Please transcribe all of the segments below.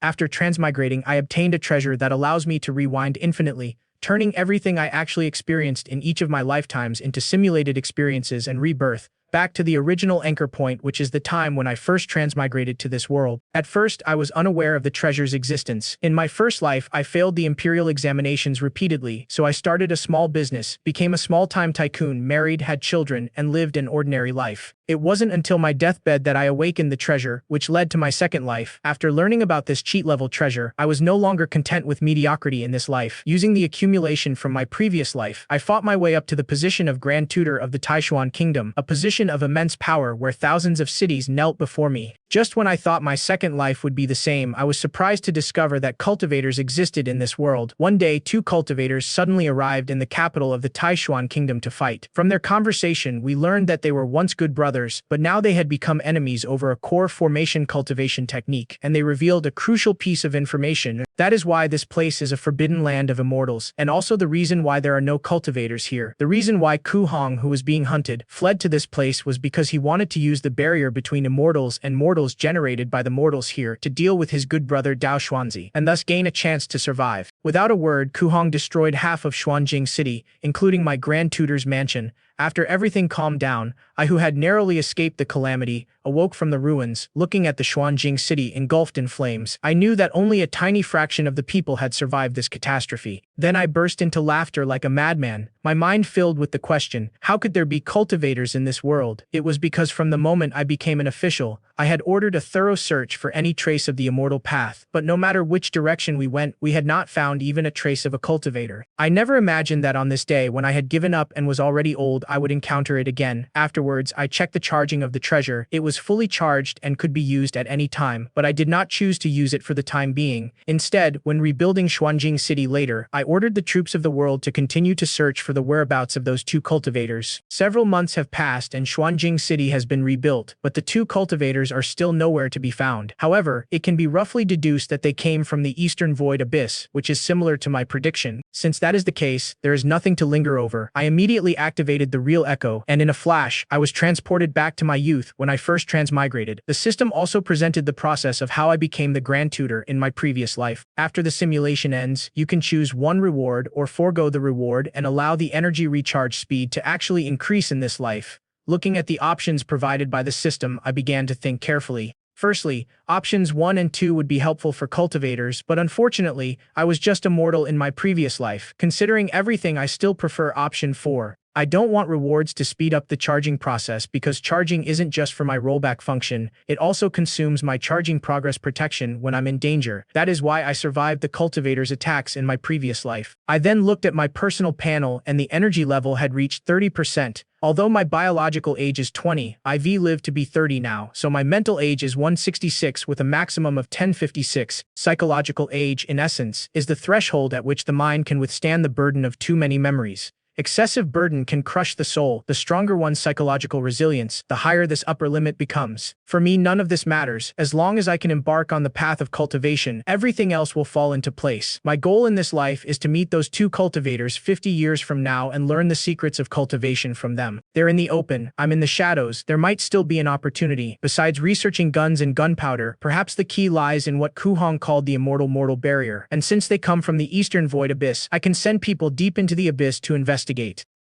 After transmigrating, I obtained a treasure that allows me to rewind infinitely, turning everything I actually experienced in each of my lifetimes into simulated experiences and rebirth, back to the original anchor point, which is the time when I first transmigrated to this world. At first, I was unaware of the treasure's existence. In my first life, I failed the imperial examinations repeatedly, so I started a small business, became a small-time tycoon, married, had children, and lived an ordinary life. It wasn't until my deathbed that I awakened the treasure, which led to my second life. After learning about this cheat-level treasure, I was no longer content with mediocrity in this life. Using the accumulation from my previous life, I fought my way up to the position of Grand Tutor of the Taishuan Kingdom, a position of immense power where thousands of cities knelt before me. Just when I thought my second life would be the same, I was surprised to discover that cultivators existed in this world. One day, two cultivators suddenly arrived in the capital of the Taishuan Kingdom to fight. From their conversation, we learned that they were once good brothers, but now they had become enemies over a core formation cultivation technique, and they revealed a crucial piece of information. That is why this place is a forbidden land of immortals, and also the reason why there are no cultivators here. The reason why Ku Hong, who was being hunted, fled to this place was because he wanted to use the barrier between immortals and mortals generated by the mortals here to deal with his good brother Dao Xuanzi, and thus gain a chance to survive. Without a word, Ku Hong destroyed half of Xuanjing City, including my Grand Tutor's mansion. After everything calmed down, I, who had narrowly escaped the calamity, awoke from the ruins, looking at the Xuanjing city engulfed in flames. I knew that only a tiny fraction of the people had survived this catastrophe. Then I burst into laughter like a madman, my mind filled with the question, how could there be cultivators in this world? It was because from the moment I became an official, I had ordered a thorough search for any trace of the immortal path, but no matter which direction we went, we had not found even a trace of a cultivator. I never imagined that on this day, when I had given up and was already old, I would encounter it again. Afterwards, I checked the charging of the treasure. It was fully charged and could be used at any time, but I did not choose to use it for the time being. Instead, when rebuilding Xuanjing City later, I ordered the troops of the world to continue to search for the whereabouts of those two cultivators. Several months have passed and Xuanjing City has been rebuilt, but the two cultivators are still nowhere to be found. However, it can be roughly deduced that they came from the Eastern Void Abyss, which is similar to my prediction. Since that is the case, there is nothing to linger over. I immediately activated the real echo, and in a flash, I was transported back to my youth when I first transmigrated. The system also presented the process of how I became the Grand Tutor in my previous life. After the simulation ends, you can choose one reward or forego the reward and allow the energy recharge speed to actually increase in this life. Looking at the options provided by the system, I began to think carefully. Firstly, options 1 and 2 would be helpful for cultivators, but unfortunately, I was just a mortal in my previous life. Considering everything, I still prefer option 4. I don't want rewards to speed up the charging process because charging isn't just for my rollback function, it also consumes my charging progress protection when I'm in danger. That is why I survived the cultivator's attacks in my previous life. I then looked at my personal panel and the energy level had reached 30%. Although my biological age is 20, I've lived to be 30 now, so my mental age is 166 with a maximum of 1056. Psychological age, in essence, is the threshold at which the mind can withstand the burden of too many memories. Excessive burden can crush the soul. The stronger one's psychological resilience, the higher this upper limit becomes. For me, none of this matters. As long as I can embark on the path of cultivation, everything else will fall into place. My goal in this life is to meet those two cultivators 50 years from now and learn the secrets of cultivation from them. They're in the open. I'm in the shadows. There might still be an opportunity. Besides researching guns and gunpowder, perhaps the key lies in what Ku Hong called the immortal mortal barrier. And since they come from the Eastern Void Abyss, I can send people deep into the abyss to investigate.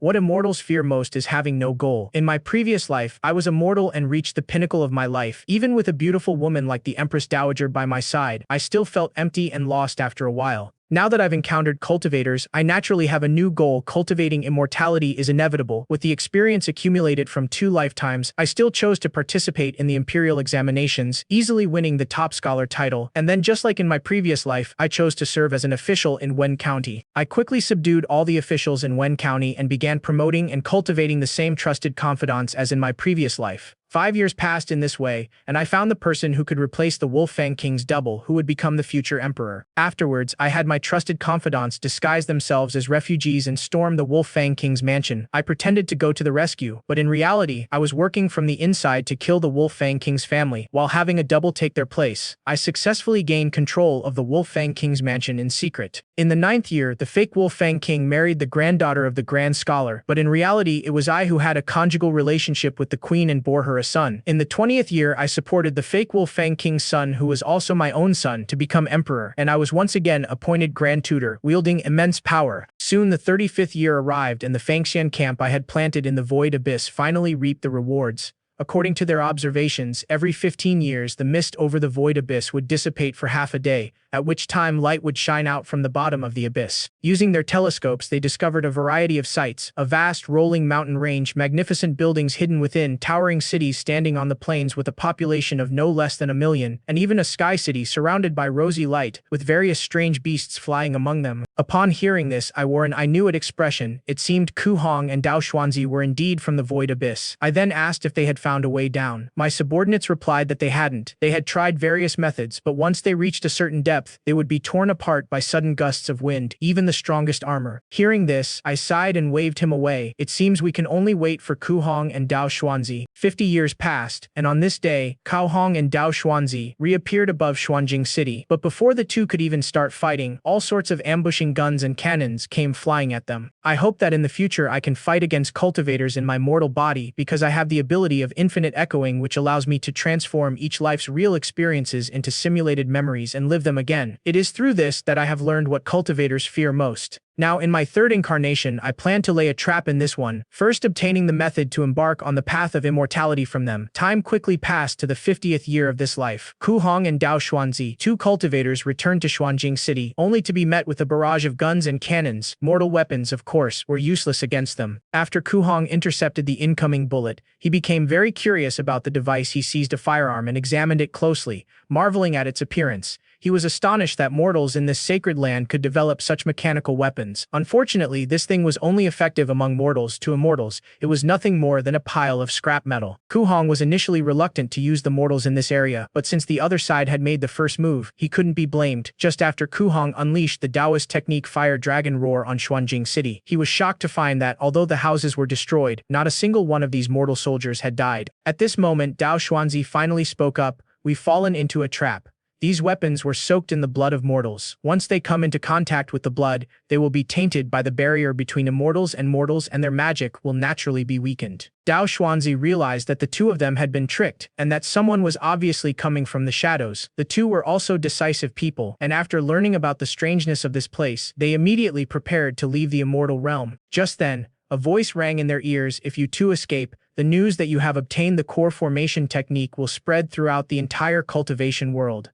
What immortals fear most is having no goal. In my previous life, I was immortal and reached the pinnacle of my life. Even with a beautiful woman like the Empress Dowager by my side, I still felt empty and lost after a while. Now that I've encountered cultivators, I naturally have a new goal. Cultivating immortality is inevitable. With the experience accumulated from 2 lifetimes, I still chose to participate in the imperial examinations, easily winning the top scholar title. And then, just like in my previous life, I chose to serve as an official in Wen County. I quickly subdued all the officials in Wen County and began promoting and cultivating the same trusted confidants as in my previous life. 5 years passed in this way, and I found the person who could replace the Wolf Fang King's double, who would become the future emperor. Afterwards, I had my trusted confidants disguise themselves as refugees and storm the Wolf Fang King's mansion. I pretended to go to the rescue, but in reality, I was working from the inside to kill the Wolf Fang King's family, while having a double take their place. I successfully gained control of the Wolf Fang King's mansion in secret. In the 9th year, the fake Wolf Fang King married the granddaughter of the Grand Scholar, but in reality, it was I who had a conjugal relationship with the queen and bore her a son. In the 20th year, I supported the fake Wolf Fang King's son, who was also my own son, to become emperor, and I was once again appointed Grand Tutor, wielding immense power. Soon the 35th year arrived, and the Fangxian camp I had planted in the void abyss finally reaped the rewards. According to their observations, every 15 years the mist over the void abyss would dissipate for half a day, at which time light would shine out from the bottom of the abyss. Using their telescopes, they discovered a variety of sights: a vast rolling mountain range, magnificent buildings hidden within, towering cities standing on the plains with a population of no less than 1 million, and even a sky city surrounded by rosy light, with various strange beasts flying among them. Upon hearing this, I wore an I knew it expression. It seemed Ku Hong and Dao Xuanzi were indeed from the void abyss. I then asked if they had found a way down. My subordinates replied that they hadn't. They had tried various methods, but once they reached a certain depth, they would be torn apart by sudden gusts of wind, even the strongest armor. Hearing this, I sighed and waved him away. It seems we can only wait for Ku Hong and Dao Xuanzi. 50 years passed, and on this day, Ku Hong and Dao Xuanzi reappeared above Xuanjing City. But before the two could even start fighting, all sorts of ambushing guns and cannons came flying at them. I hope that in the future I can fight against cultivators in my mortal body, because I have the ability of infinite echoing, which allows me to transform each life's real experiences into simulated memories and live them again. It is through this that I have learned what cultivators fear most. Now, in my third incarnation, I plan to lay a trap in this one, first obtaining the method to embark on the path of immortality from them. Time quickly passed to the 50th year of this life. Ku Hong and Dao Xuanzi, two cultivators, returned to Xuanjing City, only to be met with a barrage of guns and cannons. Mortal weapons, of course, were useless against them. After Ku Hong intercepted the incoming bullet, he became very curious about the device. He seized a firearm and examined it closely, marveling at its appearance. He was astonished that mortals in this sacred land could develop such mechanical weapons. Unfortunately, this thing was only effective among mortals. To immortals, it was nothing more than a pile of scrap metal. Ku Hong was initially reluctant to use the mortals in this area, but since the other side had made the first move, he couldn't be blamed. Just after Ku Hong unleashed the Taoist technique Fire Dragon Roar on Xuanjing City, he was shocked to find that, although the houses were destroyed, not a single one of these mortal soldiers had died. At this moment, Dao Xuanzi finally spoke up. "We've fallen into a trap. These weapons were soaked in the blood of mortals. Once they come into contact with the blood, they will be tainted by the barrier between immortals, and their magic will naturally be weakened." Dao Xuanzi realized that the two of them had been tricked, and that someone was obviously coming from the shadows. The two were also decisive people, and after learning about the strangeness of this place, they immediately prepared to leave the immortal realm. Just then, a voice rang in their ears: "If you two escape, the news that you have obtained the core formation technique will spread throughout the entire cultivation world."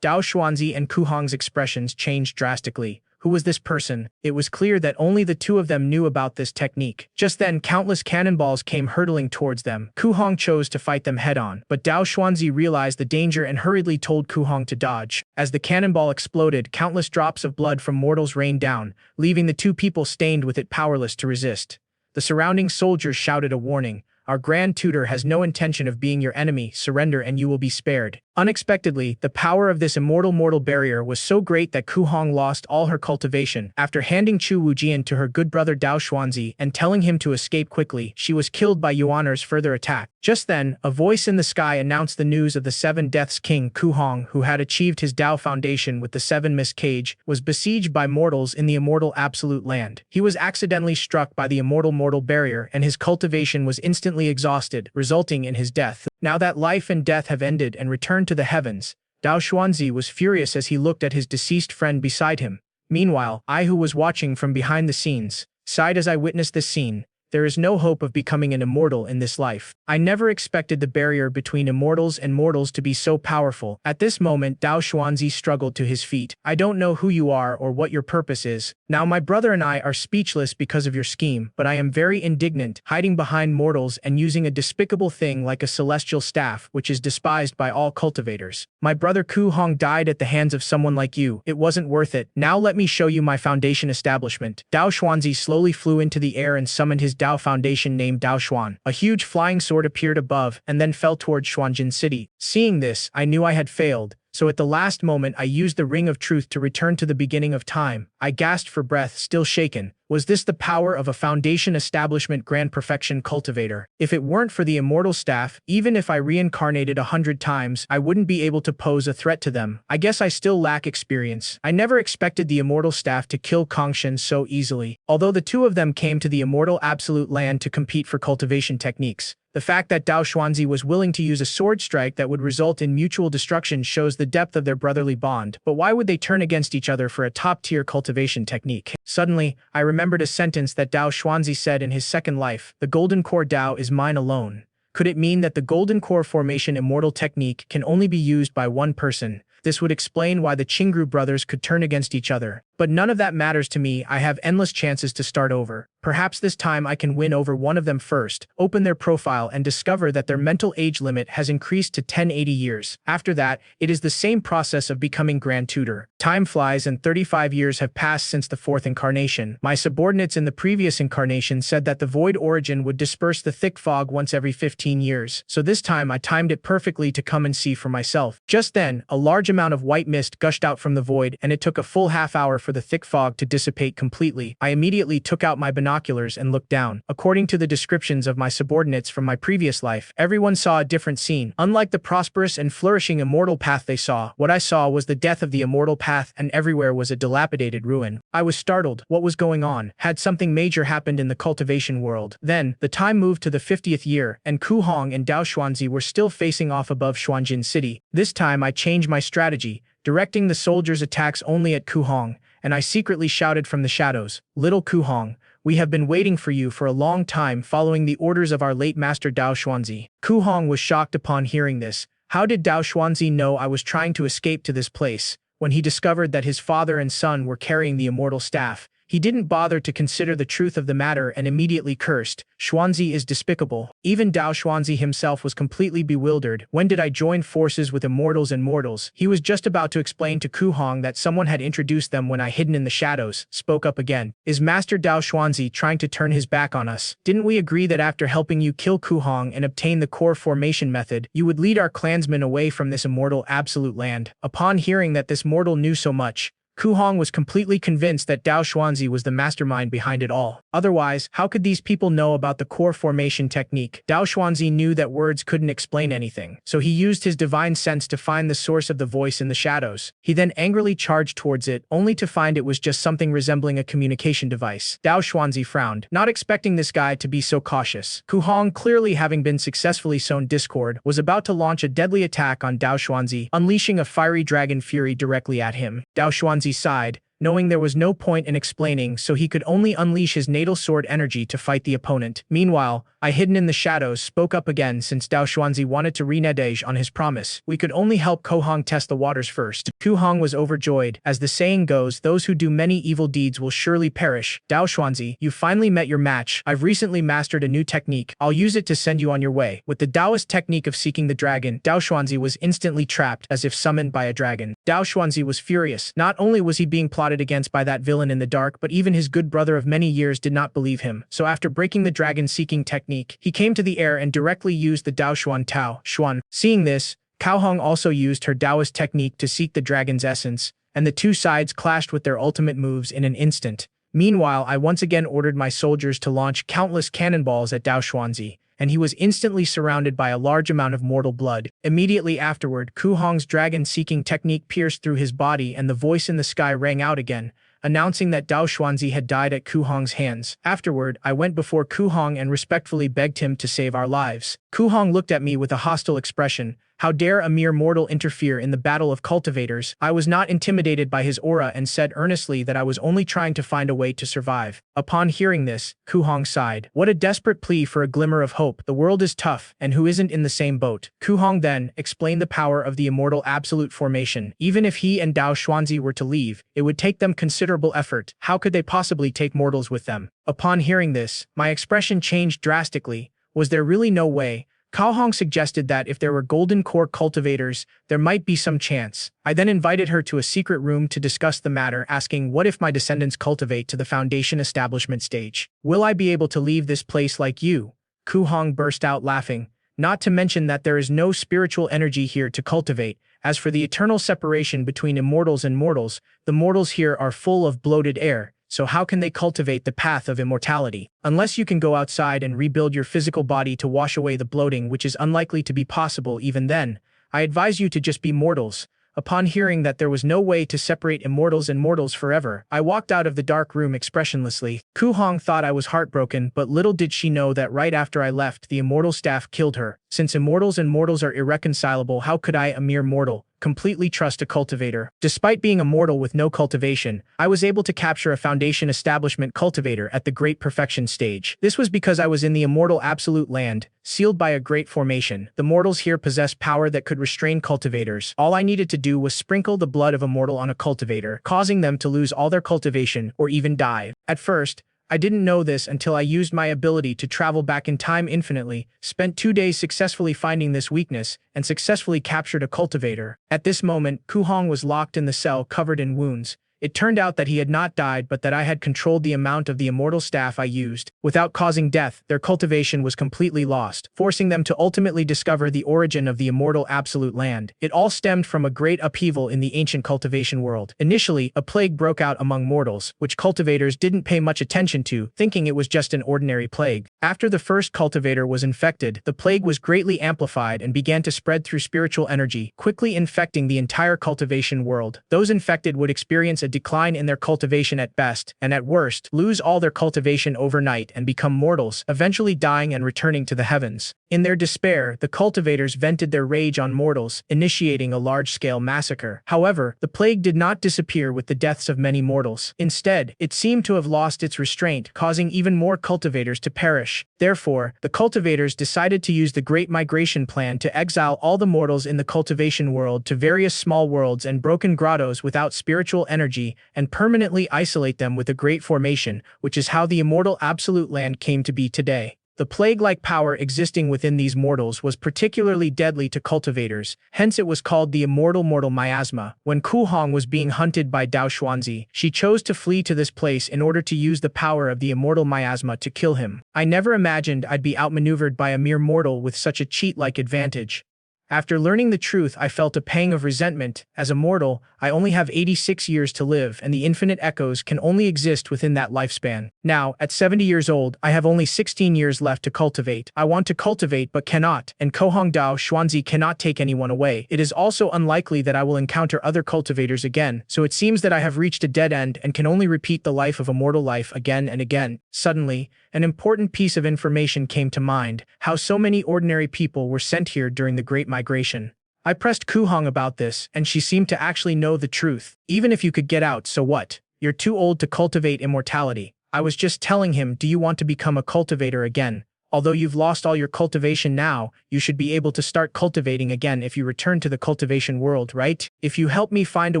Dao Xuanzi and Ku Hong's expressions changed drastically. Who was this person? It was clear that only the two of them knew about this technique. Just then, countless cannonballs came hurtling towards them. Ku Hong chose to fight them head-on, but Dao Xuanzi realized the danger and hurriedly told Ku Hong to dodge. As the cannonball exploded, countless drops of blood from mortals rained down, leaving the two people stained with it, powerless to resist. The surrounding soldiers shouted a warning: "Our Grand Tutor has no intention of being your enemy. Surrender and you will be spared." Unexpectedly, the power of this immortal mortal barrier was so great that Ku Hong lost all her cultivation. After handing Chu Wujian to her good brother Dao Xuanzi and telling him to escape quickly, she was killed by Yuaner's further attack. Just then, a voice in the sky announced the news of the Seven Deaths King. Ku Hong, who had achieved his Dao foundation with the Seven Mist Cage, was besieged by mortals in the immortal absolute land. He was accidentally struck by the immortal mortal barrier, and his cultivation was instantly exhausted, resulting in his death. Now that life and death have ended and returned to the heavens, Dao Xuanzi was furious as he looked at his deceased friend beside him. Meanwhile, I, who was watching from behind the scenes, sighed as I witnessed this scene. There is no hope of becoming an immortal in this life. I never expected the barrier between immortals and mortals to be so powerful. At this moment, Dao Xuanzi struggled to his feet. "I don't know who you are or what your purpose is. Now my brother and I are speechless because of your scheme, but I am very indignant, hiding behind mortals and using a despicable thing like a celestial staff, which is despised by all cultivators. My brother Ku Hong died at the hands of someone like you. It wasn't worth it. Now let me show you my foundation establishment." Dao Xuanzi slowly flew into the air and summoned his Dao foundation named Dao Xuan. A huge flying sword appeared above and then fell towards Xuanjin City. Seeing this, I knew I had failed. So at the last moment, I used the Ring of Truth to return to the beginning of time. I gasped for breath, still shaken. Was this the power of a foundation establishment grand perfection cultivator? If it weren't for the immortal staff, even if I reincarnated 100 times, I wouldn't be able to pose a threat to them. I guess I still lack experience. I never expected the immortal staff to kill Kongshen so easily. Although the two of them came to the immortal absolute land to compete for cultivation techniques, The fact that Dao Xuanzi was willing to use a sword strike that would result in mutual destruction shows the depth of their brotherly bond, but why would they turn against each other for a top-tier cultivation technique? Suddenly, I remembered a sentence that Dao Xuanzi said in his second life, "The golden core Dao is mine alone." Could it mean that the golden core formation immortal technique can only be used by one person? This would explain why the Qingru brothers could turn against each other. But none of that matters to me. I have endless chances to start over. Perhaps this time I can win over one of them first, open their profile and discover that their mental age limit has increased to 1080 years. After that, it is the same process of becoming Grand Tutor. Time flies and 35 years have passed since the fourth incarnation. My subordinates in the previous incarnation said that the void origin would disperse the thick fog once every 15 years. So this time I timed it perfectly to come and see for myself. Just then, a large amount of white mist gushed out from the void and it took a full half hour for the thick fog to dissipate completely. I immediately took out my binoculars and looked down. According to the descriptions of my subordinates from my previous life, everyone saw a different scene. Unlike the prosperous and flourishing immortal path they saw, what I saw was the death of the immortal path and everywhere was a dilapidated ruin. I was startled. What was going on? Had something major happened in the cultivation world? Then, the time moved to the 50th year, and Ku Hong and Dao Xuanzi were still facing off above Xuanjin City. This time I changed my strategy, directing the soldiers' attacks only at Ku Hong, and I secretly shouted from the shadows, "Little Ku Hong, we have been waiting for you for a long time following the orders of our late master Dao Xuanzi." Ku Hong was shocked upon hearing this. How did Dao Xuanzi know I was trying to escape to this place? When he discovered that his father and son were carrying the immortal staff, he didn't bother to consider the truth of the matter and immediately cursed. "Xuanzi is despicable." Even Dao Xuanzi himself was completely bewildered. When did I join forces with immortals and mortals? He was just about to explain to Ku Hong that someone had introduced them when I hidden in the shadows, spoke up again. "Is Master Dao Xuanzi trying to turn his back on us? Didn't we agree that after helping you kill Ku Hong and obtain the core formation method, you would lead our clansmen away from this immortal absolute land?" Upon hearing that this mortal knew so much, Ku Hong was completely convinced that Dao Xuanzi was the mastermind behind it all. Otherwise, how could these people know about the core formation technique? Dao Xuanzi knew that words couldn't explain anything, so he used his divine sense to find the source of the voice in the shadows. He then angrily charged towards it, only to find it was just something resembling a communication device. Dao Xuanzi frowned, not expecting this guy to be so cautious. Ku Hong, clearly having been successfully sown discord, was about to launch a deadly attack on Dao Xuanzi, unleashing a fiery dragon fury directly at him. Dao Xuanzi sighed, knowing there was no point in explaining, so he could only unleash his natal sword energy to fight the opponent. Meanwhile, I, hidden in the shadows, spoke up again since Dao Xuanzi wanted to renege on his promise. We could only help Ku Hong test the waters first. Ku Hong was overjoyed. As the saying goes, those who do many evil deeds will surely perish. "Dao Xuanzi, you finally met your match. I've recently mastered a new technique. I'll use it to send you on your way." With the Taoist technique of seeking the dragon, Dao Xuanzi was instantly trapped as if summoned by a dragon. Dao Xuanzi was furious. Not only was he being plotted against by that villain in the dark, but even his good brother of many years did not believe him. So after breaking the dragon-seeking technique, he came to the air and directly used the Dao Xuan Tao, Xuan. Seeing this, Ku Hong also used her Taoist technique to seek the dragon's essence, and the two sides clashed with their ultimate moves in an instant. Meanwhile, I once again ordered my soldiers to launch countless cannonballs at Dao Xuanzi, and he was instantly surrounded by a large amount of mortal blood. Immediately afterward, Ku Hong's dragon-seeking technique pierced through his body and the voice in the sky rang out again, announcing that Dao Xuanzi had died at Ku Hong's hands. Afterward, I went before Ku Hong and respectfully begged him to save our lives. Ku Hong looked at me with a hostile expression. How dare a mere mortal interfere in the battle of cultivators? I was not intimidated by his aura and said earnestly that I was only trying to find a way to survive. Upon hearing this, Ku Hong sighed. What a desperate plea for a glimmer of hope. The world is tough, and who isn't in the same boat? Ku Hong then explained the power of the immortal absolute formation. Even if he and Dao Xuanzi were to leave, it would take them considerable effort. How could they possibly take mortals with them? Upon hearing this, my expression changed drastically. Was there really no way? Ku Hong suggested that if there were golden core cultivators, there might be some chance. I then invited her to a secret room to discuss the matter, asking what if my descendants cultivate to the foundation establishment stage? Will I be able to leave this place like you? Ku Hong burst out laughing. Not to mention that there is no spiritual energy here to cultivate. As for the eternal separation between immortals and mortals, the mortals here are full of bloated air. So how can they cultivate the path of immortality? Unless you can go outside and rebuild your physical body to wash away the bloating, which is unlikely to be possible even then, I advise you to just be mortals. Upon hearing that there was no way to separate immortals and mortals forever, I walked out of the dark room expressionlessly. Ku Hong thought I was heartbroken, but little did she know that right after I left, the immortal staff killed her. Since immortals and mortals are irreconcilable, how could I, a mere mortal, completely trust a cultivator? Despite being a mortal with no cultivation, I was able to capture a foundation establishment cultivator at the great perfection stage. This was because I was in the immortal absolute land, sealed by a great formation. The mortals here possess power that could restrain cultivators. All I needed to do was sprinkle the blood of a mortal on a cultivator, causing them to lose all their cultivation or even die. At first, I didn't know this until I used my ability to travel back in time infinitely, spent 2 days successfully finding this weakness, and successfully captured a cultivator. At this moment, Ku Hong was locked in the cell covered in wounds. It turned out that he had not died, but that I had controlled the amount of the immortal staff I used. Without causing death, their cultivation was completely lost, forcing them to ultimately discover the origin of the immortal absolute land. It all stemmed from a great upheaval in the ancient cultivation world. Initially, a plague broke out among mortals, which cultivators didn't pay much attention to, thinking it was just an ordinary plague. After the first cultivator was infected, the plague was greatly amplified and began to spread through spiritual energy, quickly infecting the entire cultivation world. Those infected would experience a decline in their cultivation at best, and at worst, lose all their cultivation overnight and become mortals, eventually dying and returning to the heavens. In their despair, the cultivators vented their rage on mortals, initiating a large-scale massacre. However, the plague did not disappear with the deaths of many mortals. Instead, it seemed to have lost its restraint, causing even more cultivators to perish. Therefore, the cultivators decided to use the Great Migration Plan to exile all the mortals in the cultivation world to various small worlds and broken grottos without spiritual energy, and permanently isolate them with a great formation, which is how the immortal absolute land came to be today. The plague-like power existing within these mortals was particularly deadly to cultivators, hence it was called the immortal mortal miasma. When Ku Hong was being hunted by Dao Xuanzi, she chose to flee to this place in order to use the power of the immortal miasma to kill him. I never imagined I'd be outmaneuvered by a mere mortal with such a cheat-like advantage. After learning the truth, I felt a pang of resentment. As a mortal, I only have 86 years to live, and the infinite echoes can only exist within that lifespan. Now, at 70 years old, I have only 16 years left to cultivate. I want to cultivate but cannot, and Kohong Dao Xuanzi cannot take anyone away. It is also unlikely that I will encounter other cultivators again, so it seems that I have reached a dead end and can only repeat the life of a mortal life again and again. Suddenly, an important piece of information came to mind: how so many ordinary people were sent here during the Great Migration. I pressed Ku Hong about this, and she seemed to actually know the truth. Even if you could get out, so what? You're too old to cultivate immortality. I was just telling him, do you want to become a cultivator again? Although you've lost all your cultivation now, you should be able to start cultivating again if you return to the cultivation world, right? If you help me find a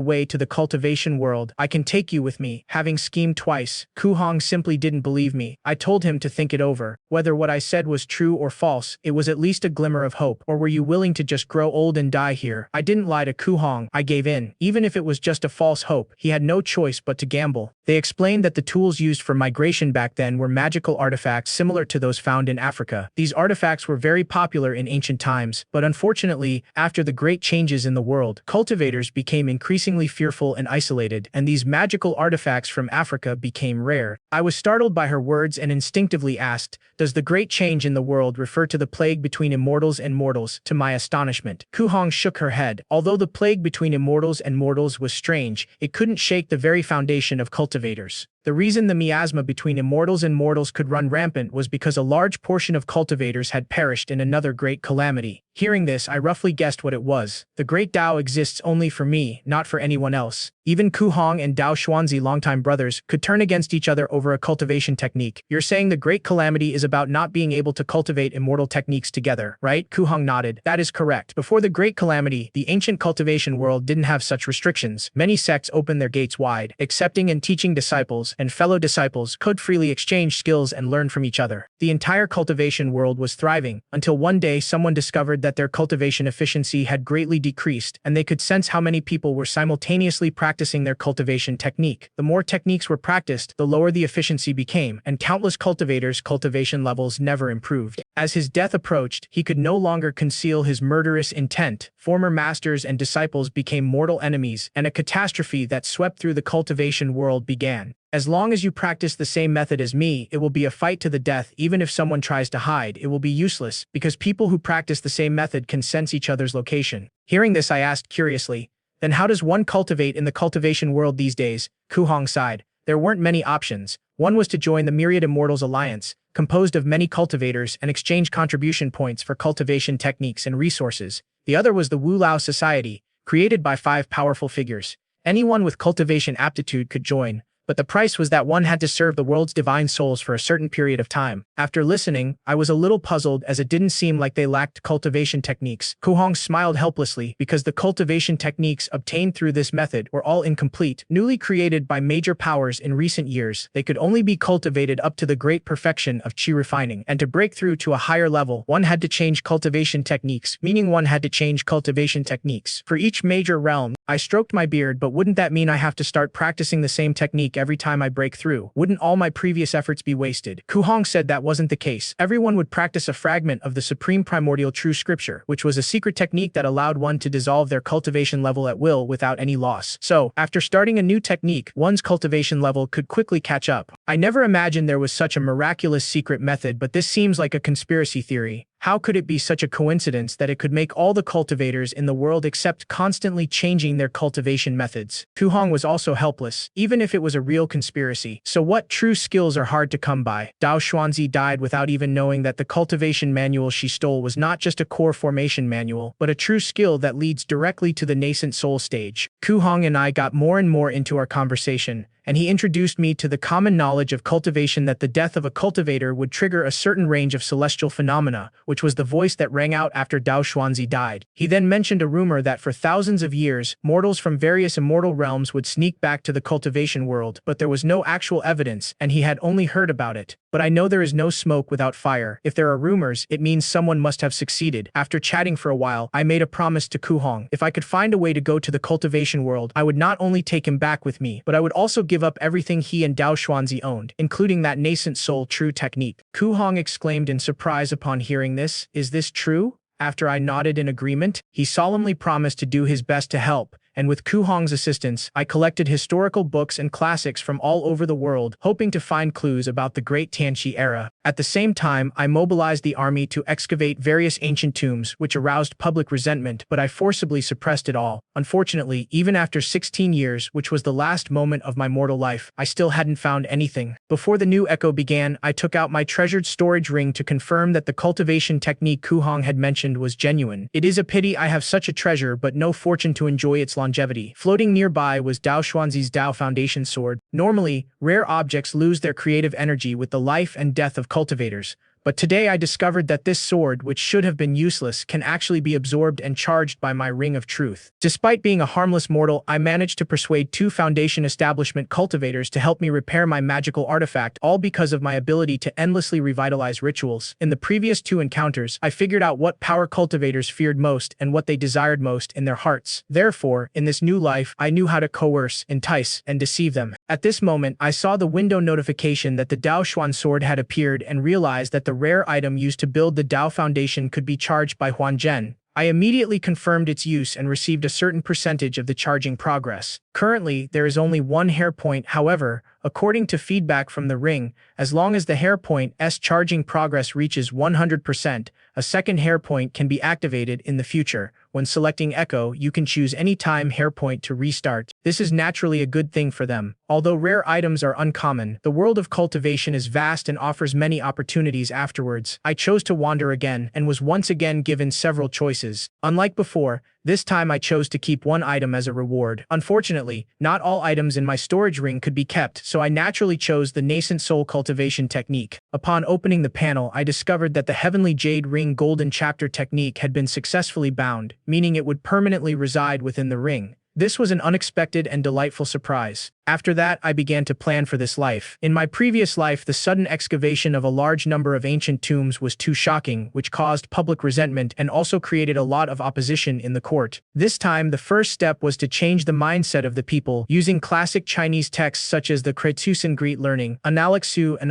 way to the cultivation world, I can take you with me. Having schemed twice, Ku Hong simply didn't believe me. I told him to think it over. Whether what I said was true or false, it was at least a glimmer of hope. Or were you willing to just grow old and die here? I didn't lie to Ku Hong. I gave in. Even if it was just a false hope, he had no choice but to gamble. They explained that the tools used for migration back then were magical artifacts similar to those found in Africa. These artifacts were very popular in ancient times, but unfortunately, after the great changes in the world, cultivators became increasingly fearful and isolated, and these magical artifacts from Africa became rare. I was startled by her words and instinctively asked, does the great change in the world refer to the plague between immortals and mortals? To my astonishment, Ku Hong shook her head. Although the plague between immortals and mortals was strange, it couldn't shake the very foundation of cultivators. The reason the miasma between immortals and mortals could run rampant was because a large portion of cultivators had perished in another great calamity. Hearing this, I roughly guessed what it was. The great Tao exists only for me, not for anyone else. Even Ku Hong and Dao Xuanzi, longtime brothers, could turn against each other over a cultivation technique. You're saying the great calamity is about not being able to cultivate immortal techniques together, right? Ku Hong nodded. That is correct. Before the great calamity, the ancient cultivation world didn't have such restrictions. Many sects opened their gates wide, accepting and teaching disciples, and fellow disciples could freely exchange skills and learn from each other. The entire cultivation world was thriving, until one day someone discovered that their cultivation efficiency had greatly decreased, and they could sense how many people were simultaneously practicing their cultivation technique. The more techniques were practiced, the lower the efficiency became, and countless cultivators' cultivation levels never improved. As his death approached, he could no longer conceal his murderous intent. Former masters and disciples became mortal enemies, and a catastrophe that swept through the cultivation world began. As long as you practice the same method as me, it will be a fight to the death. Even if someone tries to hide, it will be useless, because people who practice the same method can sense each other's location. Hearing this, I asked curiously, Then how does one cultivate in the cultivation world these days? Kuhong sighed. There weren't many options. One was to join the Myriad Immortals Alliance, composed of many cultivators, and exchange contribution points for cultivation techniques and resources. The other was the Wu Lao Society, created by 5 powerful figures. Anyone with cultivation aptitude could join, but the price was that one had to serve the world's divine souls for a certain period of time. After listening, I was a little puzzled as it didn't seem like they lacked cultivation techniques. Kuhong smiled helplessly because the cultivation techniques obtained through this method were all incomplete. Newly created by major powers in recent years, they could only be cultivated up to the great perfection of qi refining, and to break through to a higher level, one had to change cultivation techniques, meaning one had to change cultivation techniques for each major realm. I stroked my beard, but wouldn't that mean I have to start practicing the same technique every time I break through? Wouldn't all my previous efforts be wasted? Kuhong said that wasn't the case. Everyone would practice a fragment of the supreme primordial true scripture, which was a secret technique that allowed one to dissolve their cultivation level at will without any loss. So, after starting a new technique, one's cultivation level could quickly catch up. I never imagined there was such a miraculous secret method, but this seems like a conspiracy theory. How could it be such a coincidence that it could make all the cultivators in the world accept constantly changing their cultivation methods? Kuhong was also helpless, even if it was a real conspiracy. So what true skills are hard to come by? Dao Xuanzi died without even knowing that the cultivation manual she stole was not just a core formation manual, but a true skill that leads directly to the nascent soul stage. Kuhong and I got more and more into our conversation, and he introduced me to the common knowledge of cultivation that the death of a cultivator would trigger a certain range of celestial phenomena, which was the voice that rang out after Dao Xuanzi died. He then mentioned a rumor that for thousands of years, mortals from various immortal realms would sneak back to the cultivation world, but there was no actual evidence, and he had only heard about it. But I know there is no smoke without fire. If there are rumors, it means someone must have succeeded. After chatting for a while, I made a promise to Kuhong. If I could find a way to go to the cultivation world, I would not only take him back with me, but I would also give up everything he and Dao Xuanzi owned, including that nascent soul true technique. Kuhong exclaimed in surprise upon hearing this. Is this true? After I nodded in agreement, he solemnly promised to do his best to help, and with Kuhong's assistance, I collected historical books and classics from all over the world, hoping to find clues about the Great Tianqi era. At the same time, I mobilized the army to excavate various ancient tombs, which aroused public resentment, but I forcibly suppressed it all. Unfortunately, even after 16 years, which was the last moment of my mortal life, I still hadn't found anything. Before the new echo began, I took out my treasured storage ring to confirm that the cultivation technique Kuhong had mentioned was genuine. It is a pity I have such a treasure but no fortune to enjoy its longevity. Floating nearby was Dao Xuanzi's Dao Foundation sword. Normally, rare objects lose their creative energy with the life and death of cultivators, but today I discovered that this sword, which should have been useless, can actually be absorbed and charged by my ring of truth. Despite being a harmless mortal, I managed to persuade 2 Foundation establishment cultivators to help me repair my magical artifact, all because of my ability to endlessly revitalize rituals. In the previous 2 encounters, I figured out what power cultivators feared most and what they desired most in their hearts. Therefore, in this new life, I knew how to coerce, entice, and deceive them. At this moment, I saw the window notification that the Dao Xuan sword had appeared and realized that the rare item used to build the Dao Foundation could be charged by Huan Zhen. I immediately confirmed its use and received a certain percentage of the charging progress. Currently, there is only 1 hair point. However, according to feedback from the ring, as long as the hair point's charging progress reaches 100%, a second hair point can be activated in the future. When selecting Echo, you can choose any time hair point to restart. This is naturally a good thing for them. Although rare items are uncommon, the world of cultivation is vast and offers many opportunities afterwards. I chose to wander again and was once again given several choices. Unlike before, this time I chose to keep 1 item as a reward. Unfortunately, not all items in my storage ring could be kept, so I naturally chose the nascent soul cultivation technique. Upon opening the panel, I discovered that the Heavenly Jade Ring Golden Chapter technique had been successfully bound, meaning it would permanently reside within the ring. This was an unexpected and delightful surprise. After that, I began to plan for this life. In my previous life, the sudden excavation of a large number of ancient tombs was too shocking, which caused public resentment and also created a lot of opposition in the court. This time, the first step was to change the mindset of the people using classic Chinese texts such as the Kretusen Greet Learning, Analixu, and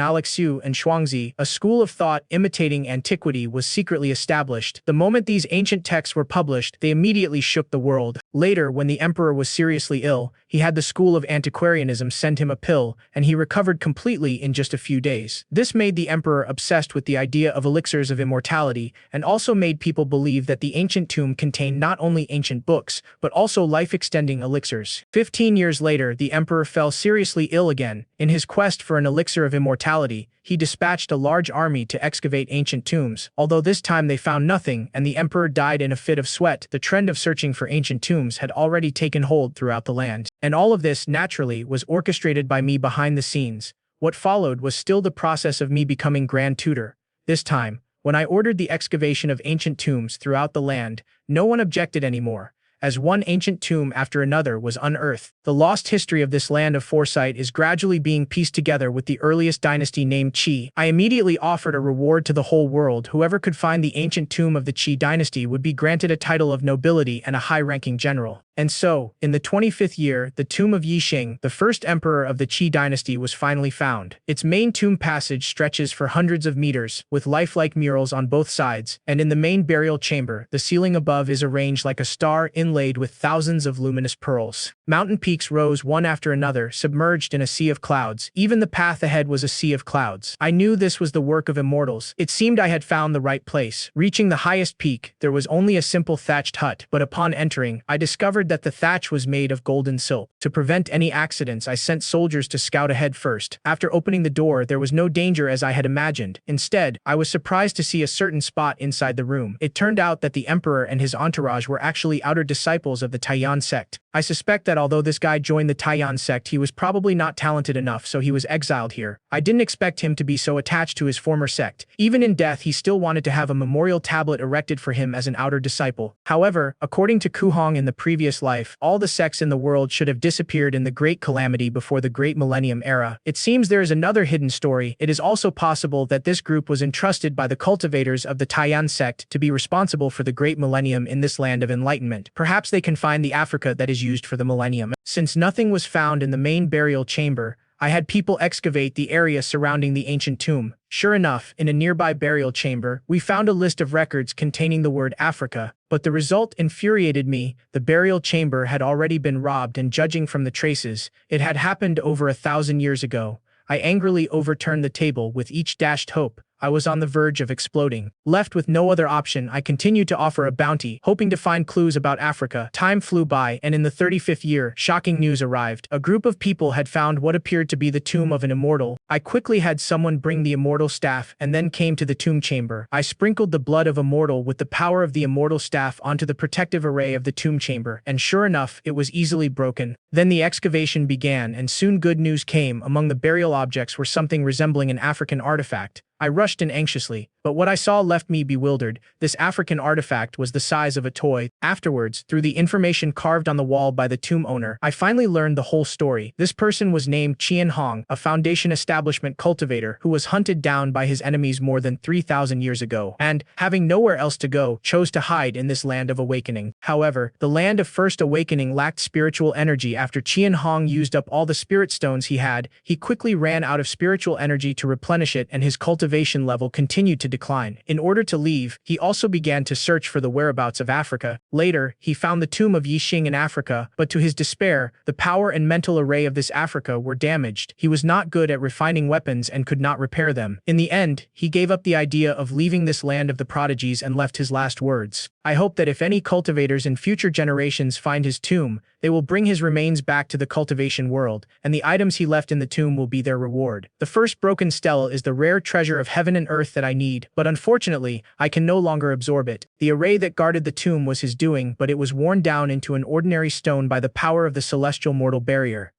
Shuangzi. A school of thought imitating antiquity was secretly established. The moment these ancient texts were published, they immediately shook the world. Later, when the emperor was seriously ill, he he had the school of antiquarianism send him a pill, and he recovered completely in just a few days. This made the emperor obsessed with the idea of elixirs of immortality, and also made people believe that the ancient tomb contained not only ancient books, but also life-extending elixirs. 15 years later, the emperor fell seriously ill again. In his quest for an elixir of immortality, he dispatched a large army to excavate ancient tombs. Although this time they found nothing, and the emperor died in a fit of sweat, the trend of searching for ancient tombs had already taken hold throughout the land. And all of this, naturally, was orchestrated by me behind the scenes. What followed was still the process of me becoming Grand Tutor. This time, when I ordered the excavation of ancient tombs throughout the land, no one objected anymore, as one ancient tomb after another was unearthed. The lost history of this land of foresight is gradually being pieced together with the earliest dynasty named Qi. I immediately offered a reward to the whole world. Whoever could find the ancient tomb of the Qi dynasty would be granted a title of nobility and a high-ranking general. And so, in the 25th year, the tomb of Yixing, the first emperor of the Qi dynasty, was finally found. Its main tomb passage stretches for hundreds of meters, with lifelike murals on both sides, and in the main burial chamber, the ceiling above is arranged like a star inlaid with thousands of luminous pearls. Mountain peaks rose one after another, submerged in a sea of clouds. Even the path ahead was a sea of clouds. I knew this was the work of immortals. It seemed I had found the right place. Reaching the highest peak, there was only a simple thatched hut, but upon entering, I discovered that the thatch was made of golden silk. To prevent any accidents, I sent soldiers to scout ahead first. After opening the door, there was no danger as I had imagined. Instead, I was surprised to see a certain spot inside the room. It turned out that the emperor and his entourage were actually outer disciples of the Taiyan sect. I suspect that although this guy joined the Taiyan sect, he was probably not talented enough, so he was exiled here. I didn't expect him to be so attached to his former sect. Even in death, he still wanted to have a memorial tablet erected for him as an outer disciple. However, according to Kuhong in the previous life, all the sects in the world should have disappeared in the Great Calamity before the Great Millennium era. It seems there is another hidden story. It is also possible that this group was entrusted by the cultivators of the Taiyan sect to be responsible for the Great Millennium in this land of enlightenment. Perhaps they can find the Africa that is used for the millennium. Since nothing was found in the main burial chamber, I had people excavate the area surrounding the ancient tomb. Sure enough, in a nearby burial chamber, we found a list of records containing the word Africa, but the result infuriated me. The burial chamber had already been robbed, and judging from the traces, it had happened over 1,000 years ago. I angrily overturned the table. With each dashed hope, I was on the verge of exploding. Left with no other option, I continued to offer a bounty, hoping to find clues about Africa. Time flew by, and in the 35th year, shocking news arrived. A group of people had found what appeared to be the tomb of an immortal. I quickly had someone bring the immortal staff, and then came to the tomb chamber. I sprinkled the blood of immortal with the power of the immortal staff onto the protective array of the tomb chamber, and sure enough, it was easily broken. Then the excavation began, and soon good news came. Among the burial objects were something resembling an African artifact. I rushed in anxiously, but what I saw left me bewildered. This African artifact was the size of a toy. Afterwards, through the information carved on the wall by the tomb owner, I finally learned the whole story. This person was named Qian Hong, a Foundation establishment cultivator who was hunted down by his enemies more than 3,000 years ago, and, having nowhere else to go, chose to hide in this land of awakening. However, the land of first awakening lacked spiritual energy. After Qian Hong used up all the spirit stones he had, he quickly ran out of spiritual energy to replenish it, and his cultivation level continued to decline. In order to leave, he also began to search for the whereabouts of Africa. Later, he found the tomb of Yixing in Africa, but to his despair, the power and mental array of this Africa were damaged. He was not good at refining weapons and could not repair them. In the end, he gave up the idea of leaving this land of the prodigies and left his last words. I hope that if any cultivators in future generations find his tomb, they will bring his remains back to the cultivation world, and the items he left in the tomb will be their reward. The first broken stele is the rare treasure of heaven and earth that I need, but unfortunately, I can no longer absorb it. The array that guarded the tomb was his doing, but it was worn down into an ordinary stone by the power of the celestial mortal barrier.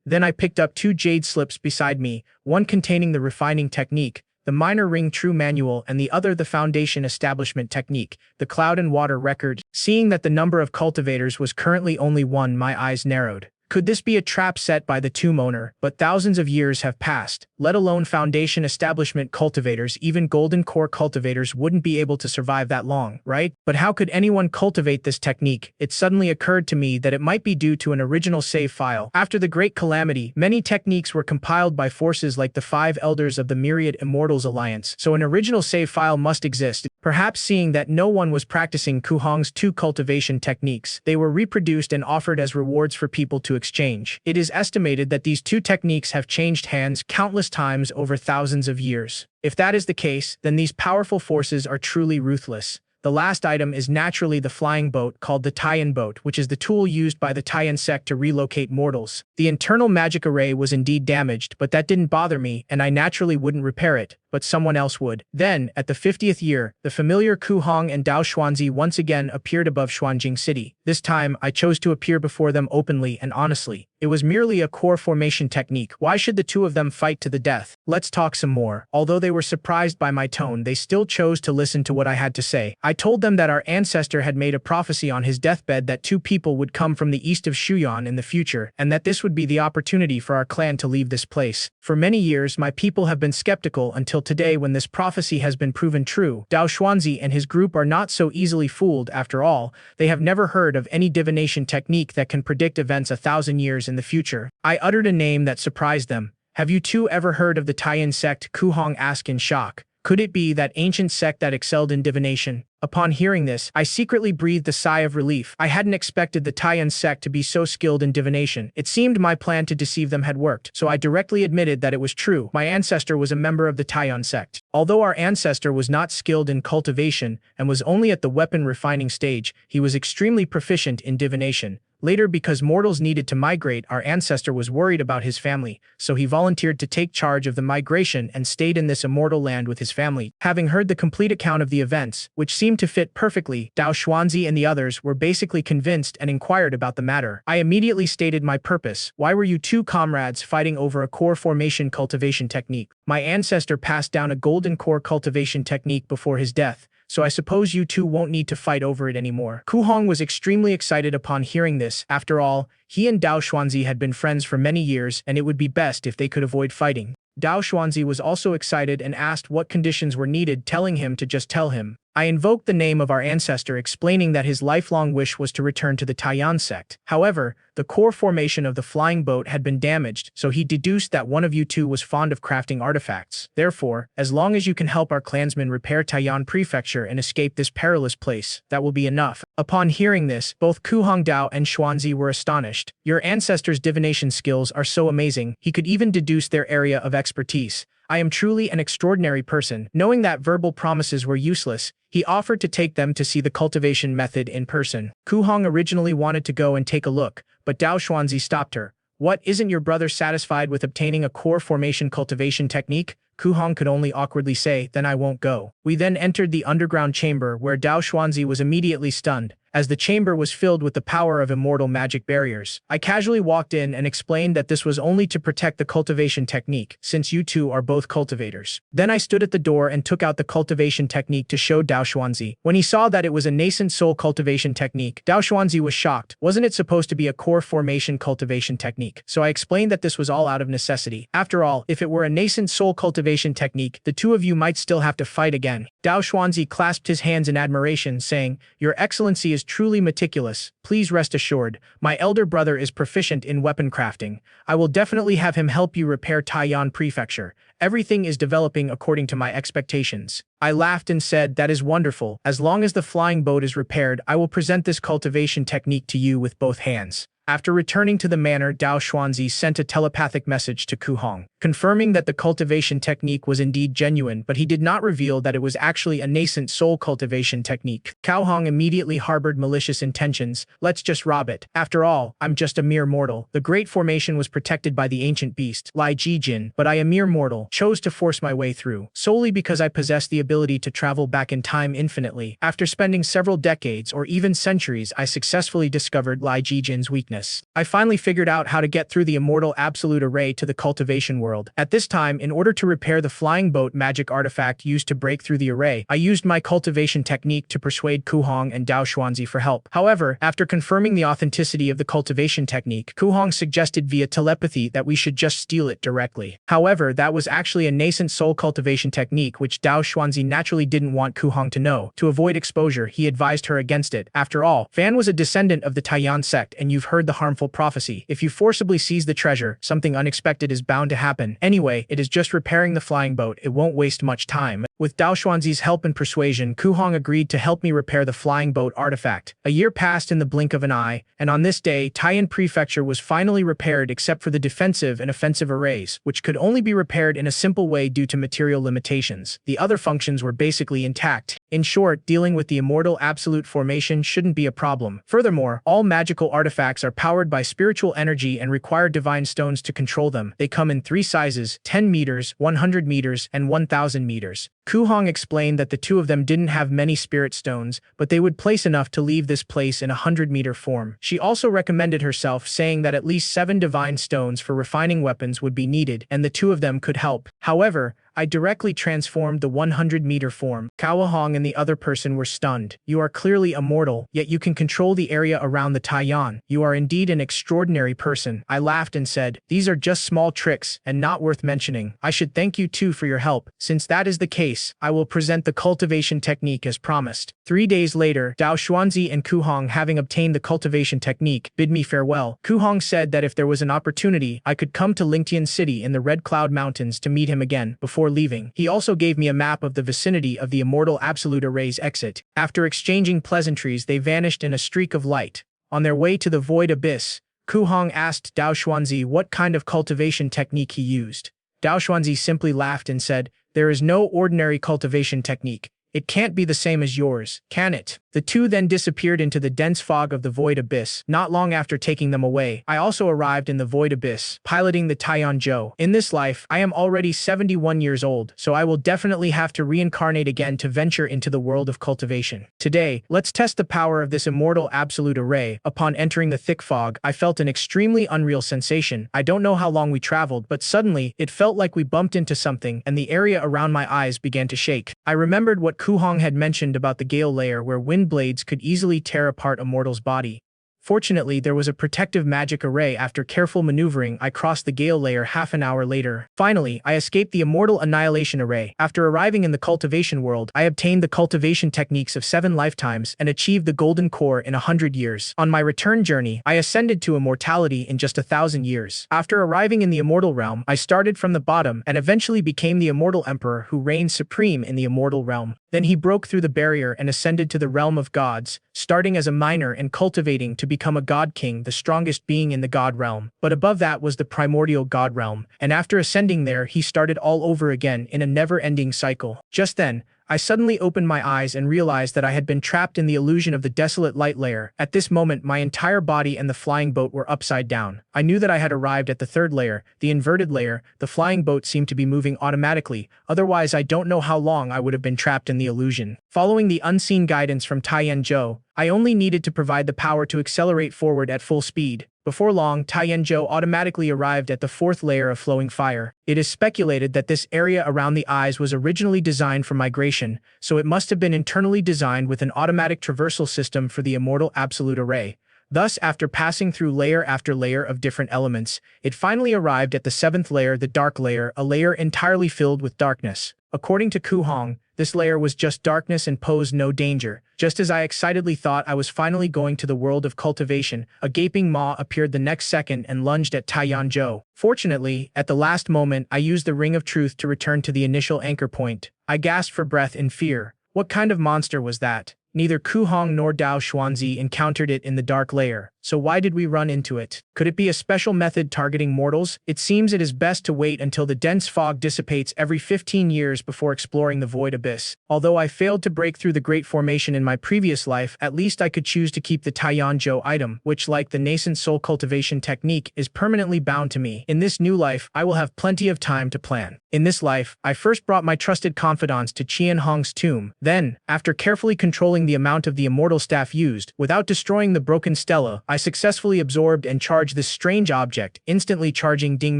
Then I picked up 2 jade slips beside me, one containing the refining technique, the minor ring true manual, and the other the foundation establishment technique, the cloud and water record. Seeing that the number of cultivators was currently only 1, my eyes narrowed. Could this be a trap set by the tomb owner? But thousands of years have passed, let alone foundation establishment cultivators. Even golden core cultivators wouldn't be able to survive that long, right? But how could anyone cultivate this technique? It suddenly occurred to me that it might be due to an original save file. After the Great Calamity, many techniques were compiled by forces like the 5 Elders of the Myriad Immortals Alliance, so an original save file must exist. Perhaps seeing that no one was practicing Kuhong's two cultivation techniques, they were reproduced and offered as rewards for people to exchange. It is estimated that these two techniques have changed hands countless times over thousands of years. If that is the case, then these powerful forces are truly ruthless. The last item is naturally the flying boat called the Taiyan boat, which is the tool used by the Taiyan sect to relocate mortals. The internal magic array was indeed damaged, but that didn't bother me, and I naturally wouldn't repair it, but someone else would. Then, at the 50th year, the familiar Kuhong and Dao Xuanzi once again appeared above Xuanjing City. This time, I chose to appear before them openly and honestly. It was merely a core formation technique. Why should the two of them fight to the death? Let's talk some more. Although they were surprised by my tone, they still chose to listen to what I had to say. I told them that our ancestor had made a prophecy on his deathbed that two people would come from the east of Shuyan in the future, and that this would be the opportunity for our clan to leave this place. For many years, my people have been skeptical until today when this prophecy has been proven true. Dao Xuanzi and his group are not so easily fooled. After all, they have never heard of any divination technique that can predict events 1,000 years in the future. I uttered a name that surprised them. Have you two ever heard of the Taiyan sect? Kuhong asked in shock. Could it be that ancient sect that excelled in divination? Upon hearing this, I secretly breathed a sigh of relief. I hadn't expected the Taiyan sect to be so skilled in divination. It seemed my plan to deceive them had worked, so I directly admitted that it was true. My ancestor was a member of the Taiyan sect. Although our ancestor was not skilled in cultivation and was only at the weapon refining stage, he was extremely proficient in divination. Later, because mortals needed to migrate, our ancestor was worried about his family, so he volunteered to take charge of the migration and stayed in this immortal land with his family. Having heard the complete account of the events, which seemed to fit perfectly, Dao Xuanzi and the others were basically convinced and inquired about the matter. I immediately stated my purpose. Why were you two comrades fighting over a core formation cultivation technique? My ancestor passed down a golden core cultivation technique before his death, so I suppose you two won't need to fight over it anymore. Kuhong was extremely excited upon hearing this. After all, he and Dao Xuanzi had been friends for many years, and it would be best if they could avoid fighting. Dao Xuanzi was also excited and asked what conditions were needed, telling him to just tell him. I invoked the name of our ancestor, explaining that his lifelong wish was to return to the Taiyan sect. However, the core formation of the flying boat had been damaged, so he deduced that one of you two was fond of crafting artifacts. Therefore, as long as you can help our clansmen repair Taiyan Prefecture and escape this perilous place, that will be enough. Upon hearing this, both Kuhong Dao and Xuanzi were astonished. Your ancestor's divination skills are so amazing, he could even deduce their area of expertise. I am truly an extraordinary person. Knowing that verbal promises were useless, he offered to take them to see the cultivation method in person. Kuhong originally wanted to go and take a look, but Dao Xuanzi stopped her. What, isn't your brother satisfied with obtaining a core formation cultivation technique? Kuhong could only awkwardly say, then I won't go. We then entered the underground chamber where Dao Xuanzi was immediately stunned, as the chamber was filled with the power of immortal magic barriers. I casually walked in and explained that this was only to protect the cultivation technique, since you two are both cultivators. Then I stood at the door and took out the cultivation technique to show Dao Xuanzi. When he saw that it was a nascent soul cultivation technique, Dao Xuanzi was shocked. Wasn't it supposed to be a core formation cultivation technique? So I explained that this was all out of necessity. After all, if it were a nascent soul cultivation technique, the two of you might still have to fight again. Dao Xuanzi clasped his hands in admiration, saying, Your Excellency is truly meticulous. Please rest assured, my elder brother is proficient in weapon crafting. I will definitely have him help you repair Taiyan Prefecture. Everything is developing according to my expectations. I laughed and said, that is wonderful. As long as the flying boat is repaired, I will present this cultivation technique to you with both hands. After returning to the manor, Dao Xuanzi sent a telepathic message to Kuhong, confirming that the cultivation technique was indeed genuine, but he did not reveal that it was actually a nascent soul cultivation technique. Kuhong immediately harbored malicious intentions. Let's just rob it. After all, I'm just a mere mortal. The great formation was protected by the ancient beast, Lai Jijin, but I, a mere mortal, chose to force my way through, solely because I possess the ability to travel back in time infinitely. After spending several decades or even centuries, I successfully discovered Lai Jijin's weakness. I finally figured out how to get through the immortal absolute array to the cultivation world. At this time, in order to repair the flying boat magic artifact used to break through the array, I used my cultivation technique to persuade Kuhong and Dao Xuanzi for help. However, after confirming the authenticity of the cultivation technique, Kuhong suggested via telepathy that we should just steal it directly. However, that was actually a nascent soul cultivation technique which Dao Xuanzi naturally didn't want Kuhong to know. To avoid exposure, he advised her against it. After all, Fan was a descendant of the Taiyan sect, and you've heard the harmful prophecy. If you forcibly seize the treasure, something unexpected is bound to happen. Anyway, it is just repairing the flying boat. It won't waste much time. With Dao Xuanzi's help and persuasion, Ku Hong agreed to help me repair the flying boat artifact. A year passed in the blink of an eye, and on this day, Taiyan Prefecture was finally repaired except for the defensive and offensive arrays, which could only be repaired in a simple way due to material limitations. The other functions were basically intact. In short, dealing with the immortal absolute formation shouldn't be a problem. Furthermore, all magical artifacts are powered by spiritual energy and require divine stones to control them. They come in 3 sizes: 10 meters, 100 meters, and 1,000 meters. Ku Hong explained that the two of them didn't have many spirit stones, but they would place enough to leave this place in a 100-meter form. She also recommended herself, saying that at least 7 divine stones for refining weapons would be needed, and the two of them could help. However, I directly transformed the 100-meter form. Cao Hong and the other person were stunned. You are clearly immortal, yet you can control the area around the Taiyan. You are indeed an extraordinary person. I laughed and said, these are just small tricks and not worth mentioning. I should thank you too for your help. Since that is the case, I will present the cultivation technique as promised. 3 days later, Dao Xuanzi and Ku Hong, having obtained the cultivation technique, bid me farewell. Ku Hong said that if there was an opportunity, I could come to Lingtian City in the Red Cloud Mountains to meet him again. Before leaving, he also gave me a map of the vicinity of the immortal absolute array's exit. After exchanging pleasantries, they vanished in a streak of light. On their way to the void abyss, Ku Hong asked Dao Xuanzi what kind of cultivation technique he used. Dao Xuanzi simply laughed and said, there is no ordinary cultivation technique. It can't be the same as yours, can it? The two then disappeared into the dense fog of the void abyss. Not long after taking them away, I also arrived in the void abyss, piloting the Taiyan Zhou. In this life, I am already 71 years old, so I will definitely have to reincarnate again to venture into the world of cultivation. Today, let's test the power of this immortal absolute array. Upon entering the thick fog, I felt an extremely unreal sensation. I don't know how long we traveled, but suddenly, it felt like we bumped into something, and the area around my eyes began to shake. I remembered what Ku Hong had mentioned about the Gale layer, where wind blades could easily tear apart a mortal's body. Fortunately, there was a protective magic array. After careful maneuvering, I crossed the Gale layer half an hour later. Finally, I escaped the immortal annihilation array. After arriving in the cultivation world, I obtained the cultivation techniques of 7 lifetimes and achieved the golden core in 100 years. On my return journey, I ascended to immortality in just 1,000 years. After arriving in the immortal realm, I started from the bottom and eventually became the immortal emperor who reigned supreme in the immortal realm. Then he broke through the barrier and ascended to the realm of gods, starting as a minor and cultivating to become a god king, the strongest being in the god realm. But above that was the primordial god realm, and after ascending there, he started all over again in a never-ending cycle. Just then, I suddenly opened my eyes and realized that I had been trapped in the illusion of the desolate light layer. At this moment, my entire body and the flying boat were upside down. I knew that I had arrived at the 3rd layer, the inverted layer. The flying boat seemed to be moving automatically, otherwise I don't know how long I would have been trapped in the illusion. Following the unseen guidance from Taiyan Zhou, I only needed to provide the power to accelerate forward at full speed. Before long, Taiyan Zhou automatically arrived at the 4th layer of flowing fire. It is speculated that this area around the eyes was originally designed for migration, so it must have been internally designed with an automatic traversal system for the immortal absolute array. Thus, after passing through layer after layer of different elements, it finally arrived at the 7th layer, the dark layer, a layer entirely filled with darkness. According to Ku Hong, this layer was just darkness and posed no danger. Just as I excitedly thought I was finally going to the world of cultivation, a gaping maw appeared the next second and lunged at Taiyan Zhou. Fortunately, at the last moment, I used the Ring of Truth to return to the initial anchor point. I gasped for breath in fear. What kind of monster was that? Neither Ku Hong nor Dao Xuanzi encountered it in the dark layer. So why did we run into it? Could it be a special method targeting mortals? It seems it is best to wait until the dense fog dissipates every 15 years before exploring the void abyss. Although I failed to break through the Great Formation in my previous life, at least I could choose to keep the Taiyan Zhou item, which, like the nascent soul cultivation technique, is permanently bound to me. In this new life, I will have plenty of time to plan. In this life, I first brought my trusted confidants to Qian Hong's tomb. Then, after carefully controlling the amount of the immortal staff used, without destroying the broken stela, I successfully absorbed and charged this strange object, instantly charging Ding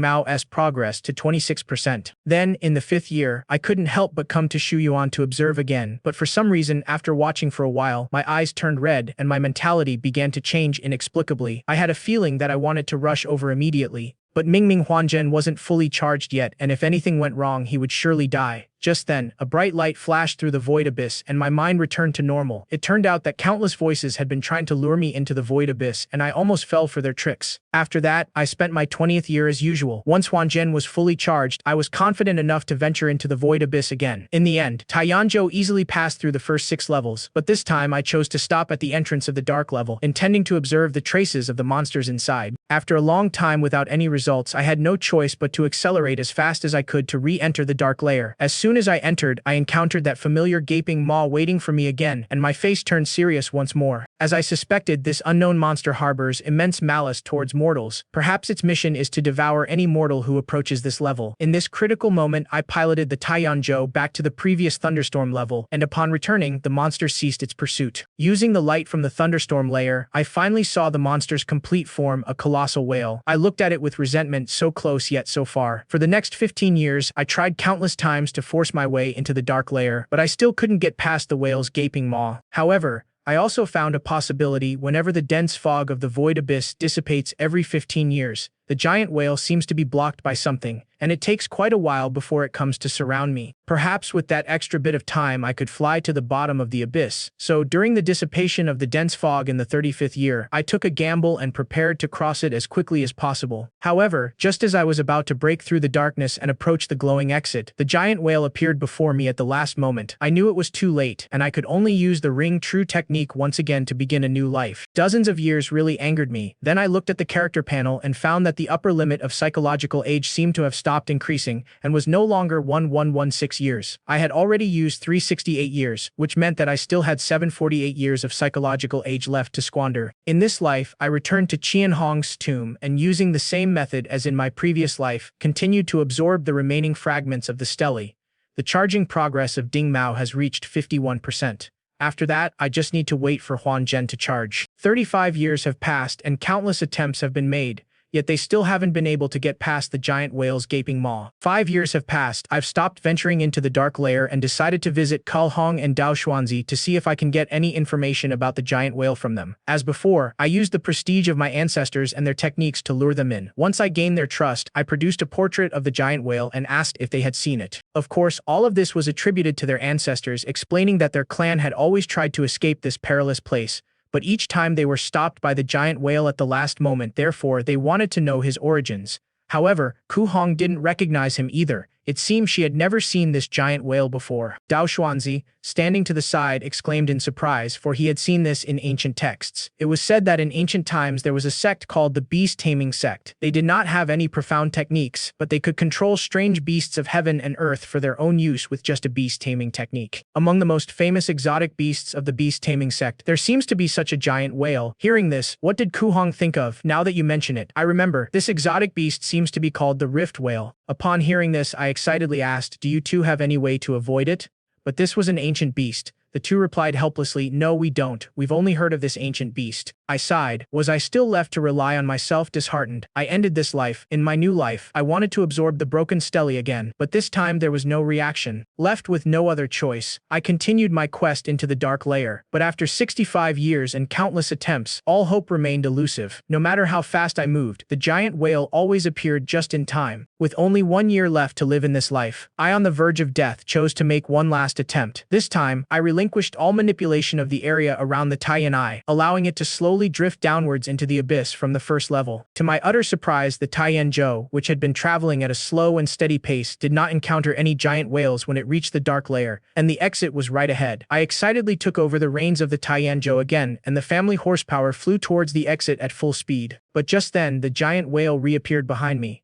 Mao's progress to 26%. Then, in the 5th year, I couldn't help but come to Shuyuan to observe again, but for some reason, after watching for a while, my eyes turned red and my mentality began to change inexplicably. I had a feeling that I wanted to rush over immediately. But Mingming Huanzhen wasn't fully charged yet, and if anything went wrong, he would surely die. Just then, a bright light flashed through the void abyss and my mind returned to normal. It turned out that countless voices had been trying to lure me into the void abyss and I almost fell for their tricks. After that, I spent my 20th year as usual. Once Huanzhen was fully charged, I was confident enough to venture into the void abyss again. In the end, Taiyanzhou easily passed through the first 6 levels, but this time I chose to stop at the entrance of the dark level, intending to observe the traces of the monsters inside. After a long time without any results, I had no choice but to accelerate as fast as I could to re-enter the dark lair. As soon as I entered, I encountered that familiar gaping maw waiting for me again, and my face turned serious once more. As I suspected, this unknown monster harbors immense malice towards mortals. Perhaps its mission is to devour any mortal who approaches this level. In this critical moment, I piloted the Taiyanzhou back to the previous thunderstorm level, and upon returning, the monster ceased its pursuit. Using the light from the thunderstorm layer, I finally saw the monster's complete form, a colossal whale. I looked at it with resentment, so close yet so far. For the next 15 years, I tried countless times to force my way into the dark lair, but I still couldn't get past the whale's gaping maw. However, I also found a possibility. Whenever the dense fog of the void abyss dissipates every 15 years, the giant whale seems to be blocked by something, and it takes quite a while before it comes to surround me. Perhaps with that extra bit of time I could fly to the bottom of the abyss. So during the dissipation of the dense fog in the 35th year, I took a gamble and prepared to cross it as quickly as possible. However, just as I was about to break through the darkness and approach the glowing exit, the giant whale appeared before me at the last moment. I knew it was too late, and I could only use the ring true technique once again to begin a new life. Dozens of years really angered me. Then I looked at the character panel and found that the upper limit of psychological age seemed to have stopped increasing and was no longer 1116 years. I had already used 368 years, which meant that I still had 748 years of psychological age left to squander. In this life, I returned to Qianhong's tomb and, using the same method as in my previous life, continued to absorb the remaining fragments of the stele. The charging progress of Ding Mao has reached 51%. After that, I just need to wait for Huanzhen to charge. 35 years have passed and countless attempts have been made, yet they still haven't been able to get past the giant whale's gaping maw. 5 years have passed. I've stopped venturing into the dark lair and decided to visit Culhong and Daoshuanzi to see if I can get any information about the giant whale from them. As before, I used the prestige of my ancestors and their techniques to lure them in. Once I gained their trust, I produced a portrait of the giant whale and asked if they had seen it. Of course, all of this was attributed to their ancestors, explaining that their clan had always tried to escape this perilous place, but each time they were stopped by the giant whale at the last moment. Therefore, they wanted to know his origins. However, Ku Hong didn't recognize him either. It seemed she had never seen this giant whale before. Dao Xuanzi, standing to the side, exclaimed in surprise, for he had seen this in ancient texts. It was said that in ancient times there was a sect called the beast-taming sect. They did not have any profound techniques, but they could control strange beasts of heaven and earth for their own use with just a beast-taming technique. Among the most famous exotic beasts of the beast-taming sect, there seems to be such a giant whale. Hearing this, what did Ku Hong think of? Now that you mention it, I remember. This exotic beast seems to be called the rift whale. Upon hearing this, I excitedly asked, "Do you two have any way to avoid it?" But this was an ancient beast. The two replied helplessly, "No, we don't. We've only heard of this ancient beast." I sighed. Was I still left to rely on myself? Disheartened, I ended this life. In my new life, I wanted to absorb the broken stele again, but this time there was no reaction. Left with no other choice, I continued my quest into the dark lair. But after 65 years and countless attempts, all hope remained elusive. No matter how fast I moved, the giant whale always appeared just in time. With only 1 year left to live in this life, I, on the verge of death, chose to make one last attempt. This time, I relinquished all manipulation of the area around the Taiyan Eye, allowing it to slowly drift downwards into the abyss from the first level. To my utter surprise, the Taiyanzhou, which had been traveling at a slow and steady pace, did not encounter any giant whales when it reached the dark lair, and the exit was right ahead. I excitedly took over the reins of the Taiyanzhou again, and the family horsepower flew towards the exit at full speed. But just then, the giant whale reappeared behind me.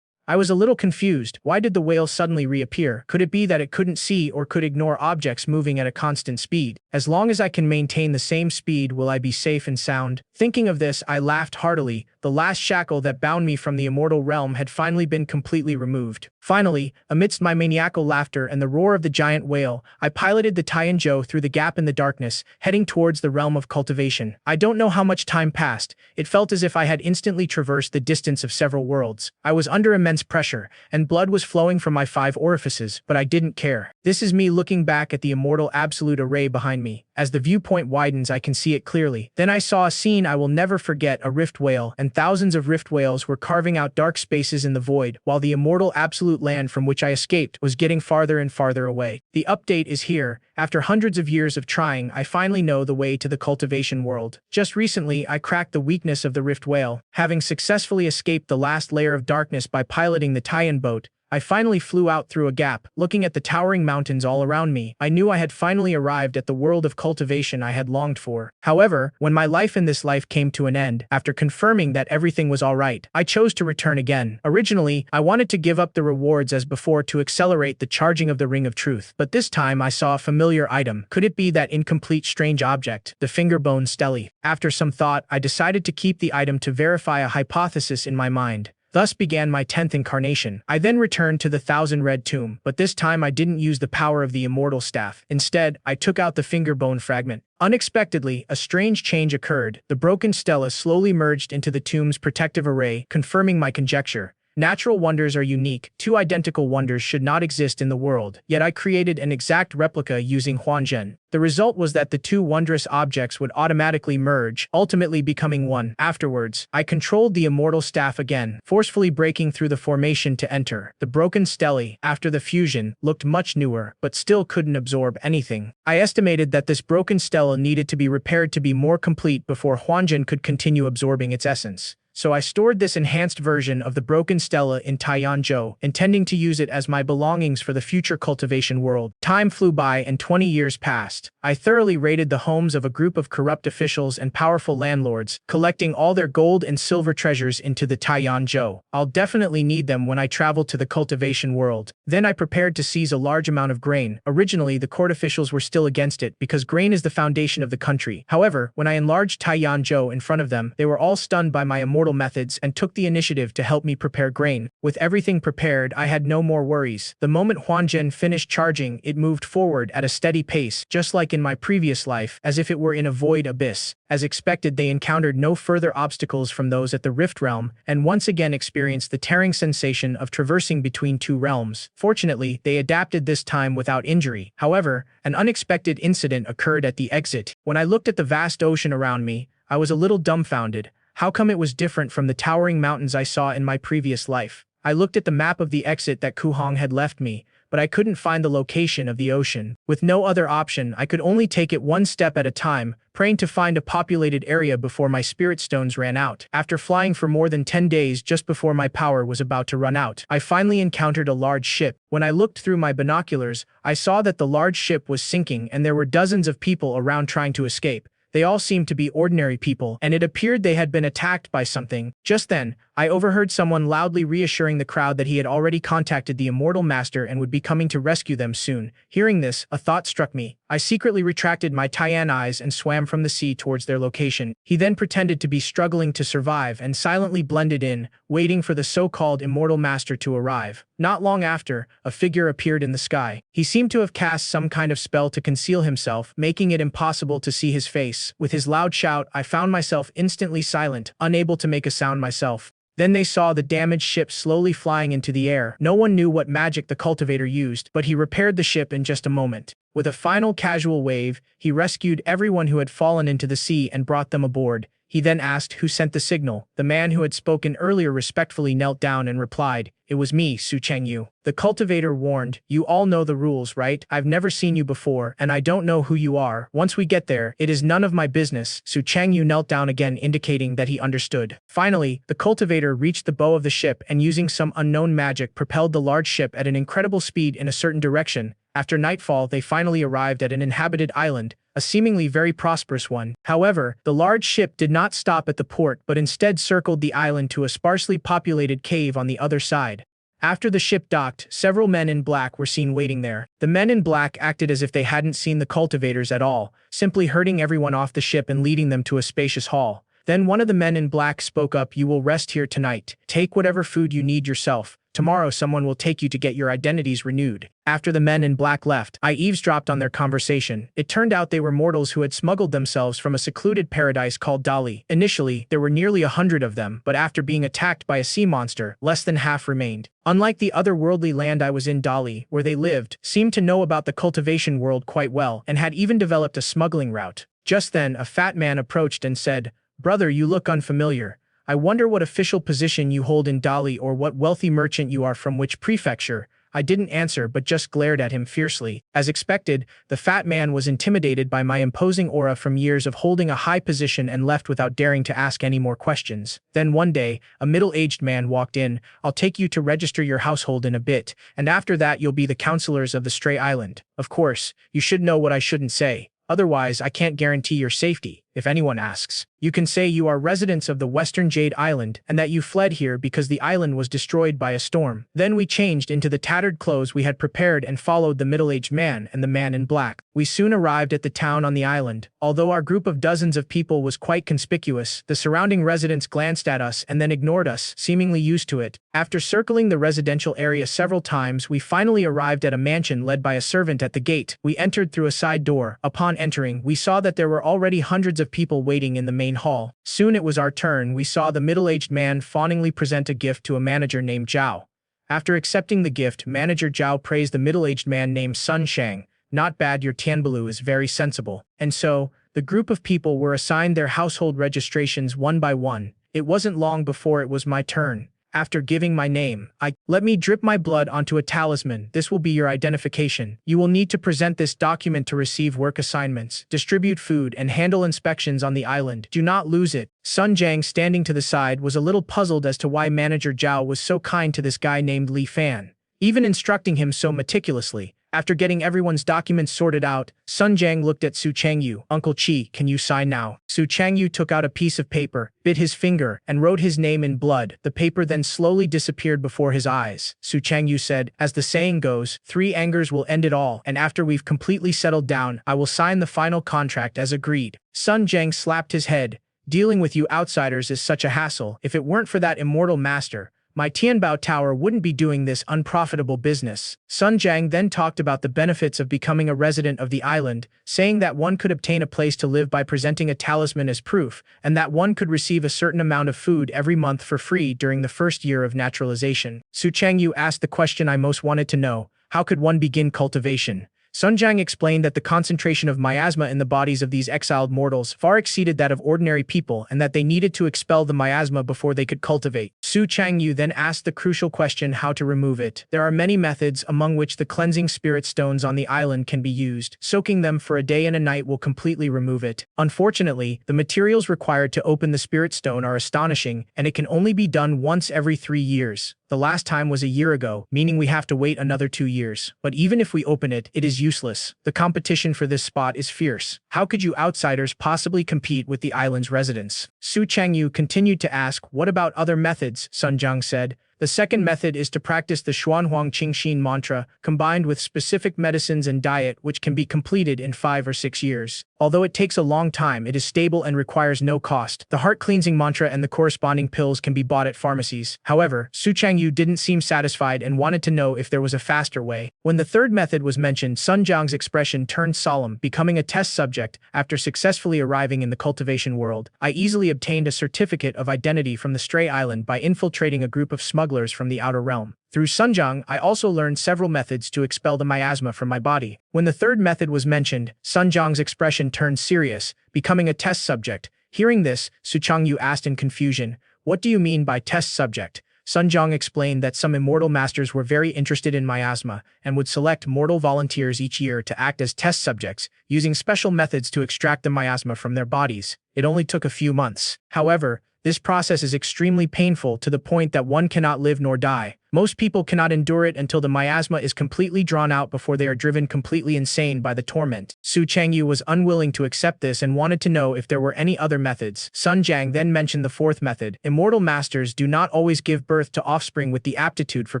I was a little confused. Why did the whale suddenly reappear? Could it be that it couldn't see or could ignore objects moving at a constant speed? As long as I can maintain the same speed, will I be safe and sound? Thinking of this, I laughed heartily. The last shackle that bound me from the immortal realm had finally been completely removed. Finally, amidst my maniacal laughter and the roar of the giant whale, I piloted the Taiyanzhou through the gap in the darkness, heading towards the realm of cultivation. I don't know how much time passed. It felt as if I had instantly traversed the distance of several worlds. I was under immense pressure, and blood was flowing from my 5 orifices, but I didn't care. This is me looking back at the immortal absolute array behind me. As the viewpoint widens, I can see it clearly. Then I saw a scene I will never forget, a rift whale, and thousands of rift whales were carving out dark spaces in the void, while the immortal absolute land from which I escaped was getting farther and farther away. The update is here. After hundreds of years of trying, I finally know the way to the cultivation world. Just recently, I cracked the weakness of the rift whale. Having successfully escaped the last layer of darkness by piloting the tie-in boat, I finally flew out through a gap. Looking at the towering mountains all around me, I knew I had finally arrived at the world of cultivation I had longed for. However, when my life in this life came to an end, after confirming that everything was alright, I chose to return again. Originally, I wanted to give up the rewards as before to accelerate the charging of the Ring of Truth, but this time I saw a familiar item. Could it be that incomplete strange object, the fingerbone stele? After some thought, I decided to keep the item to verify a hypothesis in my mind. Thus began my 10th incarnation. I then returned to the Thousand Red Tomb, but this time I didn't use the power of the immortal staff. Instead, I took out the fingerbone fragment. Unexpectedly, a strange change occurred. The broken stela slowly merged into the tomb's protective array, confirming my conjecture. Natural wonders are unique. Two identical wonders should not exist in the world, yet I created an exact replica using Huanzhen. The result was that the two wondrous objects would automatically merge, ultimately becoming one. Afterwards, I controlled the immortal staff again, forcefully breaking through the formation to enter. The broken stele, after the fusion, looked much newer, but still couldn't absorb anything. I estimated that this broken stela needed to be repaired to be more complete before Huanzhen could continue absorbing its essence. So I stored this enhanced version of the broken stela in Taiyanzhou, intending to use it as my belongings for the future cultivation world. Time flew by and 20 years passed. I thoroughly raided the homes of a group of corrupt officials and powerful landlords, collecting all their gold and silver treasures into the Taiyanzhou. I'll definitely need them when I travel to the cultivation world. Then I prepared to seize a large amount of grain. Originally, the court officials were still against it because grain is the foundation of the country. However, when I enlarged Taiyanzhou in front of them, they were all stunned by my immortal methods and took the initiative to help me prepare grain. With everything prepared, I had no more worries. The moment Huanzhen finished charging, it moved forward at a steady pace, just like in my previous life, as if it were in a void abyss. As expected, they encountered no further obstacles from those at the Rift Realm, and once again experienced the tearing sensation of traversing between two realms. Fortunately, they adapted this time without injury. However, an unexpected incident occurred at the exit. When I looked at the vast ocean around me, I was a little dumbfounded. How come it was different from the towering mountains I saw in my previous life? I looked at the map of the exit that Kuhong had left me, but I couldn't find the location of the ocean. With no other option, I could only take it one step at a time, praying to find a populated area before my spirit stones ran out. After flying for more than 10 days just before my power was about to run out, I finally encountered a large ship. When I looked through my binoculars, I saw that the large ship was sinking and there were dozens of people around trying to escape. They all seemed to be ordinary people, and it appeared they had been attacked by something. Just then, I overheard someone loudly reassuring the crowd that he had already contacted the Immortal Master and would be coming to rescue them soon. Hearing this, a thought struck me. I secretly retracted my Taiyan eyes and swam from the sea towards their location. He then pretended to be struggling to survive and silently blended in, waiting for the so-called Immortal Master to arrive. Not long after, a figure appeared in the sky. He seemed to have cast some kind of spell to conceal himself, making it impossible to see his face. With his loud shout, I found myself instantly silent, unable to make a sound myself. Then they saw the damaged ship slowly flying into the air. No one knew what magic the cultivator used, but he repaired the ship in just a moment. With a final casual wave, he rescued everyone who had fallen into the sea and brought them aboard. He then asked who sent the signal. The man who had spoken earlier respectfully knelt down and replied, "It was me, Su Chengyu." The cultivator warned, "You all know the rules, right? I've never seen you before, and I don't know who you are. Once we get there, it is none of my business." Su Chengyu knelt down again, indicating that he understood. Finally, the cultivator reached the bow of the ship and using some unknown magic propelled the large ship at an incredible speed in a certain direction. After nightfall, they finally arrived at an inhabited island, a seemingly very prosperous one. However, the large ship did not stop at the port but instead circled the island to a sparsely populated cave on the other side. After the ship docked, several men in black were seen waiting there. The men in black acted as if they hadn't seen the cultivators at all, simply herding everyone off the ship and leading them to a spacious hall. Then one of the men in black spoke up, "You will rest here tonight. Take whatever food you need yourself." Tomorrow someone will take you to get your identities renewed. After the men in black left, I eavesdropped on their conversation. It turned out they were mortals who had smuggled themselves from a secluded paradise called Dali. Initially, there were nearly 100 of them, but after being attacked by a sea monster, less than half remained. Unlike the otherworldly land I was in, Dali, where they lived, seemed to know about the cultivation world quite well, and had even developed a smuggling route. Just then, a fat man approached and said, "Brother, you look unfamiliar. I wonder what official position you hold in Dali or what wealthy merchant you are from which prefecture." I didn't answer but just glared at him fiercely. As expected, the fat man was intimidated by my imposing aura from years of holding a high position and left without daring to ask any more questions. Then one day, a middle-aged man walked in. "I'll take you to register your household in a bit, and after that you'll be the counselors of the Stray Island. Of course, you should know what I shouldn't say. Otherwise, I can't guarantee your safety. If anyone asks, you can say you are residents of the Western Jade Island and that you fled here because the island was destroyed by a storm." Then we changed into the tattered clothes we had prepared and followed the middle-aged man and the man in black. We soon arrived at the town on the island. Although our group of dozens of people was quite conspicuous, the surrounding residents glanced at us and then ignored us, seemingly used to it. After circling the residential area several times, we finally arrived at a mansion led by a servant at the gate. We entered through a side door. Upon entering, we saw that there were already hundreds of people waiting in the main hall. Soon it was our turn. We saw the middle-aged man fawningly present a gift to a manager named Zhao. After accepting the gift, Manager Zhao praised the middle-aged man named Sun Shang. "Not bad, your Tianbalu is very sensible." And so, the group of people were assigned their household registrations one by one. It wasn't long before it was my turn. After giving my name, let me drip my blood onto a talisman. This will be your identification. You will need to present this document to receive work assignments, distribute food, and handle inspections on the island. Do not lose it. Sun Jiang, standing to the side, was a little puzzled as to why Manager Zhao was so kind to this guy named Li Fan, even instructing him so meticulously. After getting everyone's documents sorted out, Sun Jiang looked at Su Changyu. "Uncle Qi, can you sign now?" Su Changyu took out a piece of paper, bit his finger, and wrote his name in blood. The paper then slowly disappeared before his eyes. Su Changyu said, "As the saying goes, 3 angers will end it all, and after we've completely settled down, I will sign the final contract as agreed." Sun Jiang slapped his head. "Dealing with you outsiders is such a hassle. If it weren't for that immortal master, my Tianbao Tower wouldn't be doing this unprofitable business." Sun Jiang then talked about the benefits of becoming a resident of the island, saying that one could obtain a place to live by presenting a talisman as proof, and that one could receive a certain amount of food every month for free during the first year of naturalization. Su Changyu asked the question I most wanted to know: how could one begin cultivation? Sun Jiang explained that the concentration of miasma in the bodies of these exiled mortals far exceeded that of ordinary people and that they needed to expel the miasma before they could cultivate. Su Changyu then asked the crucial question how to remove it. There are many methods, among which the cleansing spirit stones on the island can be used. Soaking them for a day and a night will completely remove it. Unfortunately, the materials required to open the spirit stone are astonishing, and it can only be done once every 3 years. The last time was a year ago, meaning we have to wait another 2 years. But even if we open it, it is useless. The competition for this spot is fierce. How could you outsiders possibly compete with the island's residents? Su Changyu continued to ask, "What about other methods?" Sun Jiang said. "The second method is to practice the Xuanhuang Qingxin mantra, combined with specific medicines and diet, which can be completed in 5 or 6 years. Although it takes a long time, it is stable and requires no cost. The heart-cleansing mantra and the corresponding pills can be bought at pharmacies." However, Su Changyu didn't seem satisfied and wanted to know if there was a faster way. When the third method was mentioned, Sun Jiang's expression turned solemn. "Becoming a test subject, after successfully arriving in the cultivation world, I easily obtained a certificate of identity from the Stray Island by infiltrating a group of smugglers from the outer realm. Through Sun Jiang, I also learned several methods to expel the miasma from my body." When the third method was mentioned, Sun Jiang's expression turned serious. "Becoming a test subject." Hearing this, Su Changyu asked in confusion, "What do you mean by test subject?" Sun Jiang explained that some immortal masters were very interested in miasma and would select mortal volunteers each year to act as test subjects, using special methods to extract the miasma from their bodies. It only took a few months. However, this process is extremely painful to the point that one cannot live nor die. Most people cannot endure it until the miasma is completely drawn out before they are driven completely insane by the torment. Su Changyu was unwilling to accept this and wanted to know if there were any other methods. Sun Jiang then mentioned the fourth method. Immortal masters do not always give birth to offspring with the aptitude for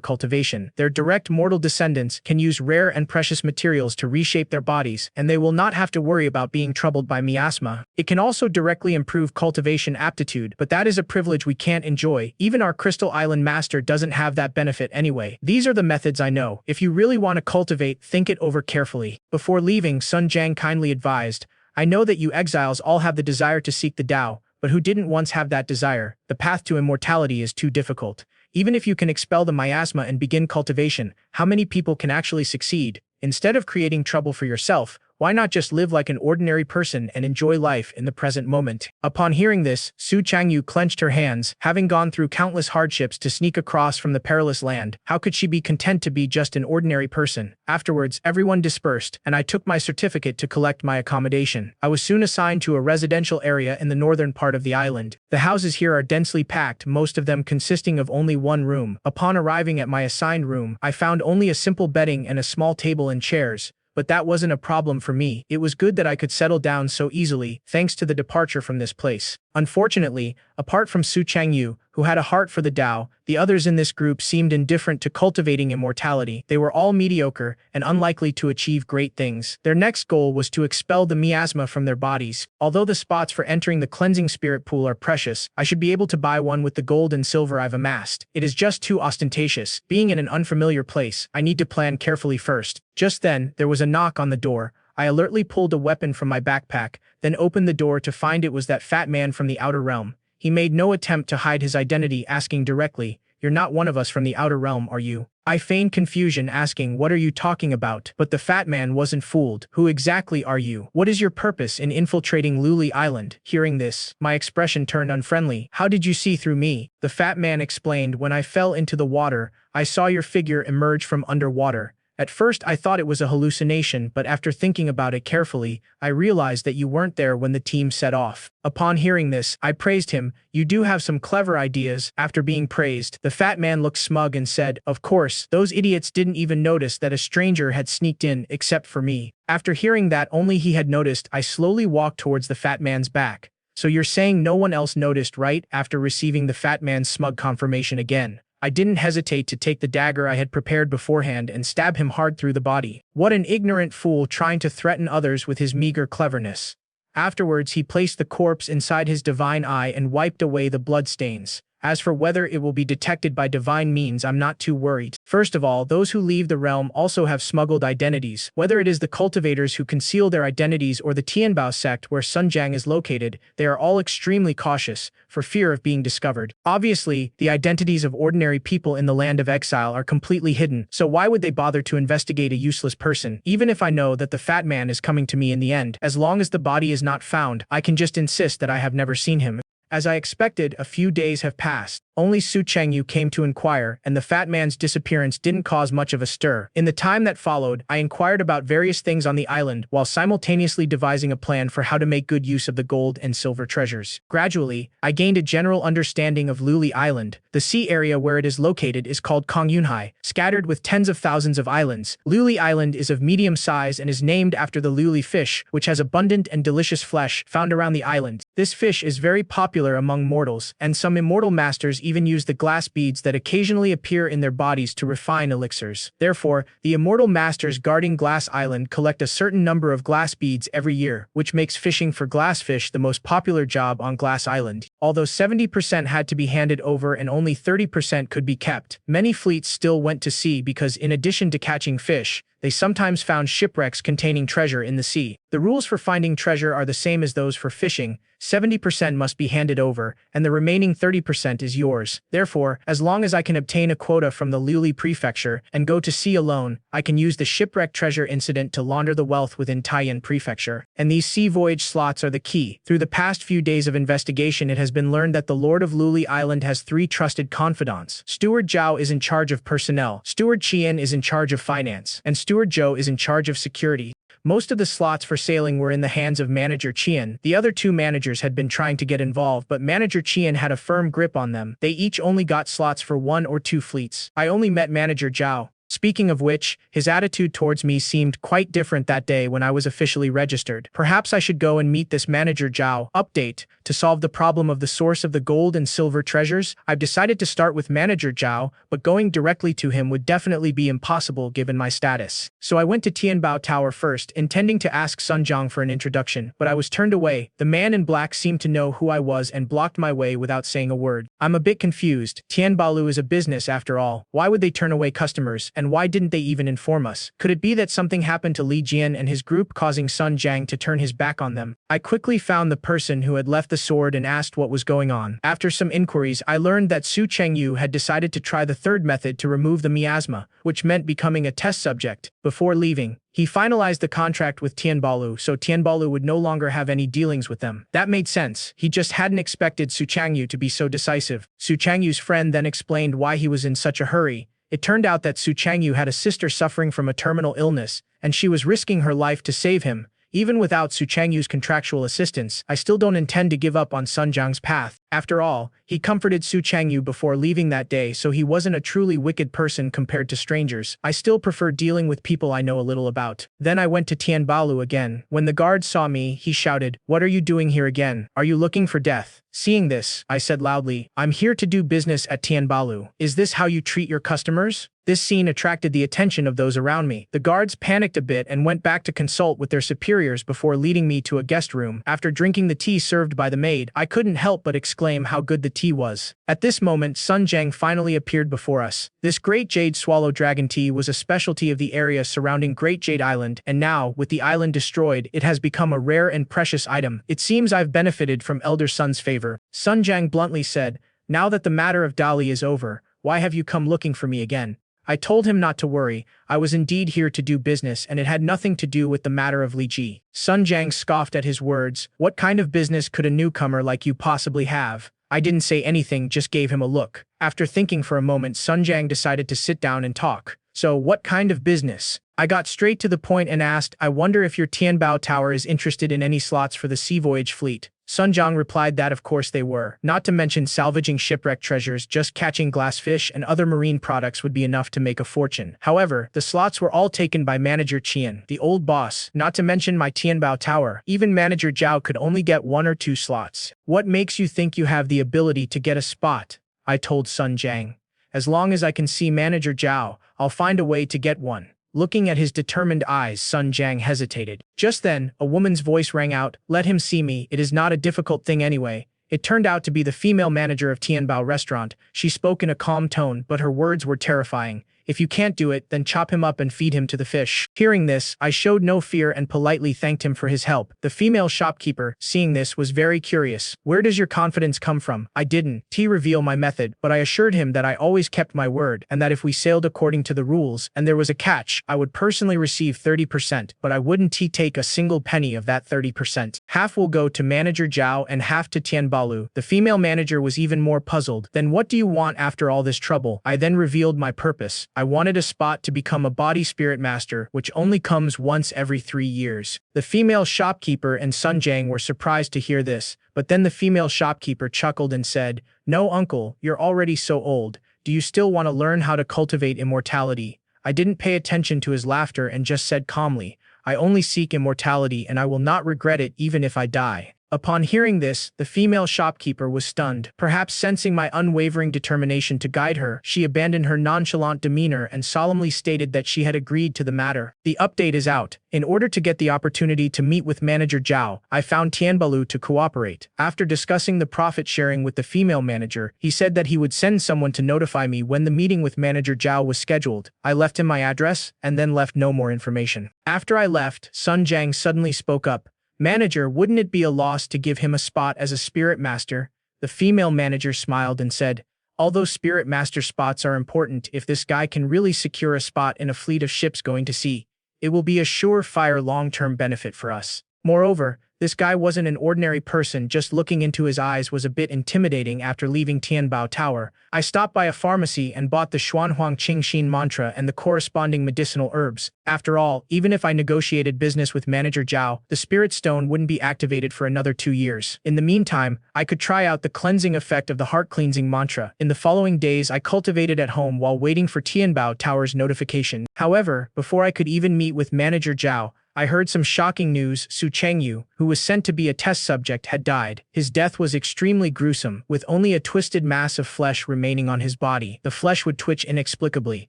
cultivation. Their direct mortal descendants can use rare and precious materials to reshape their bodies, and they will not have to worry about being troubled by miasma. It can also directly improve cultivation aptitude, but that is a privilege we can't enjoy. Even our Crystal Island master doesn't have that benefit benefit anyway. These are the methods I know. If you really want to cultivate, think it over carefully. Before leaving, Sun Jiang kindly advised, I know that you exiles all have the desire to seek the Tao, but who didn't once have that desire? The path to immortality is too difficult. Even if you can expel the miasma and begin cultivation, how many people can actually succeed? Instead of creating trouble for yourself, why not just live like an ordinary person and enjoy life in the present moment? Upon hearing this, Su Changyu clenched her hands. Having gone through countless hardships to sneak across from the perilous land, how could she be content to be just an ordinary person? Afterwards, everyone dispersed, and I took my certificate to collect my accommodation. I was soon assigned to a residential area in the northern part of the island. The houses here are densely packed, most of them consisting of only one room. Upon arriving at my assigned room, I found only a simple bedding and a small table and chairs. But that wasn't a problem for me. It was good that I could settle down so easily, thanks to the departure from this place. Unfortunately, apart from Su Changyu, who had a heart for the Tao, the others in this group seemed indifferent to cultivating immortality. They were all mediocre and unlikely to achieve great things. Their next goal was to expel the miasma from their bodies. Although the spots for entering the cleansing spirit pool are precious, I should be able to buy one with the gold and silver I've amassed. It is just too ostentatious. Being in an unfamiliar place, I need to plan carefully first. Just then, there was a knock on the door. I alertly pulled a weapon from my backpack, then opened the door to find it was that fat man from the outer realm. He made no attempt to hide his identity, asking directly, "You're not one of us from the outer realm, are you?" I feigned confusion, asking, "What are you talking about?" But the fat man wasn't fooled. "Who exactly are you? What is your purpose in infiltrating Luli Island?" Hearing this, my expression turned unfriendly. "How did you see through me?" The fat man explained, "When I fell into the water, I saw your figure emerge from underwater. At first I thought it was a hallucination, but after thinking about it carefully, I realized that you weren't there when the team set off." Upon hearing this, I praised him. "You do have some clever ideas." After being praised, the fat man looked smug and said, "Of course, those idiots didn't even notice that a stranger had sneaked in, except for me." After hearing that only he had noticed, I slowly walked towards the fat man's back. "So you're saying no one else noticed, right?" After receiving the fat man's smug confirmation again, I didn't hesitate to take the dagger I had prepared beforehand and stab him hard through the body. What an ignorant fool, trying to threaten others with his meager cleverness. Afterwards, he placed the corpse inside his divine eye and wiped away the bloodstains. As for whether it will be detected by divine means, I'm not too worried. First of all, those who leave the realm also have smuggled identities. Whether it is the cultivators who conceal their identities or the Tianbao sect where Sun Jiang is located, they are all extremely cautious, for fear of being discovered. Obviously, the identities of ordinary people in the land of exile are completely hidden, so why would they bother to investigate a useless person? Even if I know that the fat man is coming to me in the end, as long as the body is not found, I can just insist that I have never seen him. As I expected, a few days have passed. Only Su Changyu came to inquire, and the fat man's disappearance didn't cause much of a stir. In the time that followed, I inquired about various things on the island, while simultaneously devising a plan for how to make good use of the gold and silver treasures. Gradually, I gained a general understanding of Luli Island. The sea area where it is located is called Kongyunhai, scattered with tens of thousands of islands. Luli Island is of medium size and is named after the luli fish, which has abundant and delicious flesh found around the island. This fish is very popular among mortals, and some immortal masters even use the glass beads that occasionally appear in their bodies to refine elixirs. Therefore, the immortal masters guarding Glass Island collect a certain number of glass beads every year, which makes fishing for glassfish the most popular job on Glass Island. Although 70% had to be handed over and only 30% could be kept, many fleets still went to sea because in addition to catching fish, they sometimes found shipwrecks containing treasure in the sea. The rules for finding treasure are the same as those for fishing. 70% must be handed over, and the remaining 30% is yours. Therefore, as long as I can obtain a quota from the Luli Prefecture and go to sea alone, I can use the shipwreck treasure incident to launder the wealth within Taiyan Prefecture. And these sea voyage slots are the key. Through the past few days of investigation, it has been learned that the Lord of Luli Island has 3 trusted confidants. Steward Zhao is in charge of personnel, Steward Qian is in charge of finance, and Steward Zhou is in charge of security. Most of the slots for sailing were in the hands of Manager Qian. The other 2 managers had been trying to get involved, but Manager Qian had a firm grip on them. They each only got slots for 1 or 2 fleets. I only met Manager Zhao. Speaking of which, his attitude towards me seemed quite different that day when I was officially registered. Perhaps I should go and meet this manager Zhao. Update. To solve the problem of the source of the gold and silver treasures, I've decided to start with manager Zhao, but going directly to him would definitely be impossible given my status. So I went to Tianbao Tower first, intending to ask Sun Jiang for an introduction, but I was turned away. The man in black seemed to know who I was and blocked my way without saying a word. I'm a bit confused. Tianbalu is a business after all. Why would they turn away customers, and why didn't they even inform us? Could it be that something happened to Li Jian and his group causing Sun Jiang to turn his back on them? I quickly found the person who had left the sword and asked what was going on. After some inquiries, I learned that Su Chengyu had decided to try the third method to remove the miasma, which meant becoming a test subject. Before leaving, he finalized the contract with Tianbalu, so Tianbalu would no longer have any dealings with them. That made sense. He just hadn't expected Su Chengyu to be so decisive. Su Chengyu's friend then explained why he was in such a hurry. It turned out that Su Chengyu had a sister suffering from a terminal illness, and she was risking her life to save him. Even without Su Chengyu's contractual assistance, I still don't intend to give up on Sun Jiang's path. After all, he comforted Su Chengyu before leaving that day, so he wasn't a truly wicked person compared to strangers. I still prefer dealing with people I know a little about. Then I went to Tianbalu again. When the guard saw me, he shouted, "What are you doing here again? Are you looking for death?" Seeing this, I said loudly, "I'm here to do business at Tianbalu. Is this how you treat your customers?" This scene attracted the attention of those around me. The guards panicked a bit and went back to consult with their superiors before leading me to a guest room. After drinking the tea served by the maid, I couldn't help but exclaim how good the tea was. At this moment, Sun Jiang finally appeared before us. This Great Jade Swallow Dragon tea was a specialty of the area surrounding Great Jade Island, and now, with the island destroyed, it has become a rare and precious item. It seems I've benefited from Elder Sun's favor. Sun Jiang bluntly said, "Now that the matter of Dali is over, why have you come looking for me again?" I told him not to worry. I was indeed here to do business, and it had nothing to do with the matter of Li Ji. Sun Jiang scoffed at his words. "What kind of business could a newcomer like you possibly have?" I didn't say anything, just gave him a look. After thinking for a moment, Sun Jiang decided to sit down and talk. "So, what kind of business?" I got straight to the point and asked, "I wonder if your Tianbao Tower is interested in any slots for the sea voyage fleet." Sun Jiang replied that of course they were. Not to mention salvaging shipwrecked treasures, just catching glassfish and other marine products would be enough to make a fortune. However, the slots were all taken by Manager Qian, the old boss, not to mention my Tianbao Tower. Even Manager Zhao could only get 1 or 2 slots. "What makes you think you have the ability to get a spot?" I told Sun Jiang. "As long as I can see Manager Zhao, I'll find a way to get one." Looking at his determined eyes, Sun Jiang hesitated. Just then, a woman's voice rang out, "Let him see me, it is not a difficult thing anyway." It turned out to be the female manager of Tianbao restaurant. She spoke in a calm tone, but her words were terrifying. "If you can't do it, then chop him up and feed him to the fish." Hearing this, I showed no fear and politely thanked him for his help. The female shopkeeper, seeing this, was very curious. "Where does your confidence come from?" I didn't reveal my method, but I assured him that I always kept my word, and that if we sailed according to the rules, and there was a catch, I would personally receive 30%, but I wouldn't take a single penny of that 30%. Half will go to Manager Zhao and half to Tianbalu. The female manager was even more puzzled. "Then what do you want after all this trouble?" I then revealed my purpose. I wanted a spot to become a body spirit master, which only comes once every 3 years. The female shopkeeper and Sun Jiang were surprised to hear this, but then the female shopkeeper chuckled and said, "No, uncle, you're already so old. Do you still want to learn how to cultivate immortality?" I didn't pay attention to his laughter and just said calmly, "I only seek immortality and I will not regret it even if I die." Upon hearing this, the female shopkeeper was stunned. Perhaps sensing my unwavering determination to guide her, she abandoned her nonchalant demeanor and solemnly stated that she had agreed to the matter. The update is out. In order to get the opportunity to meet with Manager Zhao, I found Tianbalu to cooperate. After discussing the profit sharing with the female manager, he said that he would send someone to notify me when the meeting with Manager Zhao was scheduled. I left him my address and then left no more information. After I left, Sun Jiang suddenly spoke up. "Manager, wouldn't it be a loss to give him a spot as a spirit master?" The female manager smiled and said, "Although spirit master spots are important, if this guy can really secure a spot in a fleet of ships going to sea, it will be a surefire long-term benefit for us." Moreover, this guy wasn't an ordinary person. Just looking into his eyes was a bit intimidating. After leaving Tianbao Tower, I stopped by a pharmacy and bought the Xuanhuang Qingxin mantra and the corresponding medicinal herbs. After all, even if I negotiated business with Manager Zhao, the Spirit Stone wouldn't be activated for another 2 years. In the meantime, I could try out the cleansing effect of the heart-cleansing mantra. In the following days, I cultivated at home while waiting for Tianbao Tower's notification. However, before I could even meet with Manager Zhao, I heard some shocking news. Su Chengyu, who was sent to be a test subject, had died. His death was extremely gruesome, with only a twisted mass of flesh remaining on his body. The flesh would twitch inexplicably,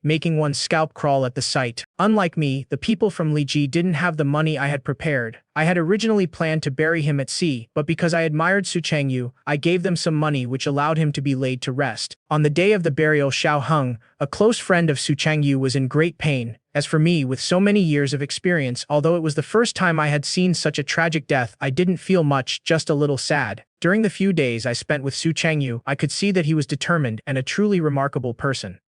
making one's scalp crawl at the sight. Unlike me, the people from Liji didn't have the money I had prepared. I had originally planned to bury him at sea, but because I admired Su Chengyu, I gave them some money which allowed him to be laid to rest. On the day of the burial, Xiao Heng, a close friend of Su Chengyu, was in great pain. As for me, with so many years of experience, although it was the first time I had seen such a tragic death, I didn't feel much, just a little sad. During the few days I spent with Su Chengyu, I could see that he was determined and a truly remarkable person.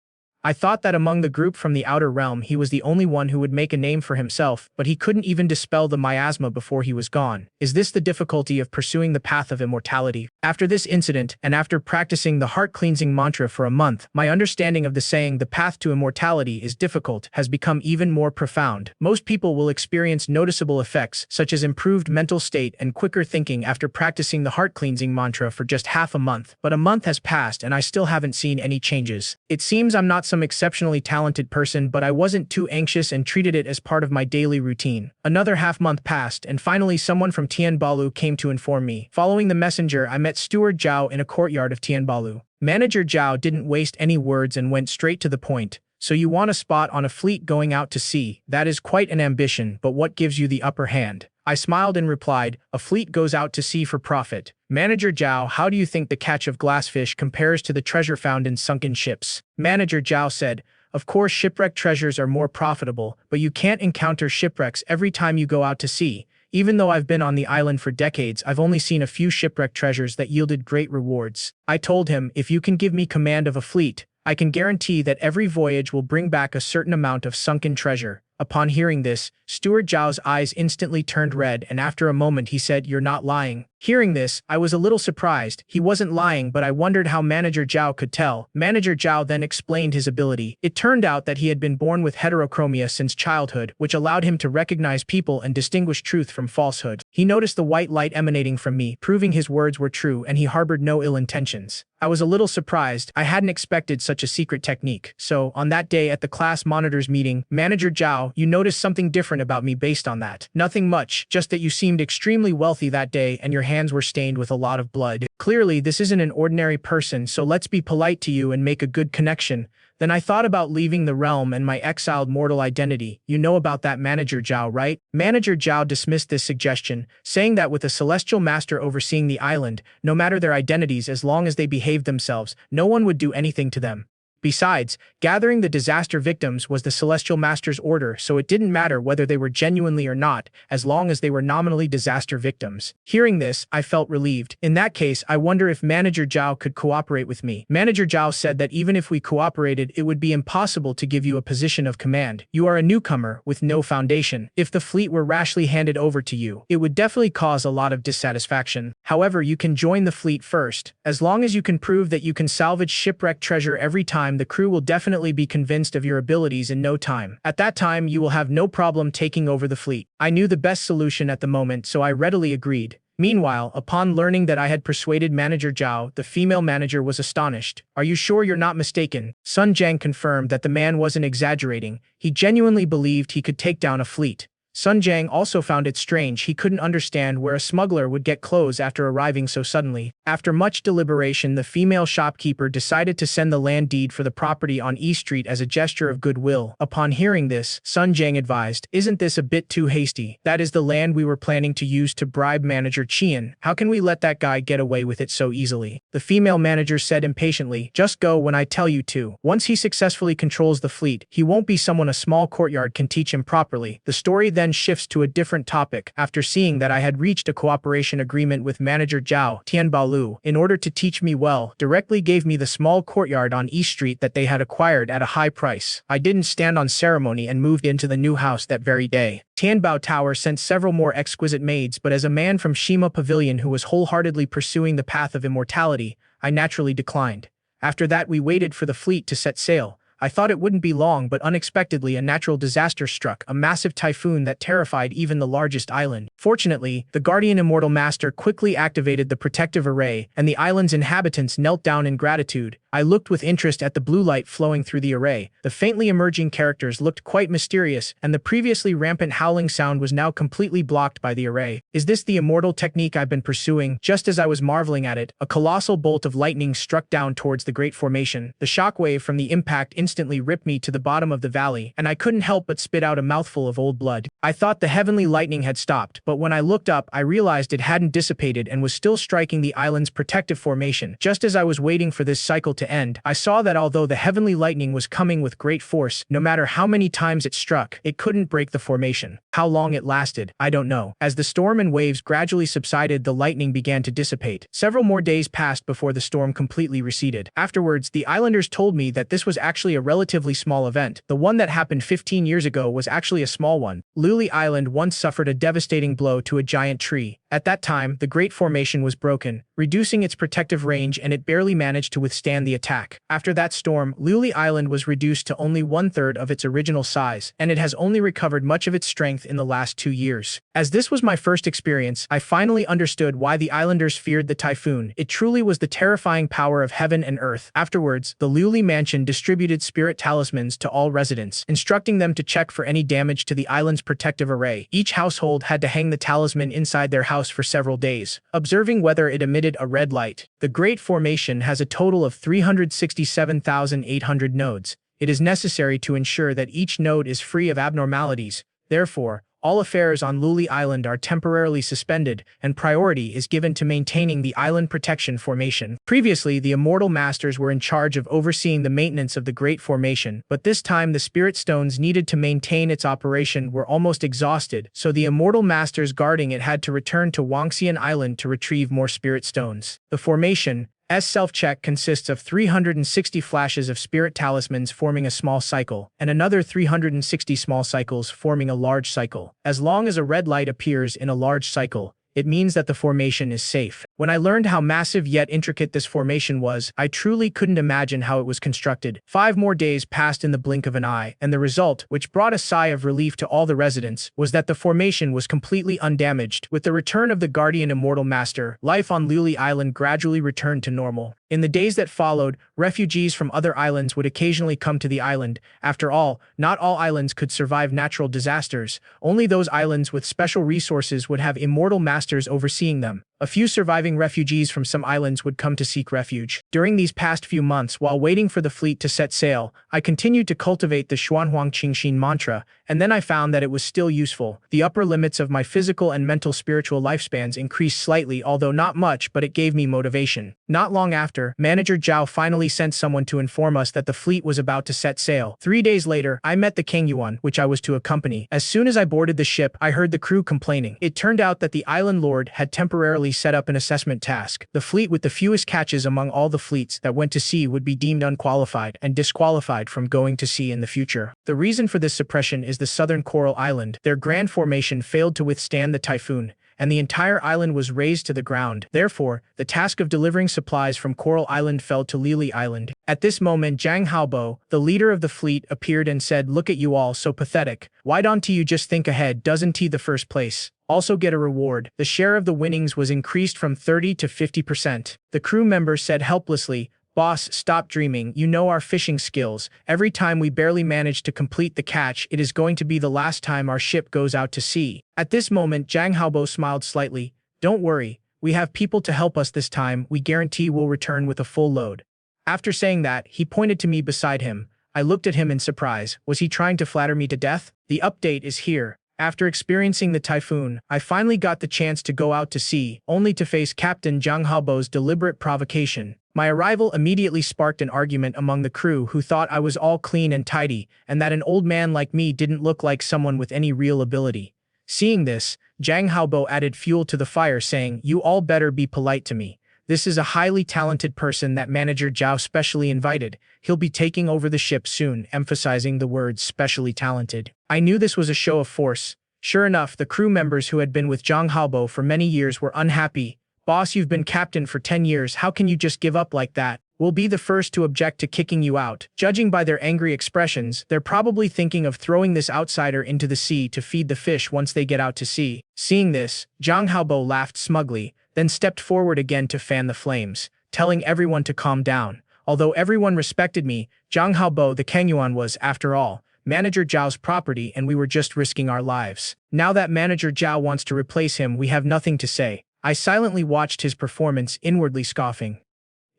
I thought that among the group from the outer realm he was the only one who would make a name for himself, but he couldn't even dispel the miasma before he was gone. Is this the difficulty of pursuing the path of immortality? After this incident, and after practicing the heart-cleansing mantra for a month, my understanding of the saying "the path to immortality is difficult" has become even more profound. Most people will experience noticeable effects, such as improved mental state and quicker thinking after practicing the heart-cleansing mantra for just half a month. But a month has passed and I still haven't seen any changes. It seems I'm not some exceptionally talented person, but I wasn't too anxious and treated it as part of my daily routine. Another half-month passed, and finally someone from Tianbalu came to inform me. Following the messenger, I met Steward Zhao in a courtyard of Tianbalu. Manager Zhao didn't waste any words and went straight to the point. So you want a spot on a fleet going out to sea? That is quite an ambition, but what gives you the upper hand? I smiled and replied, a fleet goes out to sea for profit. Manager Zhao, how do you think the catch of glassfish compares to the treasure found in sunken ships? Manager Zhao said, of course shipwrecked treasures are more profitable, but you can't encounter shipwrecks every time you go out to sea. Even though I've been on the island for decades, I've only seen a few shipwrecked treasures that yielded great rewards. I told him, if you can give me command of a fleet, I can guarantee that every voyage will bring back a certain amount of sunken treasure. Upon hearing this, Steward Zhao's eyes instantly turned red, and after a moment he said, you're not lying. Hearing this, I was a little surprised. He wasn't lying, but I wondered how Manager Zhao could tell. Manager Zhao then explained his ability. It turned out that he had been born with heterochromia since childhood, which allowed him to recognize people and distinguish truth from falsehood. He noticed the white light emanating from me, proving his words were true, and he harbored no ill intentions. I was a little surprised. I hadn't expected such a secret technique. So, on that day at the class monitors meeting, Manager Zhao, you noticed something different about me based on that. Nothing much, just that you seemed extremely wealthy that day and your hands were stained with a lot of blood. Clearly, this isn't an ordinary person, so let's be polite to you and make a good connection. Then I thought about leaving the realm and my exiled mortal identity. You know about that, Manager Zhao, right? Manager Zhao dismissed this suggestion, saying that with a celestial master overseeing the island, no matter their identities, as long as they behaved themselves, no one would do anything to them. Besides, gathering the disaster victims was the Celestial Master's order, so it didn't matter whether they were genuinely or not, as long as they were nominally disaster victims. Hearing this, I felt relieved. In that case, I wonder if Manager Zhao could cooperate with me. Manager Zhao said that even if we cooperated, it would be impossible to give you a position of command. You are a newcomer, with no foundation. If the fleet were rashly handed over to you, it would definitely cause a lot of dissatisfaction. However, you can join the fleet first. As long as you can prove that you can salvage shipwrecked treasure every time, the crew will definitely be convinced of your abilities in no time. At that time, you will have no problem taking over the fleet. I knew the best solution at the moment, so I readily agreed. Meanwhile, upon learning that I had persuaded Manager Zhao, the female manager was astonished. Are you sure you're not mistaken? Sun Jiang confirmed that the man wasn't exaggerating. He genuinely believed he could take down a fleet. Sun Jiang also found it strange. He couldn't understand where a smuggler would get clothes after arriving so suddenly. After much deliberation, the female shopkeeper decided to send the land deed for the property on E Street as a gesture of goodwill. Upon hearing this, Sun Jiang advised, isn't this a bit too hasty? That is the land we were planning to use to bribe Manager Qian. How can we let that guy get away with it so easily? The female manager said impatiently, just go when I tell you to. Once he successfully controls the fleet, he won't be someone a small courtyard can teach him properly. The story then then shifts to a different topic after seeing that I had reached a cooperation agreement with manager Zhao Tianbaolu in order to teach me well, directly gave me the small courtyard on East Street that they had acquired at a high price. I didn't stand on ceremony and moved into the new house that very day. Tianbao Tower sent several more exquisite maids, but as a man from Shima Pavilion who was wholeheartedly pursuing the path of immortality, I naturally declined. After that we waited for the fleet to set sail. I thought it wouldn't be long, but unexpectedly a natural disaster struck, a massive typhoon that terrified even the largest island. Fortunately, the guardian immortal master quickly activated the protective array, and the island's inhabitants knelt down in gratitude. I looked with interest at the blue light flowing through the array. The faintly emerging characters looked quite mysterious, and the previously rampant howling sound was now completely blocked by the array. Is this the immortal technique I've been pursuing? Just as I was marveling at it, a colossal bolt of lightning struck down towards the great formation. The shockwave from the impact instantly ripped me to the bottom of the valley, and I couldn't help but spit out a mouthful of old blood. I thought the heavenly lightning had stopped, but when I looked up, I realized it hadn't dissipated and was still striking the island's protective formation. Just as I was waiting for this cycle to end, I saw that although the heavenly lightning was coming with great force, no matter how many times it struck, it couldn't break the formation. How long it lasted, I don't know. As the storm and waves gradually subsided, the lightning began to dissipate. Several more days passed before the storm completely receded. Afterwards, the islanders told me that this was actually a relatively small event. The one that happened 15 years ago was actually a small one. Luli Island once suffered a devastating blow to a giant tree. At that time, the Great Formation was broken, reducing its protective range, and it barely managed to withstand the attack. After that storm, Luli Island was reduced to only 1/3 of its original size, and it has only recovered much of its strength in the last 2 years. As this was my first experience, I finally understood why the islanders feared the typhoon. It truly was the terrifying power of heaven and earth. Afterwards, the Luli mansion distributed spirit talismans to all residents, instructing them to check for any damage to the island's protective array. Each household had to hang the talisman inside their house for several days, observing whether it emitted a red light. The Great Formation has a total of 367,800 nodes. It is necessary to ensure that each node is free of abnormalities. Therefore, all affairs on Luli Island are temporarily suspended, and priority is given to maintaining the island protection formation. Previously, the Immortal Masters were in charge of overseeing the maintenance of the Great Formation, but this time the Spirit Stones needed to maintain its operation were almost exhausted, so the Immortal Masters guarding it had to return to Wangxian Island to retrieve more Spirit Stones. The formation self-check consists of 360 flashes of spirit talismans forming a small cycle, and another 360 small cycles forming a large cycle. As long as a red light appears in a large cycle, it means that the formation is safe. When I learned how massive yet intricate this formation was, I truly couldn't imagine how it was constructed. 5 more days passed in the blink of an eye, and the result, which brought a sigh of relief to all the residents, was that the formation was completely undamaged. With the return of the Guardian Immortal Master, life on Luli Island gradually returned to normal. In the days that followed, refugees from other islands would occasionally come to the island. After all, not all islands could survive natural disasters. Only those islands with special resources would have immortal masters overseeing them. A few surviving refugees from some islands would come to seek refuge. During these past few months, while waiting for the fleet to set sail, I continued to cultivate the Xuanhuang Qingxin mantra, and then I found that it was still useful. The upper limits of my physical and mental spiritual lifespans increased slightly, although not much, but it gave me motivation. Not long after, Manager Zhao finally sent someone to inform us that the fleet was about to set sail. 3 days later, I met the King Yuan, which I was to accompany. As soon as I boarded the ship, I heard the crew complaining. It turned out that the island lord had temporarily set up an assessment task. The fleet with the fewest catches among all the fleets that went to sea would be deemed unqualified and disqualified from going to sea in the future. The reason for this suppression is the southern Coral Island. Their grand formation failed to withstand the typhoon, and the entire island was razed to the ground. Therefore, the task of delivering supplies from Coral Island fell to Lili Island. At this moment, Zhang Haobo, the leader of the fleet, appeared and said, "Look at you all, so pathetic. Why don't you just think ahead? Doesn't he the first place also get a reward?" The share of the winnings was increased from 30 to 50%. The crew member said helplessly, "Boss, stop dreaming. You know our fishing skills. Every time we barely manage to complete the catch, it is going to be the last time our ship goes out to sea." At this moment, Zhang Haobo smiled slightly. "Don't worry. We have people to help us this time. We guarantee we'll return with a full load." After saying that, he pointed to me beside him. I looked at him in surprise. Was he trying to flatter me to death? The update is here. After experiencing the typhoon, I finally got the chance to go out to sea, only to face Captain Zhang Haobo's deliberate provocation. My arrival immediately sparked an argument among the crew who thought I was all clean and tidy, and that an old man like me didn't look like someone with any real ability. Seeing this, Zhang Haobo added fuel to the fire saying, "You all better be polite to me. This is a highly talented person that Manager Zhao specially invited. He'll be taking over the ship soon," emphasizing the words specially talented. I knew this was a show of force. Sure enough, the crew members who had been with Zhang Haobo for many years were unhappy. "Boss, you've been captain for 10 years, how can you just give up like that? We'll be the first to object to kicking you out." Judging by their angry expressions, they're probably thinking of throwing this outsider into the sea to feed the fish once they get out to sea. Seeing this, Zhang Haobo laughed smugly, then stepped forward again to fan the flames, telling everyone to calm down. Although everyone respected me, Zhang Haobo the Kengyuan was, after all, Manager Zhao's property and we were just risking our lives. Now that Manager Zhao wants to replace him, we have nothing to say. I silently watched his performance, inwardly scoffing.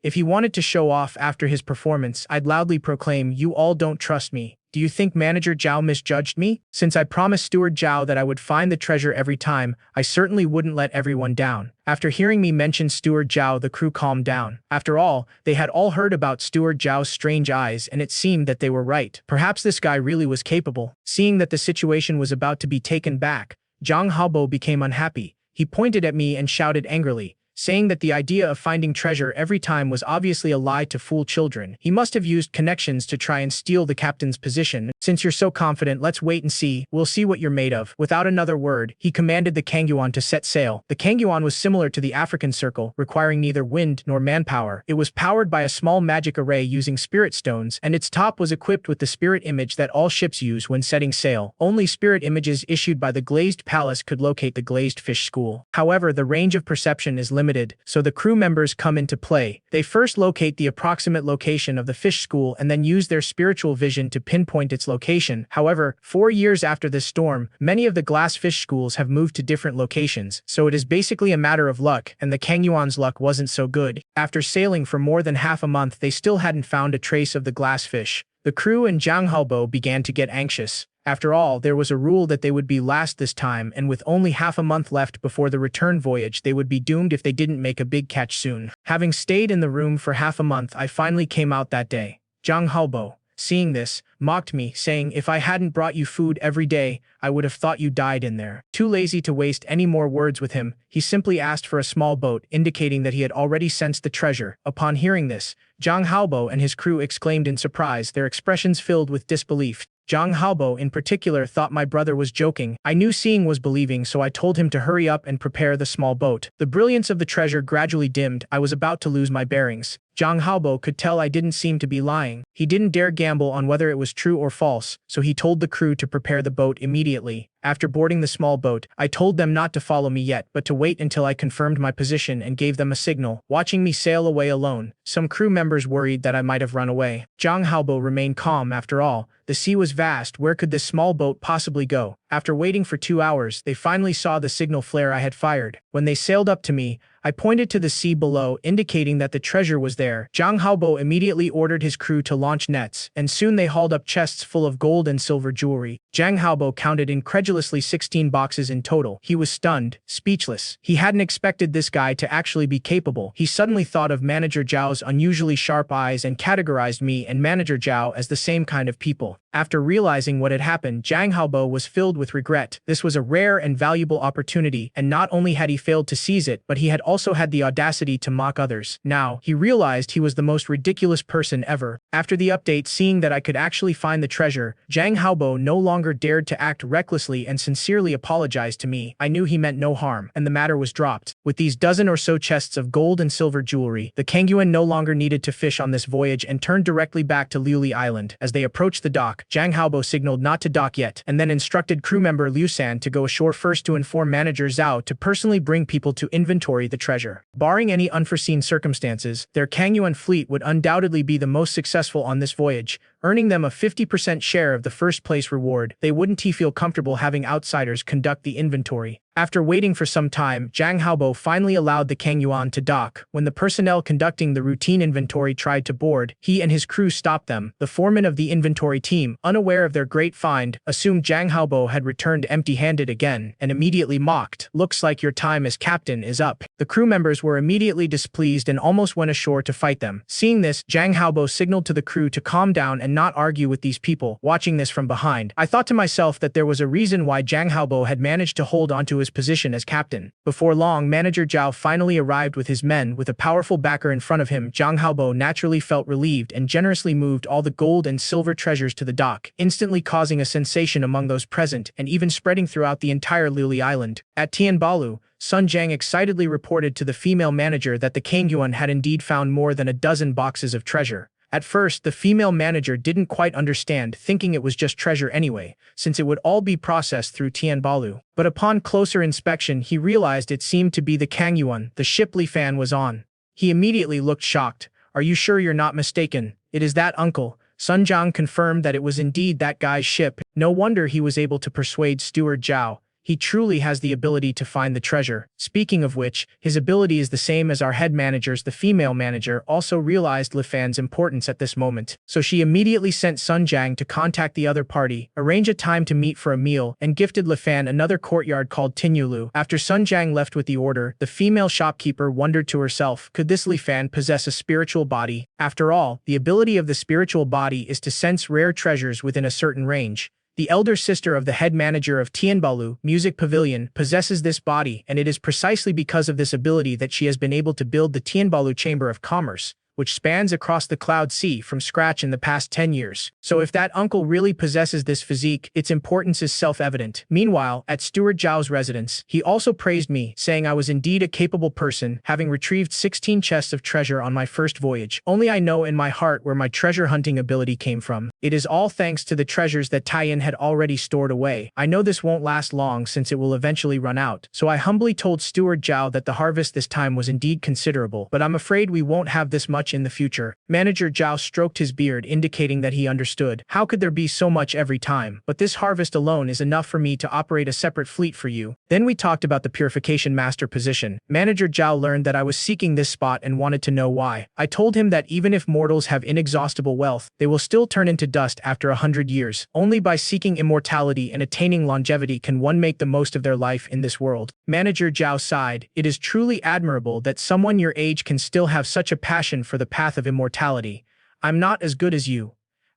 If he wanted to show off after his performance, I'd loudly proclaim, "You all don't trust me. Do you think Manager Zhao misjudged me? Since I promised Steward Zhao that I would find the treasure every time, I certainly wouldn't let everyone down." After hearing me mention Steward Zhao, the crew calmed down. After all, they had all heard about Steward Zhao's strange eyes, and it seemed that they were right. Perhaps this guy really was capable. Seeing that the situation was about to be taken back, Zhang Haobo became unhappy. He pointed at me and shouted angrily, saying that the idea of finding treasure every time was obviously a lie to fool children. He must have used connections to try and steal the captain's position. "Since you're so confident, let's wait and see. We'll see what you're made of." Without another word, he commanded the Kengyuan to set sail. The Kengyuan was similar to the African circle, requiring neither wind nor manpower. It was powered by a small magic array using spirit stones, and its top was equipped with the spirit image that all ships use when setting sail. Only spirit images issued by the Glazed Palace could locate the Glazed Fish School. However, the range of perception is limited, so the crew members come into play. They first locate the approximate location of the fish school and then use their spiritual vision to pinpoint its location. However, 4 years after this storm, many of the glass fish schools have moved to different locations, so it is basically a matter of luck, and the Kengyuan's luck wasn't so good. After sailing for more than half a month, they still hadn't found a trace of the glass fish. The crew and Zhang Haobo began to get anxious. After all, there was a rule that they would be last this time, and with only half a month left before the return voyage, they would be doomed if they didn't make a big catch soon. Having stayed in the room for half a month, I finally came out that day. Zhang Haobo, seeing this, mocked me, saying, "If I hadn't brought you food every day, I would have thought you died in there." Too lazy to waste any more words with him, he simply asked for a small boat, indicating that he had already sensed the treasure. Upon hearing this, Zhang Haobo and his crew exclaimed in surprise, their expressions filled with disbelief. Zhang Haobo in particular thought my brother was joking. I knew seeing was believing, so I told him to hurry up and prepare the small boat. The brilliance of the treasure gradually dimmed. I was about to lose my bearings. Zhang Haobo could tell I didn't seem to be lying. He didn't dare gamble on whether it was true or false, so he told the crew to prepare the boat immediately. After boarding the small boat, I told them not to follow me yet, but to wait until I confirmed my position and gave them a signal. Watching me sail away alone, some crew members worried that I might have run away. Zhang Haobo remained calm. After all, the sea was vast. Where could this small boat possibly go? After waiting for 2 hours, they finally saw the signal flare I had fired. When they sailed up to me, I pointed to the sea below, indicating that the treasure was there. Zhang Haobo immediately ordered his crew to launch nets, and soon they hauled up chests full of gold and silver jewelry. Zhang Haobo counted incredulously 16 boxes in total. He was stunned, speechless. He hadn't expected this guy to actually be capable. He suddenly thought of Manager Zhao's unusually sharp eyes and categorized me and Manager Zhao as the same kind of people. After realizing what had happened, Zhang Haobo was filled with regret. This was a rare and valuable opportunity, and not only had he failed to seize it, but he had also had the audacity to mock others. Now, he realized he was the most ridiculous person ever. After the update, seeing that I could actually find the treasure, Zhang Haobo no longer dared to act recklessly and sincerely apologized to me. I knew he meant no harm, and the matter was dropped. With these dozen or so chests of gold and silver jewelry, the Kengyuan no longer needed to fish on this voyage and turned directly back to Liuli Island. As they approached the dock, Zhang Haobo signaled not to dock yet, and then instructed crew member Liu San to go ashore first to inform Manager Zhao to personally bring people to inventory the treasure. Barring any unforeseen circumstances, their Kengyuan fleet would undoubtedly be the most successful on this voyage, earning them a 50% share of the first-place reward. They wouldn't feel comfortable having outsiders conduct the inventory. After waiting for some time, Zhang Haobo finally allowed the Kengyuan to dock. When the personnel conducting the routine inventory tried to board, he and his crew stopped them. The foreman of the inventory team, unaware of their great find, assumed Zhang Haobo had returned empty-handed again, and immediately mocked. "Looks like your time as captain is up." The crew members were immediately displeased and almost went ashore to fight them. Seeing this, Zhang Haobo signaled to the crew to calm down and not argue with these people. Watching this from behind, I thought to myself that there was a reason why Zhang Haobo had managed to hold onto his position as captain. Before long, Manager Zhao finally arrived with his men. With a powerful backer in front of him, Zhang Haobo naturally felt relieved and generously moved all the gold and silver treasures to the dock, instantly causing a sensation among those present and even spreading throughout the entire Lili Island. At Tianbalu, Sun Jiang excitedly reported to the female manager that the Kangyuan had indeed found more than a dozen boxes of treasure. At first, the female manager didn't quite understand, thinking it was just treasure anyway, since it would all be processed through Tianbalu. But upon closer inspection, he realized it seemed to be the Kangyuan the ship Li Fan was on. He immediately looked shocked. "Are you sure you're not mistaken? It is that, uncle." Sun Jiang confirmed that it was indeed that guy's ship. No wonder he was able to persuade Steward Zhao. He truly has the ability to find the treasure. Speaking of which, his ability is the same as our head manager's. The female manager also realized Li Fan's importance at this moment, so she immediately sent Sun Jiang to contact the other party, arrange a time to meet for a meal, and gifted Li Fan another courtyard called Tinyulu. After Sun Jiang left with the order, the female shopkeeper wondered to herself, could this Li Fan possess a spiritual body? After all, the ability of the spiritual body is to sense rare treasures within a certain range. The elder sister of the head manager of Tianbalu Music Pavilion possesses this body, and it is precisely because of this ability that she has been able to build the Tianbalu Chamber of Commerce, which spans across the Cloud Sea from scratch in the past 10 years. So if that uncle really possesses this physique, its importance is self-evident. Meanwhile, at Steward Zhao's residence, he also praised me, saying I was indeed a capable person, having retrieved 16 chests of treasure on my first voyage. Only I know in my heart where my treasure hunting ability came from. It is all thanks to the treasures that Taiyin had already stored away. I know this won't last long since it will eventually run out, so I humbly told Steward Zhao that the harvest this time was indeed considerable, but I'm afraid we won't have this much in the future. Manager Zhao stroked his beard, indicating that he understood. How could there be so much every time? But this harvest alone is enough for me to operate a separate fleet for you. Then we talked about the purification master position. Manager Zhao learned that I was seeking this spot and wanted to know why. I told him that even if mortals have inexhaustible wealth, they will still turn into dust after 100 years. Only by seeking immortality and attaining longevity can one make the most of their life in this world. Manager Zhao sighed. It is truly admirable that someone your age can still have such a passion for the path of immortality. I'm not as good as you.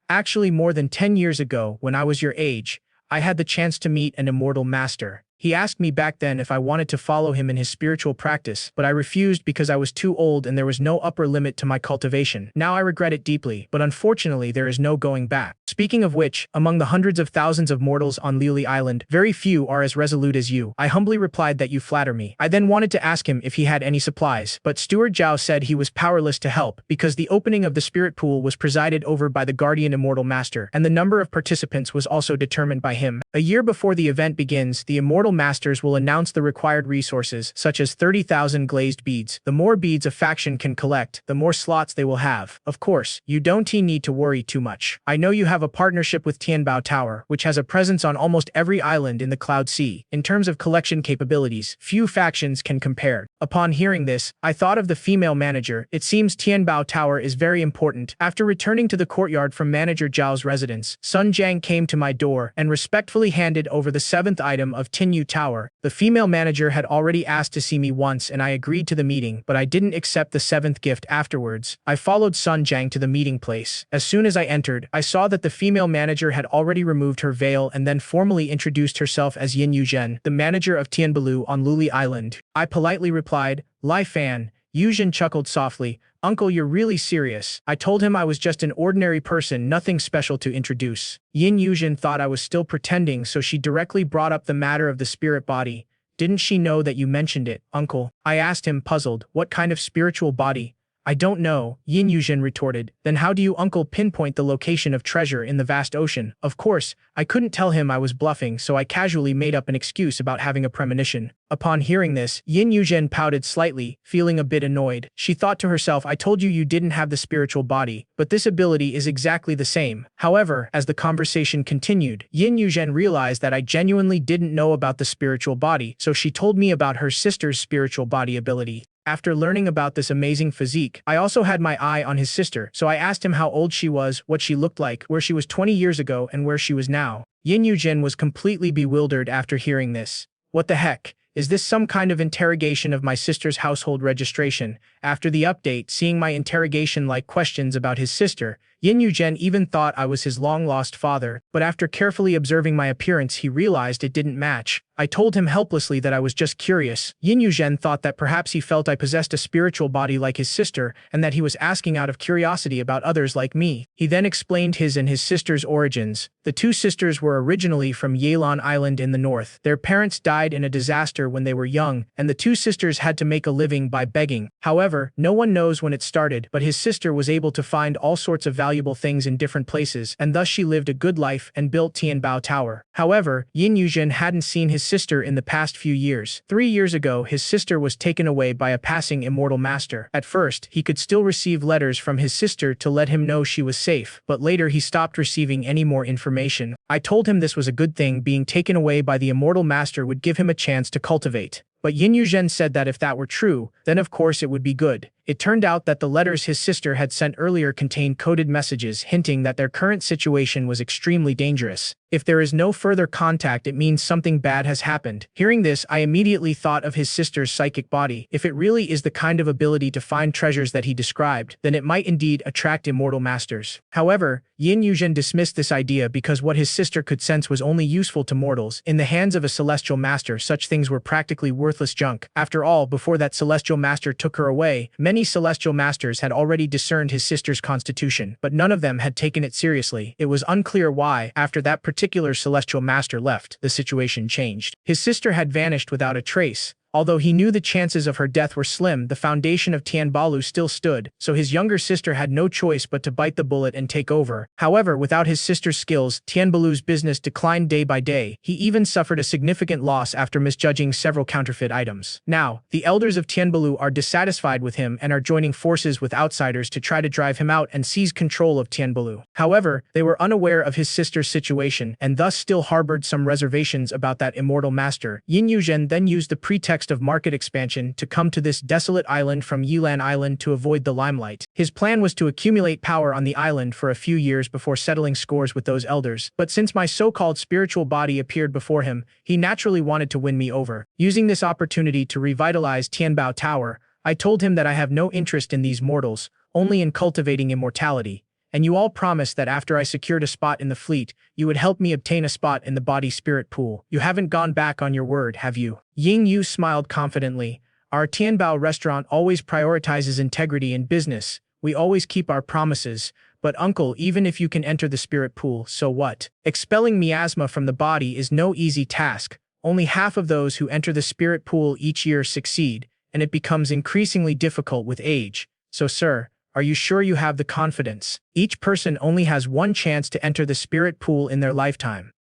Actually, more than 10 years ago, when I was your age, I had the chance to meet an immortal master. He asked me back then if I wanted to follow him in his spiritual practice, but I refused because I was too old and there was no upper limit to my cultivation. Now I regret it deeply, but unfortunately there is no going back. Speaking of which, among the hundreds of thousands of mortals on Lili Island, very few are as resolute as you. I humbly replied that you flatter me. I then wanted to ask him if he had any supplies, but Steward Zhao said he was powerless to help because the opening of the spirit pool was presided over by the guardian immortal master, and the number of participants was also determined by him. A year before the event begins, the immortal masters will announce the required resources, such as 30,000 glazed beads. The more beads a faction can collect, the more slots they will have. Of course, you don't need to worry too much. I know you have a partnership with Tianbao Tower, which has a presence on almost every island in the Cloud Sea. In terms of collection capabilities, few factions can compare. Upon hearing this, I thought of the female manager. It seems Tianbao Tower is very important. After returning to the courtyard from Manager Zhao's residence, Sun Jiang came to my door and respectfully handed over the 7th item of Tinyu Tower. The female manager had already asked to see me once and I agreed to the meeting, but I didn't accept the 7th gift afterwards. I followed Sun Jiang to the meeting place. As soon as I entered, I saw that the female manager had already removed her veil and then formally introduced herself as Yin Yuzhen, the manager of Tianbalu on Luli Island. I politely replied, "Li Fan." Yuzhen chuckled softly. "Uncle, you're really serious." I told him I was just an ordinary person, nothing special to introduce. Yin Yuzhen thought I was still pretending, so she directly brought up the matter of the spirit body. "Didn't she know that you mentioned it, uncle?" I asked him, puzzled. "What kind of spiritual body?" "I don't know," Yin Yuzhen retorted. "Then how do you, uncle, pinpoint the location of treasure in the vast ocean?" Of course, I couldn't tell him I was bluffing, so I casually made up an excuse about having a premonition. Upon hearing this, Yin Yuzhen pouted slightly, feeling a bit annoyed. She thought to herself, I told you didn't have the spiritual body, but this ability is exactly the same. However, as the conversation continued, Yin Yuzhen realized that I genuinely didn't know about the spiritual body, so she told me about her sister's spiritual body ability. After learning about this amazing physique, I also had my eye on his sister, so I asked him how old she was, what she looked like, where she was 20 years ago, and where she was now. Yin Yuzhen was completely bewildered after hearing this. What the heck? Is this some kind of interrogation of my sister's household registration? After the update, seeing my interrogation-like questions about his sister, Yin Yuzhen even thought I was his long-lost father, but after carefully observing my appearance he realized it didn't match. I told him helplessly that I was just curious. Yin Yuzhen thought that perhaps he felt I possessed a spiritual body like his sister, and that he was asking out of curiosity about others like me. He then explained his and his sister's origins. The two sisters were originally from Yelan Island in the north. Their parents died in a disaster when they were young, and the two sisters had to make a living by begging. However, no one knows when it started, but his sister was able to find all sorts of valuable things in different places, and thus she lived a good life and built Tianbao Tower. However, Yin Yuzhen hadn't seen his sister in the past few years. 3 years ago, his sister was taken away by a passing immortal master. At first, he could still receive letters from his sister to let him know she was safe, but later he stopped receiving any more information. I told him this was a good thing. Being taken away by the immortal master would give him a chance to cultivate. But Yin Yuzhen said that if that were true, then of course it would be good. It turned out that the letters his sister had sent earlier contained coded messages hinting that their current situation was extremely dangerous. If there is no further contact, it means something bad has happened. Hearing this, I immediately thought of his sister's psychic body. If it really is the kind of ability to find treasures that he described, then it might indeed attract immortal masters. However, Yin Yuzhen dismissed this idea because what his sister could sense was only useful to mortals. In the hands of a celestial master, such things were practically worthless junk. After all, before that celestial master took her away, many celestial masters had already discerned his sister's constitution, but none of them had taken it seriously. It was unclear why, after that particular celestial master left, the situation changed. His sister had vanished without a trace. Although he knew the chances of her death were slim, the foundation of Tianbalu still stood, so his younger sister had no choice but to bite the bullet and take over. However, without his sister's skills, Tianbalu's business declined day by day. He even suffered a significant loss after misjudging several counterfeit items. Now, the elders of Tianbalu are dissatisfied with him and are joining forces with outsiders to try to drive him out and seize control of Tianbalu. However, they were unaware of his sister's situation and thus still harbored some reservations about that immortal master. Yin Yuzhen then used the pretext of market expansion to come to this desolate island from Yilan Island to avoid the limelight. His plan was to accumulate power on the island for a few years before settling scores with those elders, but since my so-called spiritual body appeared before him, he naturally wanted to win me over. Using this opportunity to revitalize Tianbao Tower, I told him that I have no interest in these mortals, only in cultivating immortality. And you all promised that after I secured a spot in the fleet, you would help me obtain a spot in the body-spirit pool. You haven't gone back on your word, have you? Ying Yu smiled confidently. Our Tianbao restaurant always prioritizes integrity in business. We always keep our promises. But uncle, even if you can enter the spirit pool, so what? Expelling miasma from the body is no easy task. Only half of those who enter the spirit pool each year succeed, and it becomes increasingly difficult with age. So sir, are you sure you have the confidence? Each person only has one chance to enter the spirit pool in their lifetime.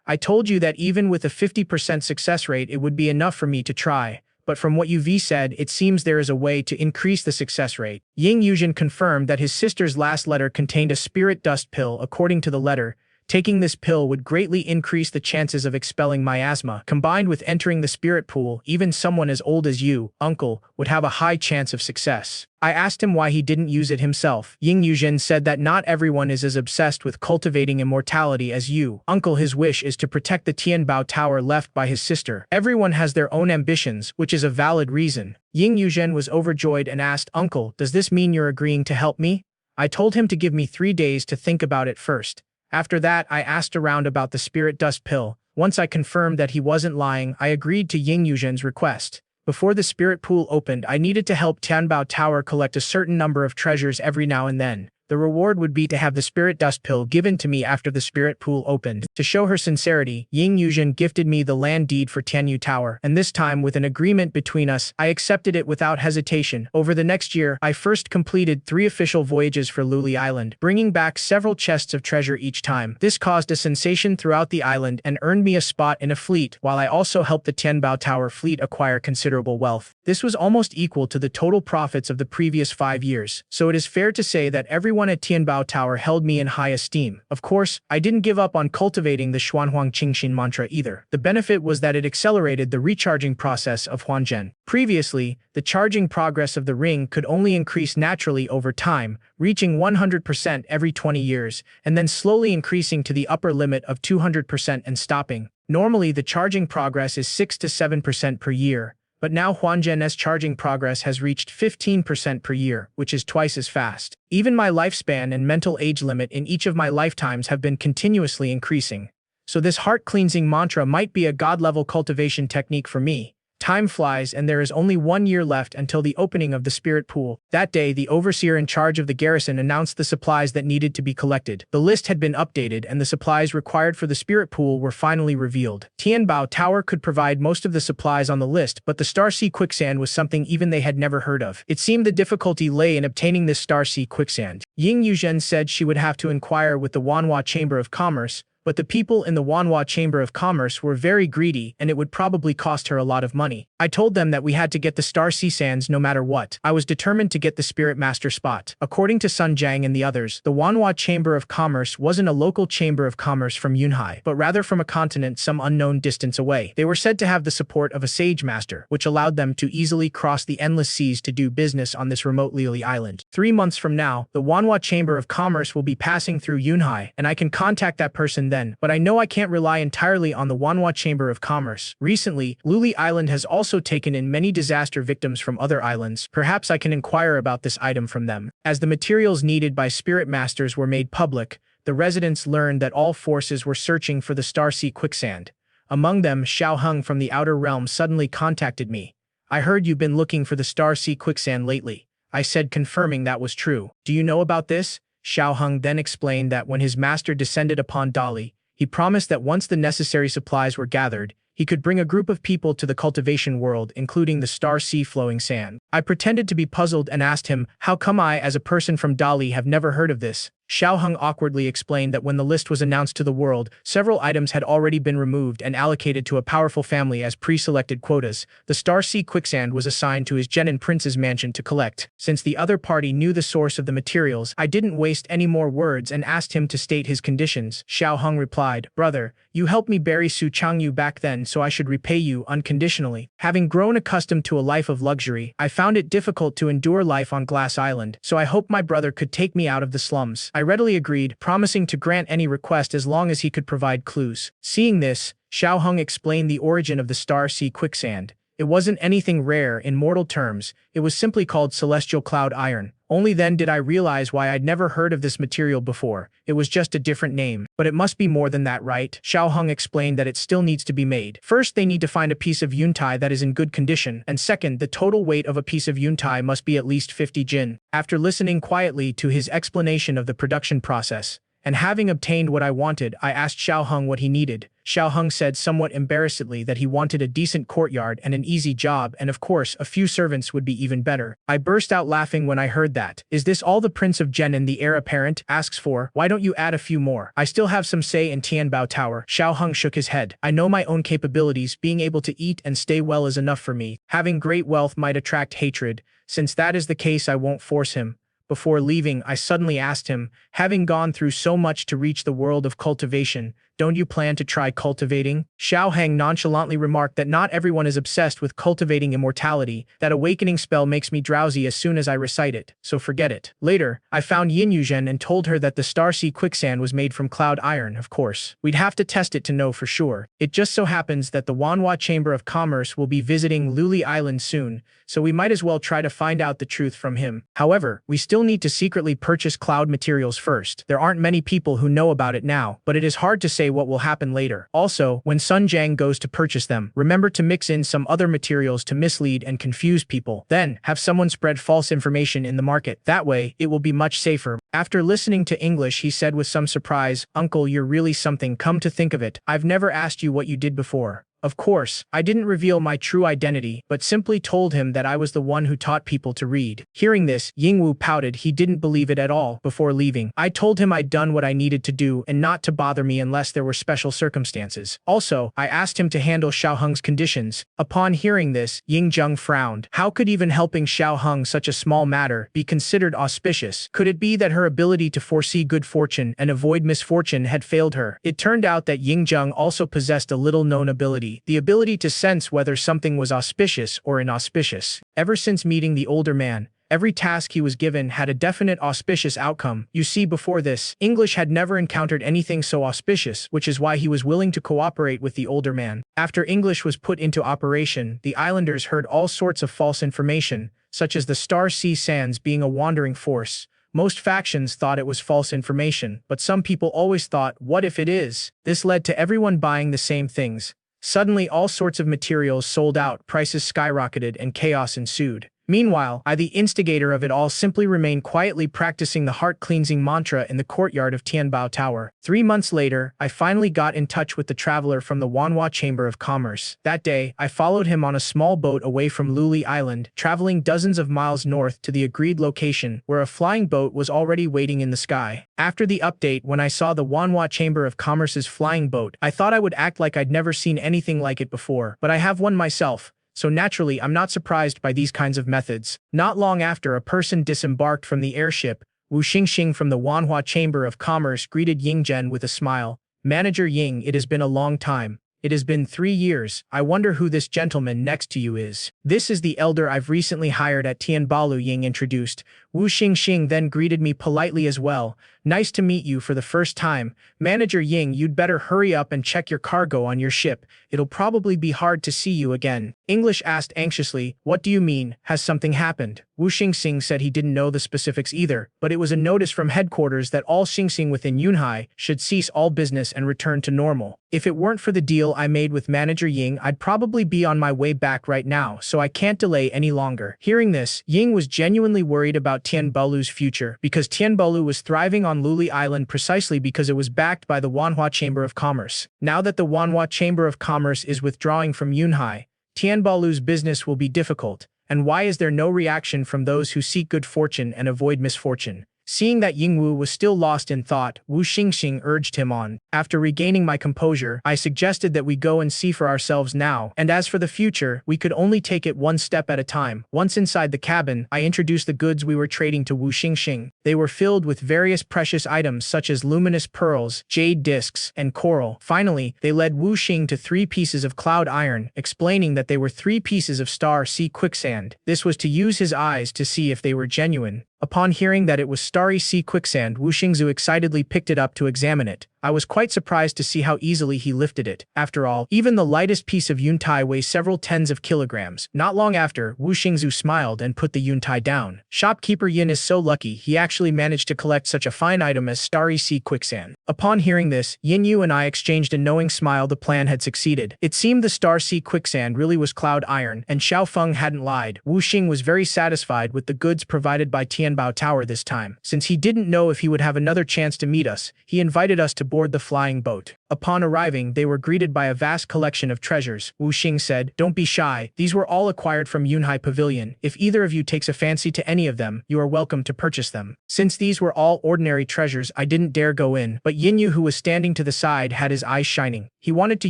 I told you that even with a 50% success rate it would be enough for me to try, but from what you've said, it seems there is a way to increase the success rate. Yin Yuzhen confirmed that his sister's last letter contained a spirit dust pill. According to the letter, taking this pill would greatly increase the chances of expelling miasma. Combined with entering the spirit pool, even someone as old as you, uncle, would have a high chance of success. I asked him why he didn't use it himself. Yin Yuzhen said that not everyone is as obsessed with cultivating immortality as you. Uncle, his wish is to protect the Tianbao Tower left by his sister. Everyone has their own ambitions, which is a valid reason. Yin Yuzhen was overjoyed and asked, Uncle, does this mean you're agreeing to help me? I told him to give me 3 days to think about it first. After that, I asked around about the spirit dust pill. Once I confirmed that he wasn't lying, I agreed to Yin Yuzhen's request. Before the spirit pool opened, I needed to help Tianbao Tower collect a certain number of treasures every now and then. The reward would be to have the spirit dust pill given to me after the spirit pool opened. To show her sincerity, Yin Yuzhen gifted me the land deed for Tianyu Tower, and this time with an agreement between us, I accepted it without hesitation. Over the next year, I first completed 3 official voyages for Luli Island, bringing back several chests of treasure each time. This caused a sensation throughout the island and earned me a spot in a fleet, while I also helped the Tianbao Tower fleet acquire considerable wealth. This was almost equal to the total profits of the previous 5 years, so it is fair to say that everyone at Tianbao Tower held me in high esteem. Of course, I didn't give up on cultivating the Xuanhuang Qingxin mantra either. The benefit was that it accelerated the recharging process of Huanzhen. Previously, the charging progress of the ring could only increase naturally over time, reaching 100% every 20 years, and then slowly increasing to the upper limit of 200% and stopping. Normally, the charging progress is 6 to 7% per year, but now Huanzhen's charging progress has reached 15% per year, which is twice as fast. Even my lifespan and mental age limit in each of my lifetimes have been continuously increasing. So this heart-cleansing mantra might be a god-level cultivation technique for me. Time flies, and there is only 1 year left until the opening of the spirit pool. That day, the overseer in charge of the garrison announced the supplies that needed to be collected. The list had been updated, and the supplies required for the spirit pool were finally revealed. Tianbao Tower could provide most of the supplies on the list, but the Star Sea quicksand was something even they had never heard of. It seemed the difficulty lay in obtaining this Star Sea quicksand. Ying Yuzhen said she would have to inquire with the Manhwa Chamber of Commerce, but the people in the Manhwa Chamber of Commerce were very greedy and it would probably cost her a lot of money. I told them that we had to get the Star Sea Sands no matter what. I was determined to get the Spirit Master spot. According to Sun Jiang and the others, the Manhwa Chamber of Commerce wasn't a local chamber of commerce from Yunhai, but rather from a continent some unknown distance away. They were said to have the support of a sage master, which allowed them to easily cross the endless seas to do business on this remote Lili island. 3 months from now, the Manhwa Chamber of Commerce will be passing through Yunhai, and I can contact that person then, but I know I can't rely entirely on the Manhwa Chamber of Commerce. Recently, Luli Island has also taken in many disaster victims from other islands. Perhaps I can inquire about this item from them. As the materials needed by Spirit Masters were made public, the residents learned that all forces were searching for the Star Sea quicksand. Among them, Xiao Heng from the Outer Realm suddenly contacted me. "I heard you've been looking for the Star Sea quicksand lately," I said, confirming that was true. "Do you know about this?" Xiao Heng then explained that when his master descended upon Dali, he promised that once the necessary supplies were gathered, he could bring a group of people to the cultivation world, including the Star Sea flowing sand. I pretended to be puzzled and asked him, how come I, as a person from Dali, have never heard of this? Xiao Heng awkwardly explained that when the list was announced to the world, several items had already been removed and allocated to a powerful family as pre-selected quotas. The Star Sea quicksand was assigned to his Genin prince's mansion to collect. Since the other party knew the source of the materials, I didn't waste any more words and asked him to state his conditions. Xiao Heng replied, "Brother, you helped me bury Su Changyu back then, so I should repay you unconditionally. Having grown accustomed to a life of luxury, I found it difficult to endure life on Glass Island, so I hoped my brother could take me out of the slums." I readily agreed, promising to grant any request as long as he could provide clues. Seeing this, Xiao Heng explained the origin of the Star Sea quicksand. It wasn't anything rare in mortal terms, it was simply called celestial cloud iron. Only then did I realize why I'd never heard of this material before. It was just a different name. But it must be more than that, right? Xiao Heng explained that it still needs to be made. First, they need to find a piece of yuntai that is in good condition, and second, the total weight of a piece of yuntai must be at least 50 jin. After listening quietly to his explanation of the production process, and having obtained what I wanted, I asked Xiao Heng what he needed. Xiao Heng said somewhat embarrassedly that he wanted a decent courtyard and an easy job, and of course, a few servants would be even better. I burst out laughing when I heard that. "Is this all the Prince of Genin, the heir apparent, asks for? Why don't you add a few more? I still have some say in Tianbao Tower." Xiao Heng shook his head. "I know my own capabilities, being able to eat and stay well is enough for me. Having great wealth might attract hatred. Since that is the case, I won't force him." Before leaving, I suddenly asked him, "Having gone through so much to reach the world of cultivation, don't you plan to try cultivating?" Xiao Heng nonchalantly remarked that not everyone is obsessed with cultivating immortality. "That awakening spell makes me drowsy as soon as I recite it, so forget it." Later, I found Yin Yuzhen and told her that the Star Sea quicksand was made from cloud iron, of course. We'd have to test it to know for sure. It just so happens that the Manhwa Chamber of Commerce will be visiting Luli Island soon, so we might as well try to find out the truth from him. However, we still need to secretly purchase cloud materials first. There aren't many people who know about it now, but it is hard to say what will happen later. Also, when Sun Jiang goes to purchase them, remember to mix in some other materials to mislead and confuse people. Then, have someone spread false information in the market. That way, it will be much safer. After listening to English, he said with some surprise, "Uncle, you're really something. Come to think of it, I've never asked you what you did before." Of course, I didn't reveal my true identity, but simply told him that I was the one who taught people to read. Hearing this, Yingwu pouted he didn't believe it at all. Before leaving, I told him I'd done what I needed to do and not to bother me unless there were special circumstances. Also, I asked him to handle Xiao Heng's conditions. Upon hearing this, Ying Zheng frowned. How could even helping Xiao Heng, such a small matter, be considered auspicious? Could it be that her ability to foresee good fortune and avoid misfortune had failed her? It turned out that Ying Zheng also possessed a little-known ability. The ability to sense whether something was auspicious or inauspicious. Ever since meeting the older man, Every task he was given had a definite auspicious outcome. You see, before this, English had never encountered anything so auspicious, which is why he was willing to cooperate with the older man. After English was put into operation, the islanders heard all sorts of false information, such as the Star Sea Sands being a wandering force. Most factions thought it was false information, but some people always thought, what if it is? This led to everyone buying the same things. Suddenly, all sorts of materials sold out, prices skyrocketed, and chaos ensued. Meanwhile, I, the instigator of it all, simply remained quietly practicing the heart-cleansing mantra in the courtyard of Tianbao Tower. 3 months later, I finally got in touch with the traveler from the Manhwa Chamber of Commerce. That day, I followed him on a small boat away from Luli Island, traveling dozens of miles north to the agreed location, where a flying boat was already waiting in the sky. After the update, when I saw the Manhwa Chamber of Commerce's flying boat, I thought I would act like I'd never seen anything like it before, but I have one myself. So naturally, I'm not surprised by these kinds of methods. Not long after, a person disembarked from the airship. Wu Xingxing from the Manhwa Chamber of Commerce greeted Ying Zhen with a smile. Manager Ying, it has been a long time. It has been 3 years. I wonder who this gentleman next to you is. This is the elder I've recently hired at Tianbalu, Ying introduced. Wu Xingxing then greeted me politely as well. Nice to meet you for the first time. Manager Ying, you'd better hurry up and check your cargo on your ship. It'll probably be hard to see you again. English asked anxiously, what do you mean? Has something happened? Wu Xingxing said he didn't know the specifics either, but it was a notice from headquarters that all Xingxing within Yunhai should cease all business and return to normal. If it weren't for the deal I made with Manager Ying, I'd probably be on my way back right now, so I can't delay any longer. Hearing this, Ying was genuinely worried about Tianbalu's future, because Tianbalu was thriving on Luli Island precisely because it was backed by the Manhwa Chamber of Commerce. Now that the Manhwa Chamber of Commerce is withdrawing from Yunhai, Tianbalu's business will be difficult. And why is there no reaction from those who seek good fortune and avoid misfortune? Seeing that Yingwu was still lost in thought, Wu Xingxing urged him on. After regaining my composure, I suggested that we go and see for ourselves now, and as for the future, we could only take it one step at a time. Once inside the cabin, I introduced the goods we were trading to Wu Xingxing. They were filled with various precious items such as luminous pearls, jade discs, and coral. Finally, they led Wu Xing to 3 pieces of cloud iron, explaining that they were 3 pieces of star sea quicksand. This was to use his eyes to see if they were genuine. Upon hearing that it was starry sea quicksand, Wu Xingzu excitedly picked it up to examine it. I was quite surprised to see how easily he lifted it. After all, even the lightest piece of yuntai weighs several tens of kilograms. Not long after, Wu Xingzu smiled and put the yuntai down. Shopkeeper Yin is so lucky he actually managed to collect such a fine item as starry sea quicksand. Upon hearing this, Yin Yu and I exchanged a knowing smile. The plan had succeeded. It seemed the star sea quicksand really was cloud iron, and Xiao Feng hadn't lied. Wu Xing was very satisfied with the goods provided by Tianbao Tower this time. Since he didn't know if he would have another chance to meet us, he invited us to board the flying boat. Upon arriving, they were greeted by a vast collection of treasures. Wu Xing said, "Don't be shy. These were all acquired from Yunhai Pavilion. If either of you takes a fancy to any of them, you are welcome to purchase them." Since these were all ordinary treasures, I didn't dare go in, but Yin Yu, who was standing to the side, had his eyes shining. He wanted to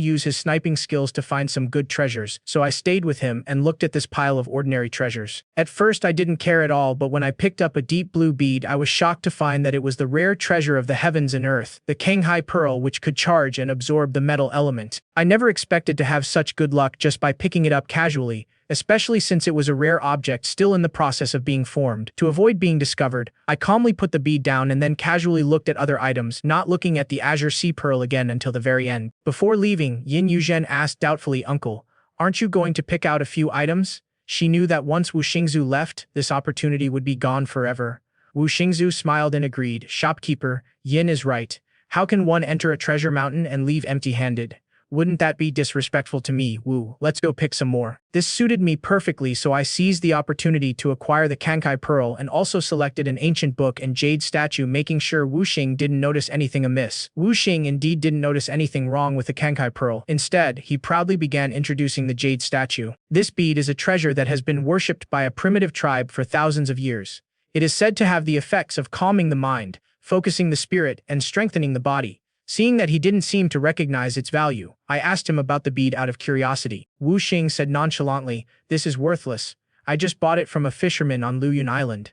use his sniping skills to find some good treasures, so I stayed with him and looked at this pile of ordinary treasures. At first I didn't care at all, but when I picked up a deep blue bead, I was shocked to find that it was the rare treasure of the heavens and earth, the Kanghai Pearl, which could charge and absorb the metal element. I never expected to have such good luck just by picking it up casually, especially since it was a rare object still in the process of being formed. To avoid being discovered, I calmly put the bead down and then casually looked at other items, not looking at the azure sea pearl again until the very end. Before leaving, Yin Yuzhen asked doubtfully, "Uncle, aren't you going to pick out a few items?" She knew that once Wu Xingzu left, this opportunity would be gone forever. Wu Xingzu smiled and agreed. "Shopkeeper, Yin is right. How can one enter a treasure mountain and leave empty-handed? Wouldn't that be disrespectful to me, Wu? Let's go pick some more." This suited me perfectly, so I seized the opportunity to acquire the Kankai Pearl and also selected an ancient book and jade statue, making sure Wu Xing didn't notice anything amiss. Wu Xing indeed didn't notice anything wrong with the Kankai Pearl. Instead, he proudly began introducing the jade statue. This bead is a treasure that has been worshipped by a primitive tribe for thousands of years. It is said to have the effects of calming the mind, focusing the spirit, and strengthening the body. Seeing that he didn't seem to recognize its value, I asked him about the bead out of curiosity. Wu Xing said nonchalantly, "This is worthless. I just bought it from a fisherman on Luyun Island.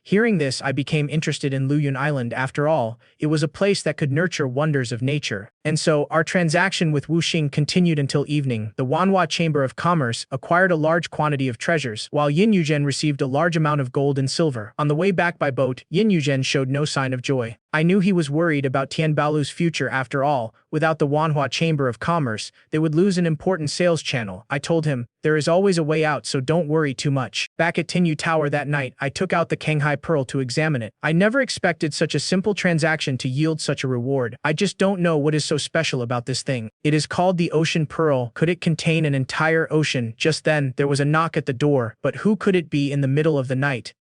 Hearing this, I became interested in Luyun Island. After all, it was a place that could nurture wonders of nature. And so, our transaction with Wuxing continued until evening. The Manhwa Chamber of Commerce acquired a large quantity of treasures, while Yin Yuzhen received a large amount of gold and silver. On the way back by boat, Yin Yuzhen showed no sign of joy. I knew he was worried about Tianbalu's future. After all. Without the Manhwa Chamber of Commerce, they would lose an important sales channel. I told him, there is always a way out, so don't worry too much. Back at Tinyu Tower that night, I took out the Kanghai Pearl to examine it. I never expected such a simple transaction to yield such a reward. I just don't know what is so special about this thing. It is called the Ocean Pearl. Could it contain an entire ocean? Just then, there was a knock at the door, but who could it be in the middle of the night?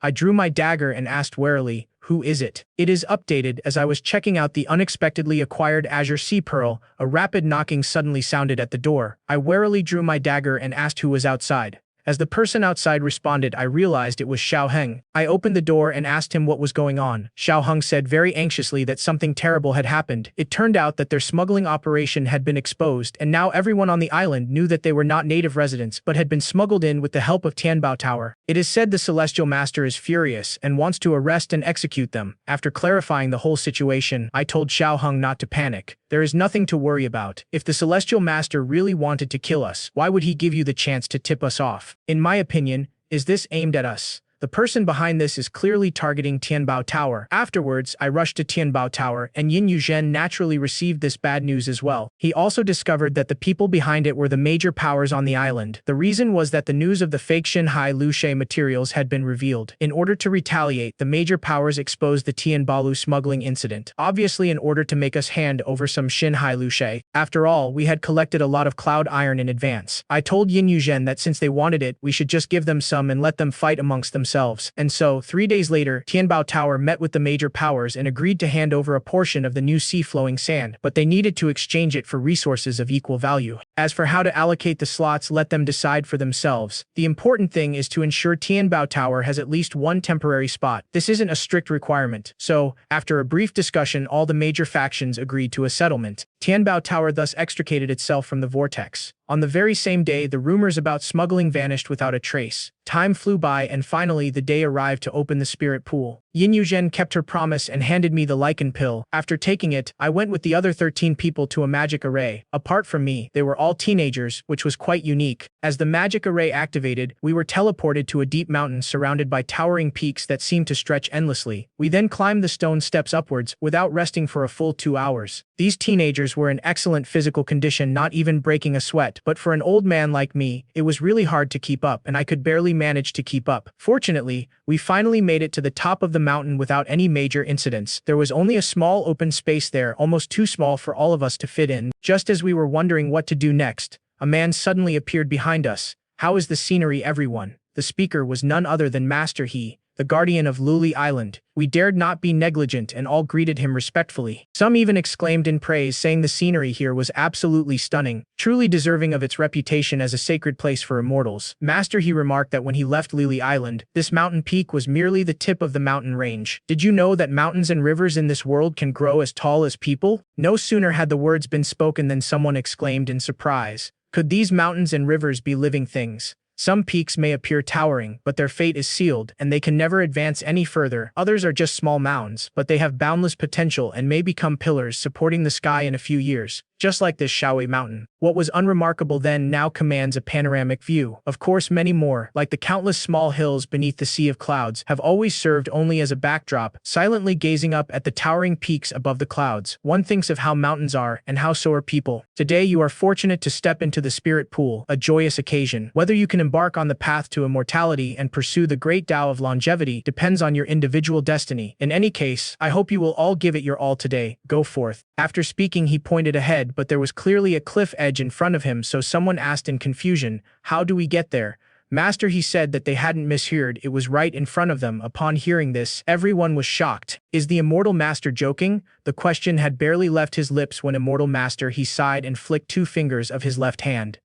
I drew my dagger and asked warily, who is it? It is updated. As I was checking out the unexpectedly acquired Azure Sea Pearl, a rapid knocking suddenly sounded at the door. I warily drew my dagger and asked who was outside. As the person outside responded, I realized it was Xiao Heng. I opened the door and asked him what was going on. Xiao Heng said very anxiously that something terrible had happened. It turned out that their smuggling operation had been exposed, and now everyone on the island knew that they were not native residents but had been smuggled in with the help of Tianbao Tower. It is said the Celestial Master is furious and wants to arrest and execute them. After clarifying the whole situation, I told Xiao Heng not to panic. There is nothing to worry about. If the Celestial Master really wanted to kill us, why would he give you the chance to tip us off? In my opinion, is this aimed at us? The person behind this is clearly targeting Tianbao Tower. Afterwards, I rushed to Tianbao Tower, and Yin Yuzhen naturally received this bad news as well. He also discovered that the people behind it were the major powers on the island. The reason was that the news of the fake Xinhai Luxie materials had been revealed. In order to retaliate, the major powers exposed the Tianbalu smuggling incident, obviously in order to make us hand over some Xinhai Luxie. After all, we had collected a lot of cloud iron in advance. I told Yin Yuzhen that since they wanted it, we should just give them some and let them fight amongst themselves. And so, 3 days later, Tianbao Tower met with the major powers and agreed to hand over a portion of the new sea-flowing sand, but they needed to exchange it for resources of equal value. As for how to allocate the slots, let them decide for themselves. The important thing is to ensure Tianbao Tower has at least one temporary spot. This isn't a strict requirement. So, after a brief discussion, all the major factions agreed to a settlement. Tianbao Tower thus extricated itself from the vortex. On the very same day, the rumors about smuggling vanished without a trace. Time flew by, and finally the day arrived to open the spirit pool. Yin Yuzhen kept her promise and handed me the lichen pill. After taking it, I went with the other 13 people to a magic array. Apart from me, they were all teenagers, which was quite unique. As the magic array activated, we were teleported to a deep mountain surrounded by towering peaks that seemed to stretch endlessly. We then climbed the stone steps upwards, without resting for a full 2 hours. These teenagers were in excellent physical condition, not even breaking a sweat, but for an old man like me, it was really hard to keep up, and I could barely manage to keep up. Fortunately, we finally made it to the top of the mountain without any major incidents. There was only a small open space there, almost too small for all of us to fit in. Just as we were wondering what to do next, a man suddenly appeared behind us. "How is the scenery, everyone?" The speaker was none other than Master He, the guardian of Luli Island. We dared not be negligent and all greeted him respectfully. Some even exclaimed in praise, saying the scenery here was absolutely stunning, truly deserving of its reputation as a sacred place for immortals. Master He remarked that when he left Luli Island, this mountain peak was merely the tip of the mountain range. Did you know that mountains and rivers in this world can grow as tall as people? No sooner had the words been spoken than someone exclaimed in surprise, "Could these mountains and rivers be living things? Some peaks may appear towering, but their fate is sealed, and they can never advance any further. Others are just small mounds, but they have boundless potential and may become pillars supporting the sky in a few years. Just like this Shaowei mountain. What was unremarkable then now commands a panoramic view. Of course, many more, like the countless small hills beneath the sea of clouds, have always served only as a backdrop, silently gazing up at the towering peaks above the clouds. One thinks of how mountains are, and how so are people. Today you are fortunate to step into the spirit pool, a joyous occasion. Whether you can embark on the path to immortality and pursue the great Tao of longevity depends on your individual destiny. In any case, I hope you will all give it your all today. Go forth. After speaking, he pointed ahead, but there was clearly a cliff edge in front of him, so someone asked in confusion, "How do we get there?" Master He said that they hadn't misheard, it was right in front of them. Upon hearing this, everyone was shocked. Is the Immortal Master joking? The question had barely left his lips when Immortal Master He sighed and flicked 2 fingers of his left hand.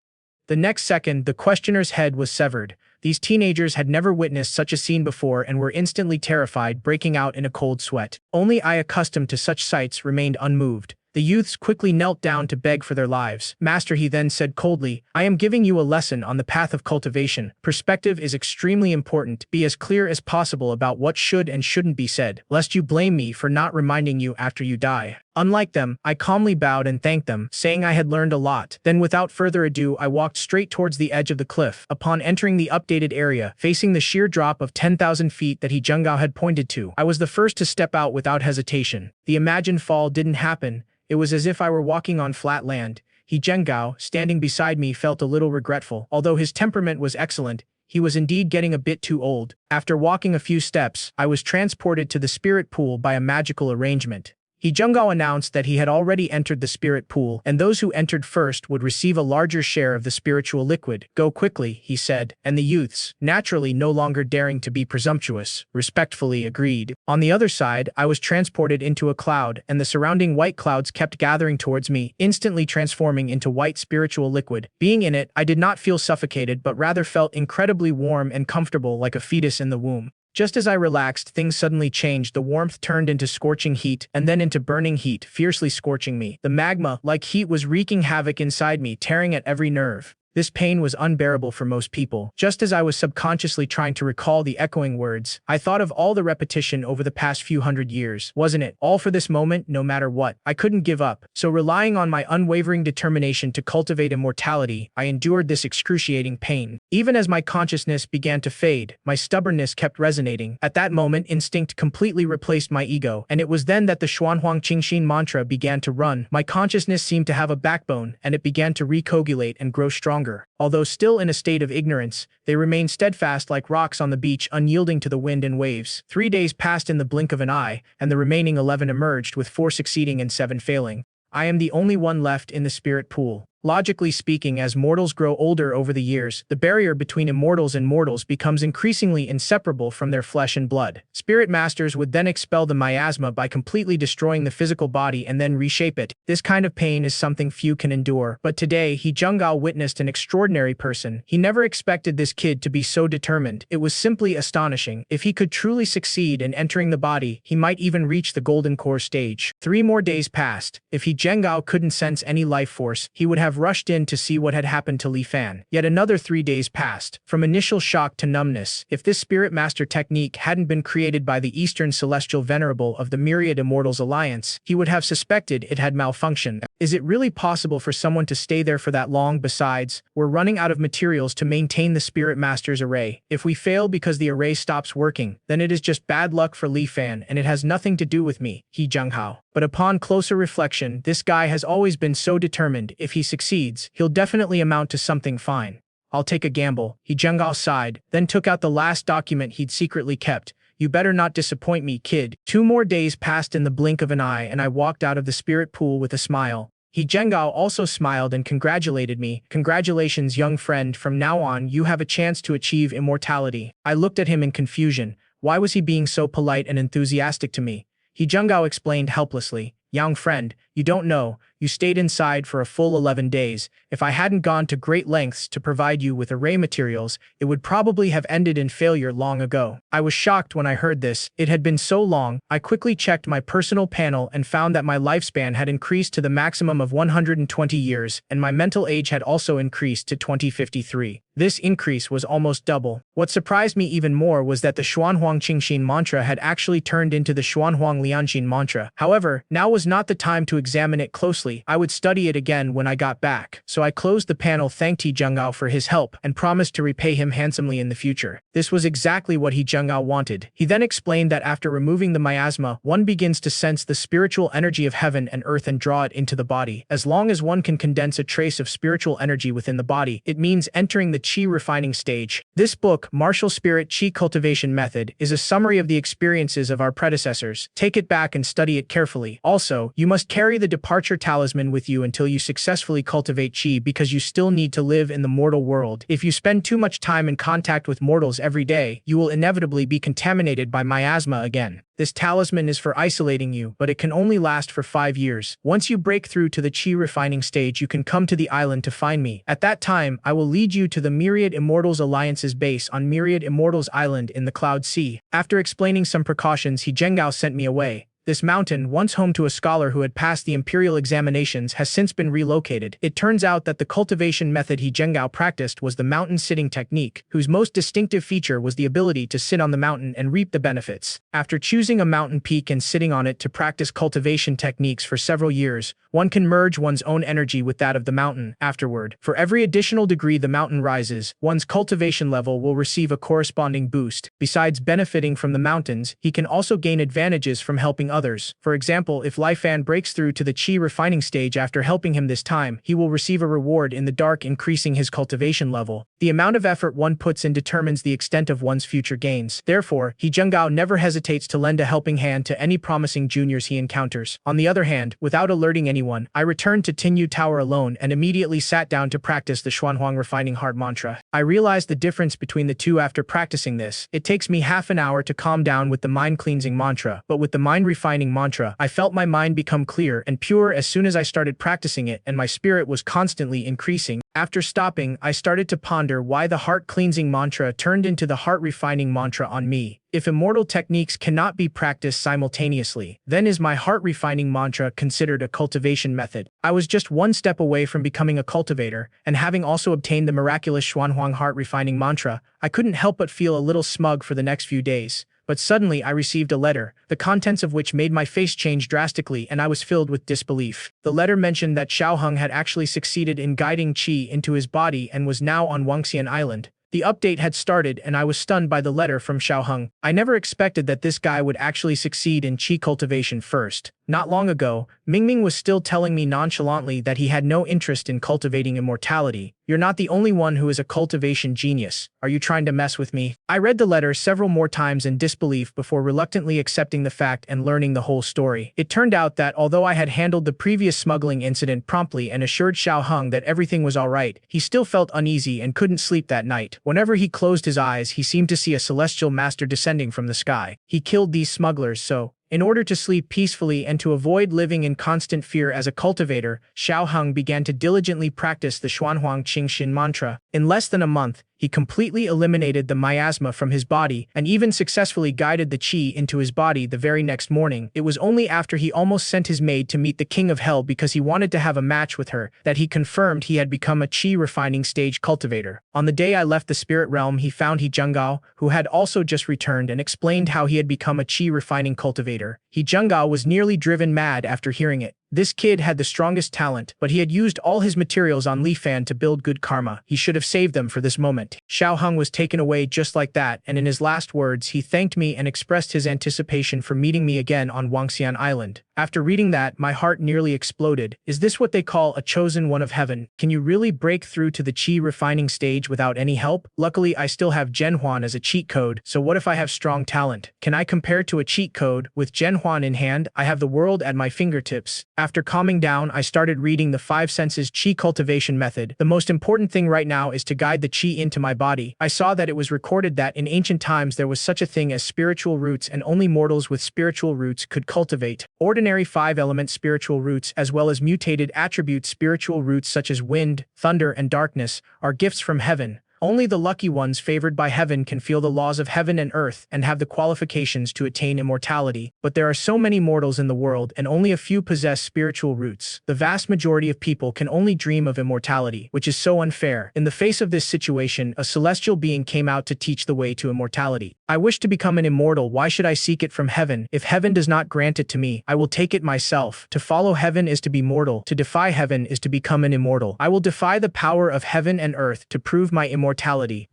The next second, the questioner's head was severed. These teenagers had never witnessed such a scene before and were instantly terrified, breaking out in a cold sweat. Only I, accustomed to such sights, remained unmoved. The youths quickly knelt down to beg for their lives. Master, he then said coldly, I am giving you a lesson on the path of cultivation. Perspective is extremely important. Be as clear as possible about what should and shouldn't be said, lest you blame me for not reminding you after you die. Unlike them, I calmly bowed and thanked them, saying I had learned a lot. Then without further ado, I walked straight towards the edge of the cliff. Upon entering the updated area, facing the sheer drop of 10,000 feet that He Jungao had pointed to, I was the first to step out without hesitation. The imagined fall didn't happen. It was as if I were walking on flat land. He Jungao, standing beside me, felt a little regretful. Although his temperament was excellent, he was indeed getting a bit too old. After walking a few steps, I was transported to the spirit pool by a magical arrangement. He Jungao announced that he had already entered the spirit pool, and those who entered first would receive a larger share of the spiritual liquid. Go quickly, he said, and the youths, naturally no longer daring to be presumptuous, respectfully agreed. On the other side, I was transported into a cloud, and the surrounding white clouds kept gathering towards me, instantly transforming into white spiritual liquid. Being in it, I did not feel suffocated but rather felt incredibly warm and comfortable like a fetus in the womb. Just as I relaxed, things suddenly changed. The warmth turned into scorching heat, and then into burning heat, fiercely scorching me. The magma, like heat, was wreaking havoc inside me, tearing at every nerve. This pain was unbearable for most people. Just as I was subconsciously trying to recall the echoing words, I thought of all the repetition over the past few hundred years. Wasn't it all for this moment, no matter what? I couldn't give up. So relying on my unwavering determination to cultivate immortality, I endured this excruciating pain. Even as my consciousness began to fade, my stubbornness kept resonating. At that moment, instinct completely replaced my ego, and it was then that the Xuanhuang Qingxin mantra began to run. My consciousness seemed to have a backbone, and it began to recoagulate and grow stronger. Although still in a state of ignorance, they remained steadfast like rocks on the beach, unyielding to the wind and waves. 3 days passed in the blink of an eye, and the remaining 11 emerged, with 4 succeeding and 7 failing. I am the only one left in the spirit pool. Logically speaking, as mortals grow older over the years, the barrier between immortals and mortals becomes increasingly inseparable from their flesh and blood. Spirit masters would then expel the miasma by completely destroying the physical body and then reshape it. This kind of pain is something few can endure. But today, He Jungao witnessed an extraordinary person. He never expected this kid to be so determined. It was simply astonishing. If he could truly succeed in entering the body, he might even reach the golden core stage. 3 more days passed. If He Jungao couldn't sense any life force, he would have rushed in to see what had happened to Li Fan. Yet another 3 days passed. From initial shock to numbness, if this spirit master technique hadn't been created by the Eastern Celestial Venerable of the Myriad Immortals Alliance, he would have suspected it had malfunctioned. Is it really possible for someone to stay there for that long? Besides, we're running out of materials to maintain the spirit master's array. If we fail because the array stops working, then it is just bad luck for Li Fan, and it has nothing to do with me, He Jungao. But upon closer reflection, this guy has always been so determined. If he succeeds, he'll definitely amount to something fine. I'll take a gamble. He Jungao sighed, then took out the last document he'd secretly kept. You better not disappoint me, kid. 2 more days passed in the blink of an eye, and I walked out of the spirit pool with a smile. He Jungao also smiled and congratulated me. Congratulations, young friend. From now on, you have a chance to achieve immortality. I looked at him in confusion. Why was he being so polite and enthusiastic to me? He Jungao explained helplessly. Young friend, you don't know, you stayed inside for a full 11 days. If I hadn't gone to great lengths to provide you with array materials, it would probably have ended in failure long ago. I was shocked when I heard this. It had been so long. I quickly checked my personal panel and found that my lifespan had increased to the maximum of 120 years, and my mental age had also increased to 2053. This increase was almost double. What surprised me even more was that the Xuanhuang Qingxin mantra had actually turned into the Xuanhuang Lianxin mantra. However, now was not the time to examine it closely. I would study it again when I got back. So I closed the panel, thanked He Jungao for his help, and promised to repay him handsomely in the future. This was exactly what He Jungao wanted. He then explained that after removing the miasma, one begins to sense the spiritual energy of heaven and earth and draw it into the body. As long as one can condense a trace of spiritual energy within the body, it means entering the Qi refining stage. This book, Martial Spirit Qi Cultivation Method, is a summary of the experiences of our predecessors. Take it back and study it carefully. Also, you must carry the departure talisman with you until you successfully cultivate Qi, because you still need to live in the mortal world. If you spend too much time in contact with mortals every day, you will inevitably be contaminated by miasma again. This talisman is for isolating you, but it can only last for 5 years. Once you break through to the Qi refining stage, you can come to the island to find me. At that time, I will lead you to the Myriad Immortals Alliance's base on Myriad Immortals Island in the Cloud Sea. After explaining some precautions, He Jungao sent me away. This mountain, once home to a scholar who had passed the imperial examinations, has since been relocated. It turns out that the cultivation method he Zhenggao practiced was the mountain sitting technique, whose most distinctive feature was the ability to sit on the mountain and reap the benefits. After choosing a mountain peak and sitting on it to practice cultivation techniques for several years, one can merge one's own energy with that of the mountain. Afterward, for every additional degree the mountain rises, one's cultivation level will receive a corresponding boost. Besides benefiting from the mountains, he can also gain advantages from helping others. For example, if Lifan breaks through to the qi refining stage after helping him this time, he will receive a reward in the dark, increasing his cultivation level. The amount of effort one puts in determines the extent of one's future gains. Therefore, He Zhenggao never hesitates to lend a helping hand to any promising juniors he encounters. On the other hand, without alerting anyone, I returned to Tinyu Tower alone and immediately sat down to practice the Xuanhuang Refining Heart Mantra. I realized the difference between the two after practicing this. It takes me half an hour to calm down with the mind-cleansing mantra, but with the mind-refining mantra, I felt my mind become clear and pure as soon as I started practicing it, and my spirit was constantly increasing. After stopping, I started to ponder why the heart-cleansing mantra turned into the heart-refining mantra on me. If immortal techniques cannot be practiced simultaneously, then is my heart-refining mantra considered a cultivation method? I was just one step away from becoming a cultivator, and having also obtained the miraculous Xuanhuang heart-refining mantra, I couldn't help but feel a little smug for the next few days. But suddenly I received a letter, the contents of which made my face change drastically, and I was filled with disbelief. The letter mentioned that Xiaoheng had actually succeeded in guiding qi into his body and was now on Wangxian Island. The update had started, and I was stunned by the letter from Xiaoheng. I never expected that this guy would actually succeed in qi cultivation first. Not long ago, Mingming was still telling me nonchalantly that he had no interest in cultivating immortality. You're not the only one who is a cultivation genius. Are you trying to mess with me? I read the letter several more times in disbelief before reluctantly accepting the fact and learning the whole story. It turned out that although I had handled the previous smuggling incident promptly and assured Xiaoheng that everything was alright, he still felt uneasy and couldn't sleep that night. Whenever he closed his eyes, he seemed to see a celestial master descending from the sky. He killed these smugglers so, in order to sleep peacefully and to avoid living in constant fear as a cultivator, Xiaoheng began to diligently practice the Xuanhuang Qingxin mantra. In less than a month, he completely eliminated the miasma from his body and even successfully guided the qi into his body the very next morning. It was only after he almost sent his maid to meet the king of hell because he wanted to have a match with her that he confirmed he had become a qi refining stage cultivator. On the day I left the spirit realm, he found He Zhenggao, who had also just returned, and explained how he had become a qi refining cultivator. He Zhenggao was nearly driven mad after hearing it. This kid had the strongest talent, but he had used all his materials on Li Fan to build good karma. He should have saved them for this moment. Xiaoheng was taken away just like that, and in his last words he thanked me and expressed his anticipation for meeting me again on Wangxian Island. After reading that, my heart nearly exploded. Is this what they call a chosen one of heaven? Can you really break through to the qi refining stage without any help? Luckily, I still have Zhenhuan as a cheat code, so what if I have strong talent? Can I compare to a cheat code? With Zhenhuan in hand, I have the world at my fingertips. After calming down, I started reading the 5 senses qi cultivation method. The most important thing right now is to guide the qi into my body. I saw that it was recorded that in ancient times there was such a thing as spiritual roots, and only mortals with spiritual roots could cultivate. Ordinary 5-element spiritual roots as well as mutated attribute spiritual roots such as wind, thunder, and darkness are gifts from heaven. Only the lucky ones favored by heaven can feel the laws of heaven and earth and have the qualifications to attain immortality. But there are so many mortals in the world and only a few possess spiritual roots. The vast majority of people can only dream of immortality, which is so unfair. In the face of this situation, a celestial being came out to teach the way to immortality. I wish to become an immortal. Why should I seek it from heaven? If heaven does not grant it to me, I will take it myself. To follow heaven is to be mortal. To defy heaven is to become an immortal. I will defy the power of heaven and earth to prove my immortality.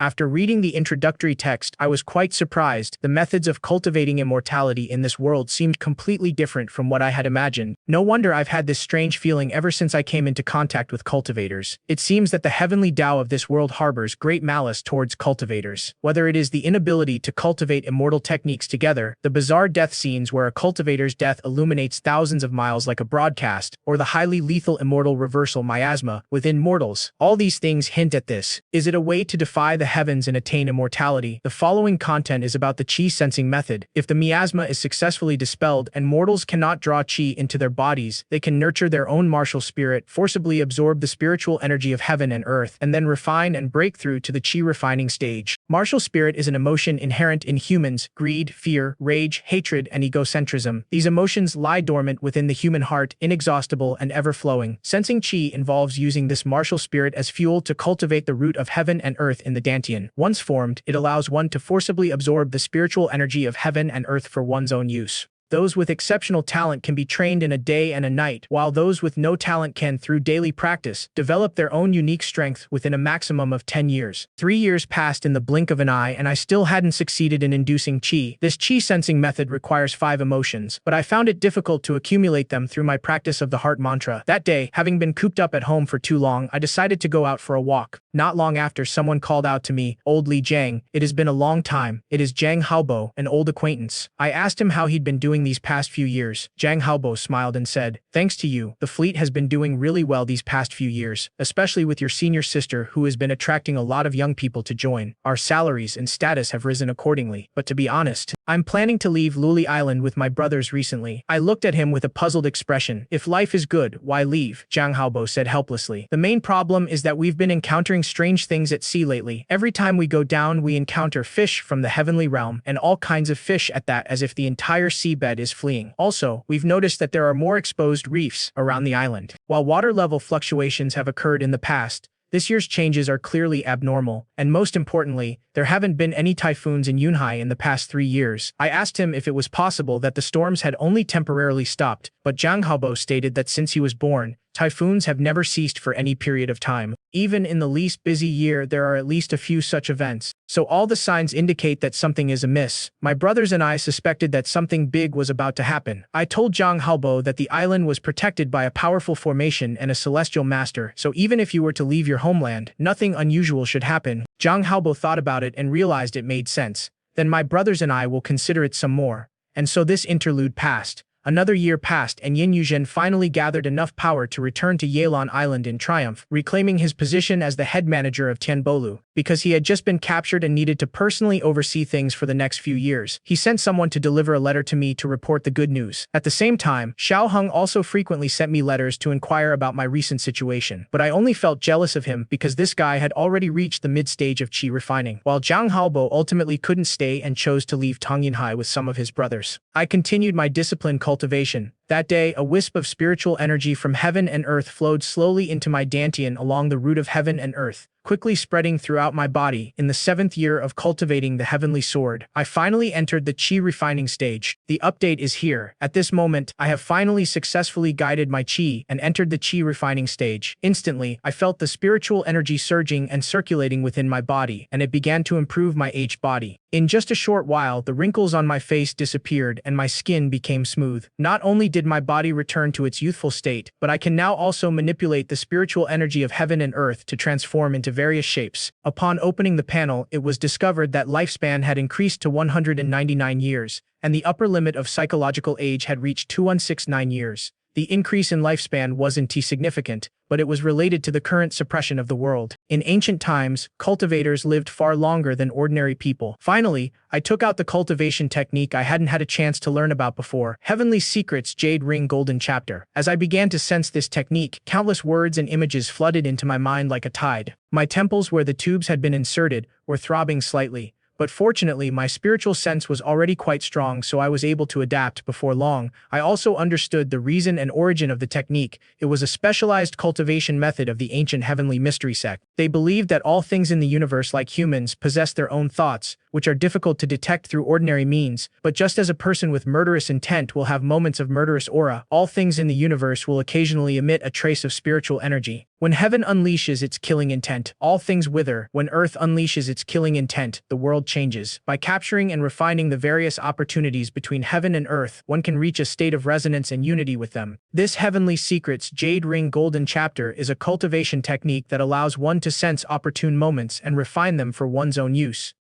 After reading the introductory text, I was quite surprised. The methods of cultivating immortality in this world seemed completely different from what I had imagined. No wonder I've had this strange feeling ever since I came into contact with cultivators. It seems that the heavenly Tao of this world harbors great malice towards cultivators. Whether it is the inability to cultivate immortal techniques together, the bizarre death scenes where a cultivator's death illuminates thousands of miles like a broadcast, or the highly lethal immortal reversal miasma within mortals, all these things hint at this. Is it a way to defy the heavens and attain immortality. The following content is about the qi sensing method. If the miasma is successfully dispelled and mortals cannot draw qi into their bodies, they can nurture their own martial spirit, forcibly absorb the spiritual energy of heaven and earth, and then refine and break through to the qi refining stage. Martial spirit is an emotion inherent in humans: greed, fear, rage, hatred, and egocentrism. These emotions lie dormant within the human heart, inexhaustible and ever-flowing. Sensing qi involves using this martial spirit as fuel to cultivate the root of heaven and earth in the dantian. Once formed, it allows one to forcibly absorb the spiritual energy of heaven and earth for one's own use. Those with exceptional talent can be trained in a day and a night, while those with no talent can, through daily practice, develop their own unique strength within a maximum of 10 years. 3 years passed in the blink of an eye, and I still hadn't succeeded in inducing qi. This qi sensing method requires 5 emotions, but I found it difficult to accumulate them through my practice of the heart mantra. That day, having been cooped up at home for too long, I decided to go out for a walk. Not long after, someone called out to me, "Old Li Jiang, it has been a long time." It is Jiang Haobo, an old acquaintance. I asked him how he'd been doing these past few years. Jiang Haobo smiled and said, "Thanks to you, the fleet has been doing really well these past few years, especially with your senior sister who has been attracting a lot of young people to join. Our salaries and status have risen accordingly. But to be honest, I'm planning to leave Luli Island with my brothers recently." I looked at him with a puzzled expression. "If life is good, why leave?" Jiang Haobo said helplessly. "The main problem is that we've been encountering strange things at sea lately. Every time we go down, we encounter fish from the heavenly realm, and all kinds of fish at that, as if the entire seabed is fleeing. Also, we've noticed that there are more exposed reefs around the island. While water level fluctuations have occurred in the past, this year's changes are clearly abnormal, and most importantly, there haven't been any typhoons in Yunhai in the past 3 years." I asked him if it was possible that the storms had only temporarily stopped, but Jiang Haobo stated that since he was born, typhoons have never ceased for any period of time. Even in the least busy year, there are at least a few such events. So all the signs indicate that something is amiss. My brothers and I suspected that something big was about to happen. I told Jiang Haobo that the island was protected by a powerful formation and a celestial master, so even if you were to leave your homeland, nothing unusual should happen. Jiang Haobo thought about it and realized it made sense. Then my brothers and I will consider it some more. And so this interlude passed. Another year passed, and Yin Yuzhen finally gathered enough power to return to Yelan Island in triumph, reclaiming his position as the head manager of Tianbolu. Because he had just been captured and needed to personally oversee things for the next few years, he sent someone to deliver a letter to me to report the good news. At the same time, Xiao Heng also frequently sent me letters to inquire about my recent situation, but I only felt jealous of him because this guy had already reached the mid-stage of qi refining, while Jiang Haobo ultimately couldn't stay and chose to leave Tongyinhai with some of his brothers. I continued my disciplined cultivation. That day, a wisp of spiritual energy from heaven and earth flowed slowly into my dantian along the root of heaven and earth, quickly spreading throughout my body. In the 7th year of cultivating the heavenly sword, I finally entered the qi refining stage. The update is here. At this moment, I have finally successfully guided my qi and entered the qi refining stage. Instantly, I felt the spiritual energy surging and circulating within my body, and it began to improve my aged body. In just a short while, the wrinkles on my face disappeared and my skin became smooth. Not only did my body return to its youthful state, but I can now also manipulate the spiritual energy of heaven and earth to transform into various shapes. Upon opening the panel, it was discovered that lifespan had increased to 199 years, and the upper limit of psychological age had reached 2169 years. The increase in lifespan wasn't significant, but it was related to the current suppression of the world. In ancient times, cultivators lived far longer than ordinary people. Finally, I took out the cultivation technique I hadn't had a chance to learn about before: Heavenly Secrets Jade Ring Golden Chapter. As I began to sense this technique, countless words and images flooded into my mind like a tide. My temples, where the tubes had been inserted, were throbbing slightly. But fortunately, my spiritual sense was already quite strong, so I was able to adapt before long. I also understood the reason and origin of the technique. It was a specialized cultivation method of the ancient heavenly mystery sect. They believed that all things in the universe, like humans, possess their own thoughts, which are difficult to detect through ordinary means. But just as a person with murderous intent will have moments of murderous aura, all things in the universe will occasionally emit a trace of spiritual energy. When heaven unleashes its killing intent, all things wither. When earth unleashes its killing intent, the world changes. By capturing and refining the various opportunities between heaven and earth, one can reach a state of resonance and unity with them. This Heavenly Secrets Jade Ring Golden Chapter is a cultivation technique that allows one to sense opportune moments and refine them for one's own use.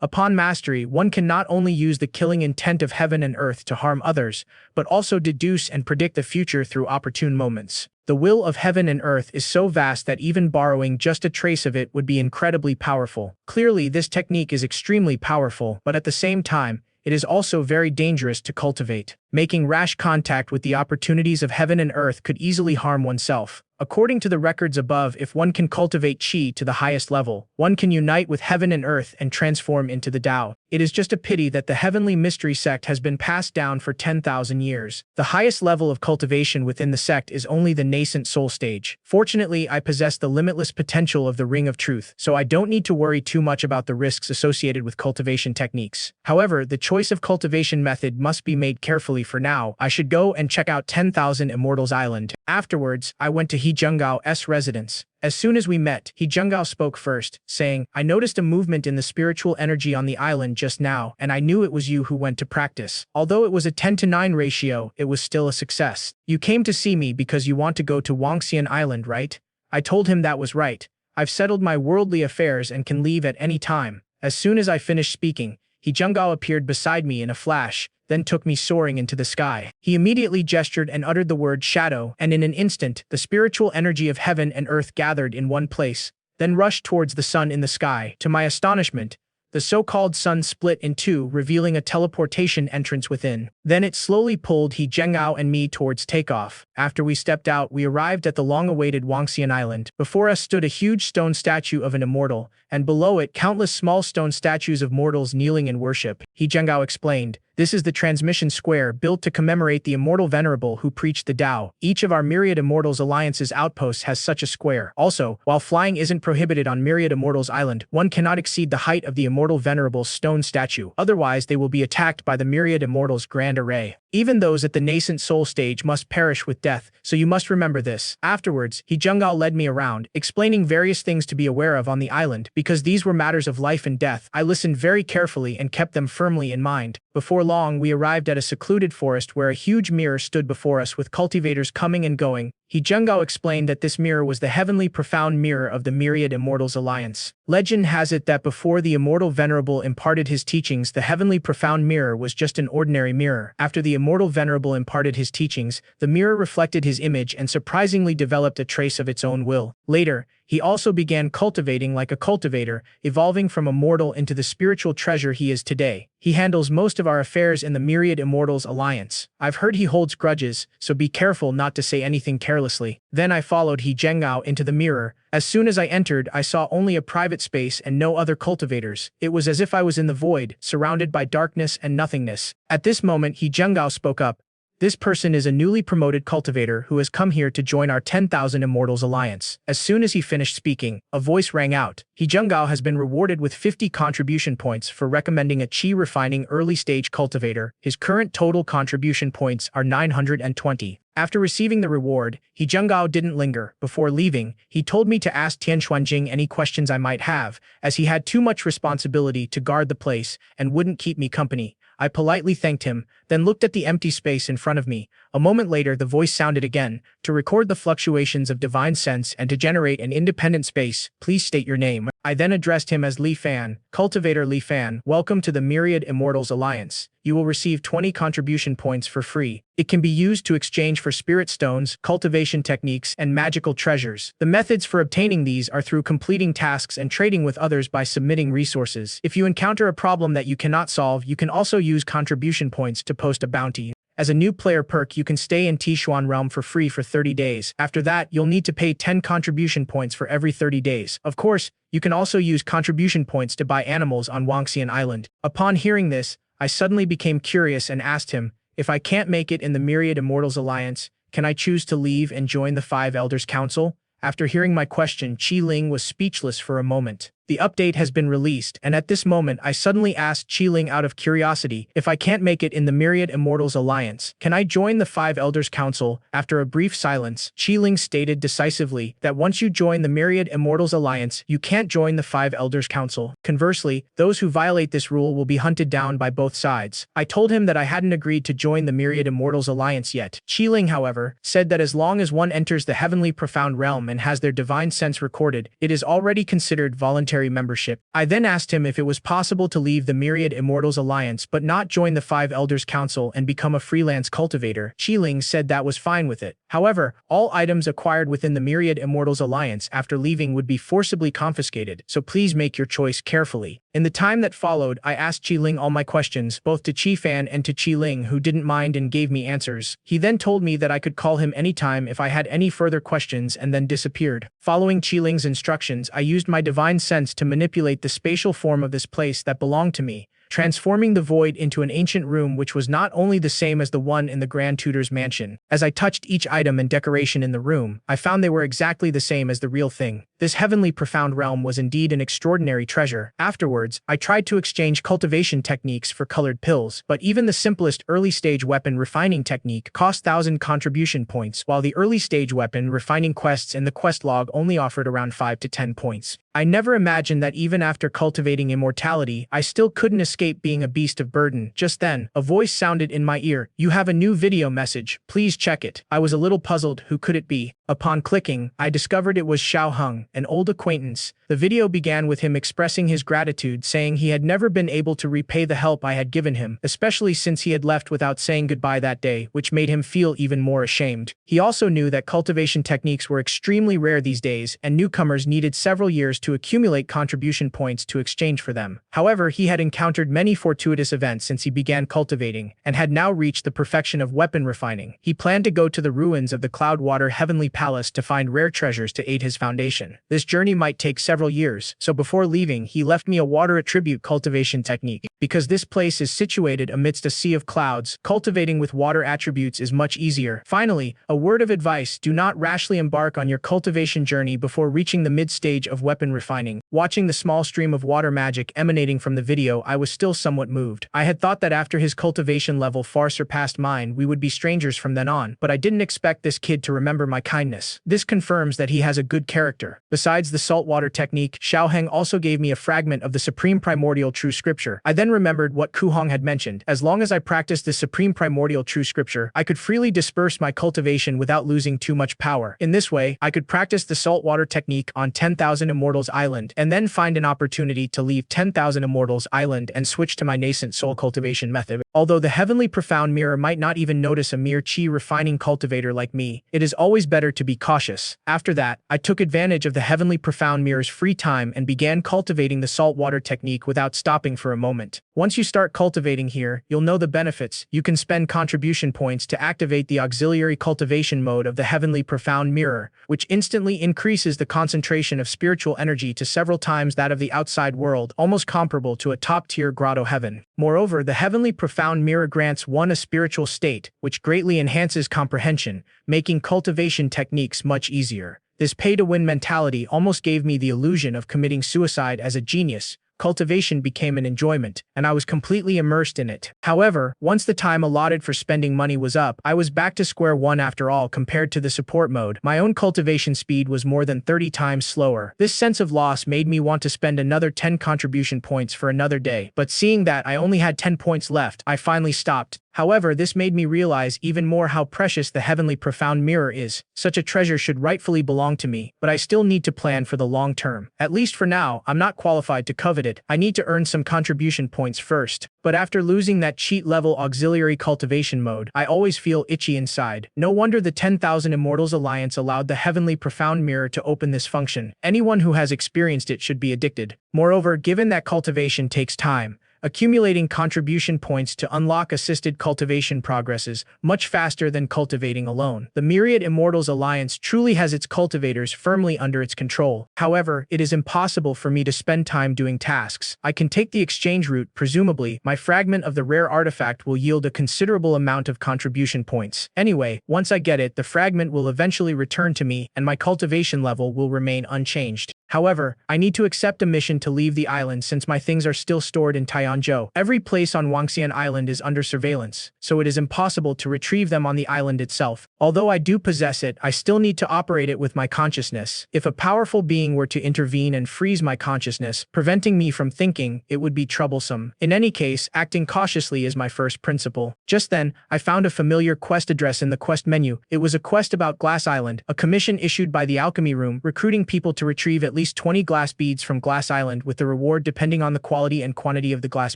Upon mastery, one can not only use the killing intent of heaven and earth to harm others, but also deduce and predict the future through opportune moments. The will of heaven and earth is so vast that even borrowing just a trace of it would be incredibly powerful. Clearly, this technique is extremely powerful, but at the same time, it is also very dangerous to cultivate. Making rash contact with the opportunities of heaven and earth could easily harm oneself. According to the records above, if one can cultivate qi to the highest level, one can unite with heaven and earth and transform into the Tao. It is just a pity that the heavenly mystery sect has been passed down for 10,000 years. The highest level of cultivation within the sect is only the nascent soul stage. Fortunately, I possess the limitless potential of the Ring of Truth, so I don't need to worry too much about the risks associated with cultivation techniques. However, the choice of cultivation method must be made carefully. For now, I should go and check out 10,000 Immortals Island. Afterwards, I went to He Zhenggao's residence. As soon as we met, He Zhenggao spoke first, saying, "I noticed a movement in the spiritual energy on the island just now, and I knew it was you who went to practice. Although it was a 10-to-9 ratio, it was still a success. You came to see me because you want to go to Wangxian Island, right?" I told him that was right. I've settled my worldly affairs and can leave at any time. As soon as I finished speaking, He Zhenggao appeared beside me in a flash, then took me soaring into the sky. He immediately gestured and uttered the word shadow, and in an instant, the spiritual energy of heaven and earth gathered in one place, then rushed towards the sun in the sky. To my astonishment, the so-called sun split in two, revealing a teleportation entrance within. Then it slowly pulled He Zhenggao and me towards takeoff. After we stepped out, we arrived at the long-awaited Wangxian Island. Before us stood a huge stone statue of an immortal, and below it countless small stone statues of mortals kneeling in worship. He Zhenggao explained, "This is the transmission square built to commemorate the immortal venerable who preached the Tao. Each of our Myriad Immortals Alliance's outposts has such a square. Also, while flying isn't prohibited on Myriad Immortals Island, one cannot exceed the height of the immortal venerable's stone statue. Otherwise, they will be attacked by the Myriad Immortals Grand Array. Even those at the nascent soul stage must perish with death, so you must remember this." Afterwards, He Zhenggao led me around, explaining various things to be aware of on the island. Because these were matters of life and death, I listened very carefully and kept them firmly in mind. Before long, we arrived at a secluded forest where a huge mirror stood before us with cultivators coming and going. He Zhenggao explained that this mirror was the heavenly profound mirror of the Myriad Immortals Alliance. Legend has it that before the immortal venerable imparted his teachings, the heavenly profound mirror was just an ordinary mirror. After the immortal venerable imparted his teachings, the mirror reflected his image and surprisingly developed a trace of its own will. Later, he also began cultivating like a cultivator, evolving from a mortal into the spiritual treasure he is today. He handles most of our affairs in the Myriad Immortals Alliance. I've heard he holds grudges, so be careful not to say anything carelessly. Then I followed He Zhenggao into the mirror. As soon as I entered, I saw only a private space and no other cultivators. It was as if I was in the void, surrounded by darkness and nothingness. At this moment, He Zhenggao spoke up. "This person is a newly promoted cultivator who has come here to join our 10,000 Immortals Alliance." As soon as he finished speaking, a voice rang out. He Zhenggao has been rewarded with 50 contribution points for recommending a qi-refining early-stage cultivator. His current total contribution points are 920. After receiving the reward, He Zhenggao didn't linger. Before leaving, he told me to ask Tian Xuanjing any questions I might have, as he had too much responsibility to guard the place and wouldn't keep me company. I politely thanked him, then looked at the empty space in front of me. A moment later, the voice sounded again. "To record the fluctuations of divine sense and to generate an independent space, please state your name." I then addressed him as Li Fan. "Cultivator Li Fan, welcome to the Myriad Immortals Alliance. You will receive 20 contribution points for free. It can be used to exchange for spirit stones, cultivation techniques, and magical treasures. The methods for obtaining these are through completing tasks and trading with others by submitting resources. If you encounter a problem that you cannot solve, you can also use contribution points to post a bounty. As a new player perk, you can stay in Tishuan Realm for free for 30 days. After that, you'll need to pay 10 contribution points for every 30 days. Of course, you can also use contribution points to buy animals on Wangxian Island." Upon hearing this, I suddenly became curious and asked him, "If I can't make it in the Myriad Immortals Alliance, can I choose to leave and join the Five Elders Council?" After hearing my question, Qi Ling was speechless for a moment. The update has been released, and at this moment I suddenly asked Qi Ling out of curiosity, "If I can't make it in the Myriad Immortals Alliance, can I join the Five Elders Council?" After a brief silence, Qi Ling stated decisively that once you join the Myriad Immortals Alliance, you can't join the Five Elders Council. Conversely, those who violate this rule will be hunted down by both sides. I told him that I hadn't agreed to join the Myriad Immortals Alliance yet. Qi Ling, however, said that as long as one enters the heavenly profound realm and has their divine sense recorded, it is already considered voluntary military membership. I then asked him if it was possible to leave the Myriad Immortals Alliance but not join the Five Elders Council and become a freelance cultivator. Qiling said that was fine with it. However, all items acquired within the Myriad Immortals Alliance after leaving would be forcibly confiscated, so please make your choice carefully. In the time that followed, I asked Qiling all my questions, both to Qifan and to Qiling, who didn't mind and gave me answers. He then told me that I could call him anytime if I had any further questions and then disappeared. Following Qiling's instructions, I used my divine sense to manipulate the spatial form of this place that belonged to me, transforming the void into an ancient room which was not only the same as the one in the Grand Tutor's mansion. As I touched each item and decoration in the room, I found they were exactly the same as the real thing. This heavenly profound realm was indeed an extraordinary treasure. Afterwards, I tried to exchange cultivation techniques for colored pills, but even the simplest early-stage weapon refining technique cost 1,000 contribution points, while the early-stage weapon refining quests in the quest log only offered around 5 to 10 points. I never imagined that even after cultivating immortality, I still couldn't escape being a beast of burden. Just then, a voice sounded in my ear. "You have a new video message. Please check it." I was a little puzzled. Who could it be? Upon clicking, I discovered it was Xiao Heng, an old acquaintance. The video began with him expressing his gratitude, saying he had never been able to repay the help I had given him, especially since he had left without saying goodbye that day, which made him feel even more ashamed. He also knew that cultivation techniques were extremely rare these days, and newcomers needed several years to accumulate contribution points to exchange for them. However, he had encountered many fortuitous events since he began cultivating, and had now reached the perfection of weapon refining. He planned to go to the ruins of the Cloudwater Heavenly Palace to find rare treasures to aid his foundation. This journey might take several years, so before leaving, he left me a water attribute cultivation technique. Because this place is situated amidst a sea of clouds, cultivating with water attributes is much easier. Finally, a word of advice: do not rashly embark on your cultivation journey before reaching the mid-stage of weapon refining. Watching the small stream of water magic emanating from the video, I was still somewhat moved. I had thought that after his cultivation level far surpassed mine, we would be strangers from then on, but I didn't expect this kid to remember my kindness. This confirms that he has a good character. Besides the saltwater technique, Xiao Heng also gave me a fragment of the Supreme Primordial True Scripture. I then remembered what Ku Hong had mentioned. As long as I practiced the Supreme Primordial True Scripture, I could freely disperse my cultivation without losing too much power. In this way, I could practice the saltwater technique on 10,000 Immortals Island, and then find an opportunity to leave 10,000 Immortals Island and switch to my nascent soul cultivation method. Although the Heavenly Profound Mirror might not even notice a mere chi refining cultivator like me, it is always better to be cautious. After that, I took advantage of the Heavenly Profound Mirror's free time and began cultivating the saltwater technique without stopping for a moment. Once you start cultivating here, you'll know the benefits. You can spend contribution points to activate the auxiliary cultivation mode of the Heavenly Profound Mirror, which instantly increases the concentration of spiritual energy to several times that of the outside world, almost comparable to a top-tier grotto heaven. Moreover, the Heavenly Profound Mirror grants one a spiritual state, which greatly enhances comprehension, making cultivation techniques much easier. This pay-to-win mentality almost gave me the illusion of committing suicide as a genius. Cultivation became an enjoyment, and I was completely immersed in it. However, once the time allotted for spending money was up, I was back to square one after all. Compared to the support mode, my own cultivation speed was more than 30 times slower. This sense of loss made me want to spend another 10 contribution points for another day, but seeing that I only had 10 points left, I finally stopped. However, this made me realize even more how precious the Heavenly Profound Mirror is. Such a treasure should rightfully belong to me, but I still need to plan for the long term. At least for now, I'm not qualified to covet it. I need to earn some contribution points first. But after losing that cheat-level auxiliary cultivation mode, I always feel itchy inside. No wonder the 10,000 Immortals Alliance allowed the Heavenly Profound Mirror to open this function. Anyone who has experienced it should be addicted. Moreover, given that cultivation takes time, accumulating contribution points to unlock assisted cultivation progresses much faster than cultivating alone. The Myriad Immortals Alliance truly has its cultivators firmly under its control. However, it is impossible for me to spend time doing tasks. I can take the exchange route. Presumably, my fragment of the rare artifact will yield a considerable amount of contribution points. Anyway, once I get it, the fragment will eventually return to me, and my cultivation level will remain unchanged. However, I need to accept a mission to leave the island since my things are still stored in Tianzhou. Every place on Wangxian Island is under surveillance, so it is impossible to retrieve them on the island itself. Although I do possess it, I still need to operate it with my consciousness. If a powerful being were to intervene and freeze my consciousness, preventing me from thinking, it would be troublesome. In any case, acting cautiously is my first principle. Just then, I found a familiar quest address in the quest menu. It was a quest about Glass Island, a commission issued by the Alchemy Room, recruiting people to retrieve at at least 20 glass beads from Glass Island, with the reward depending on the quality and quantity of the glass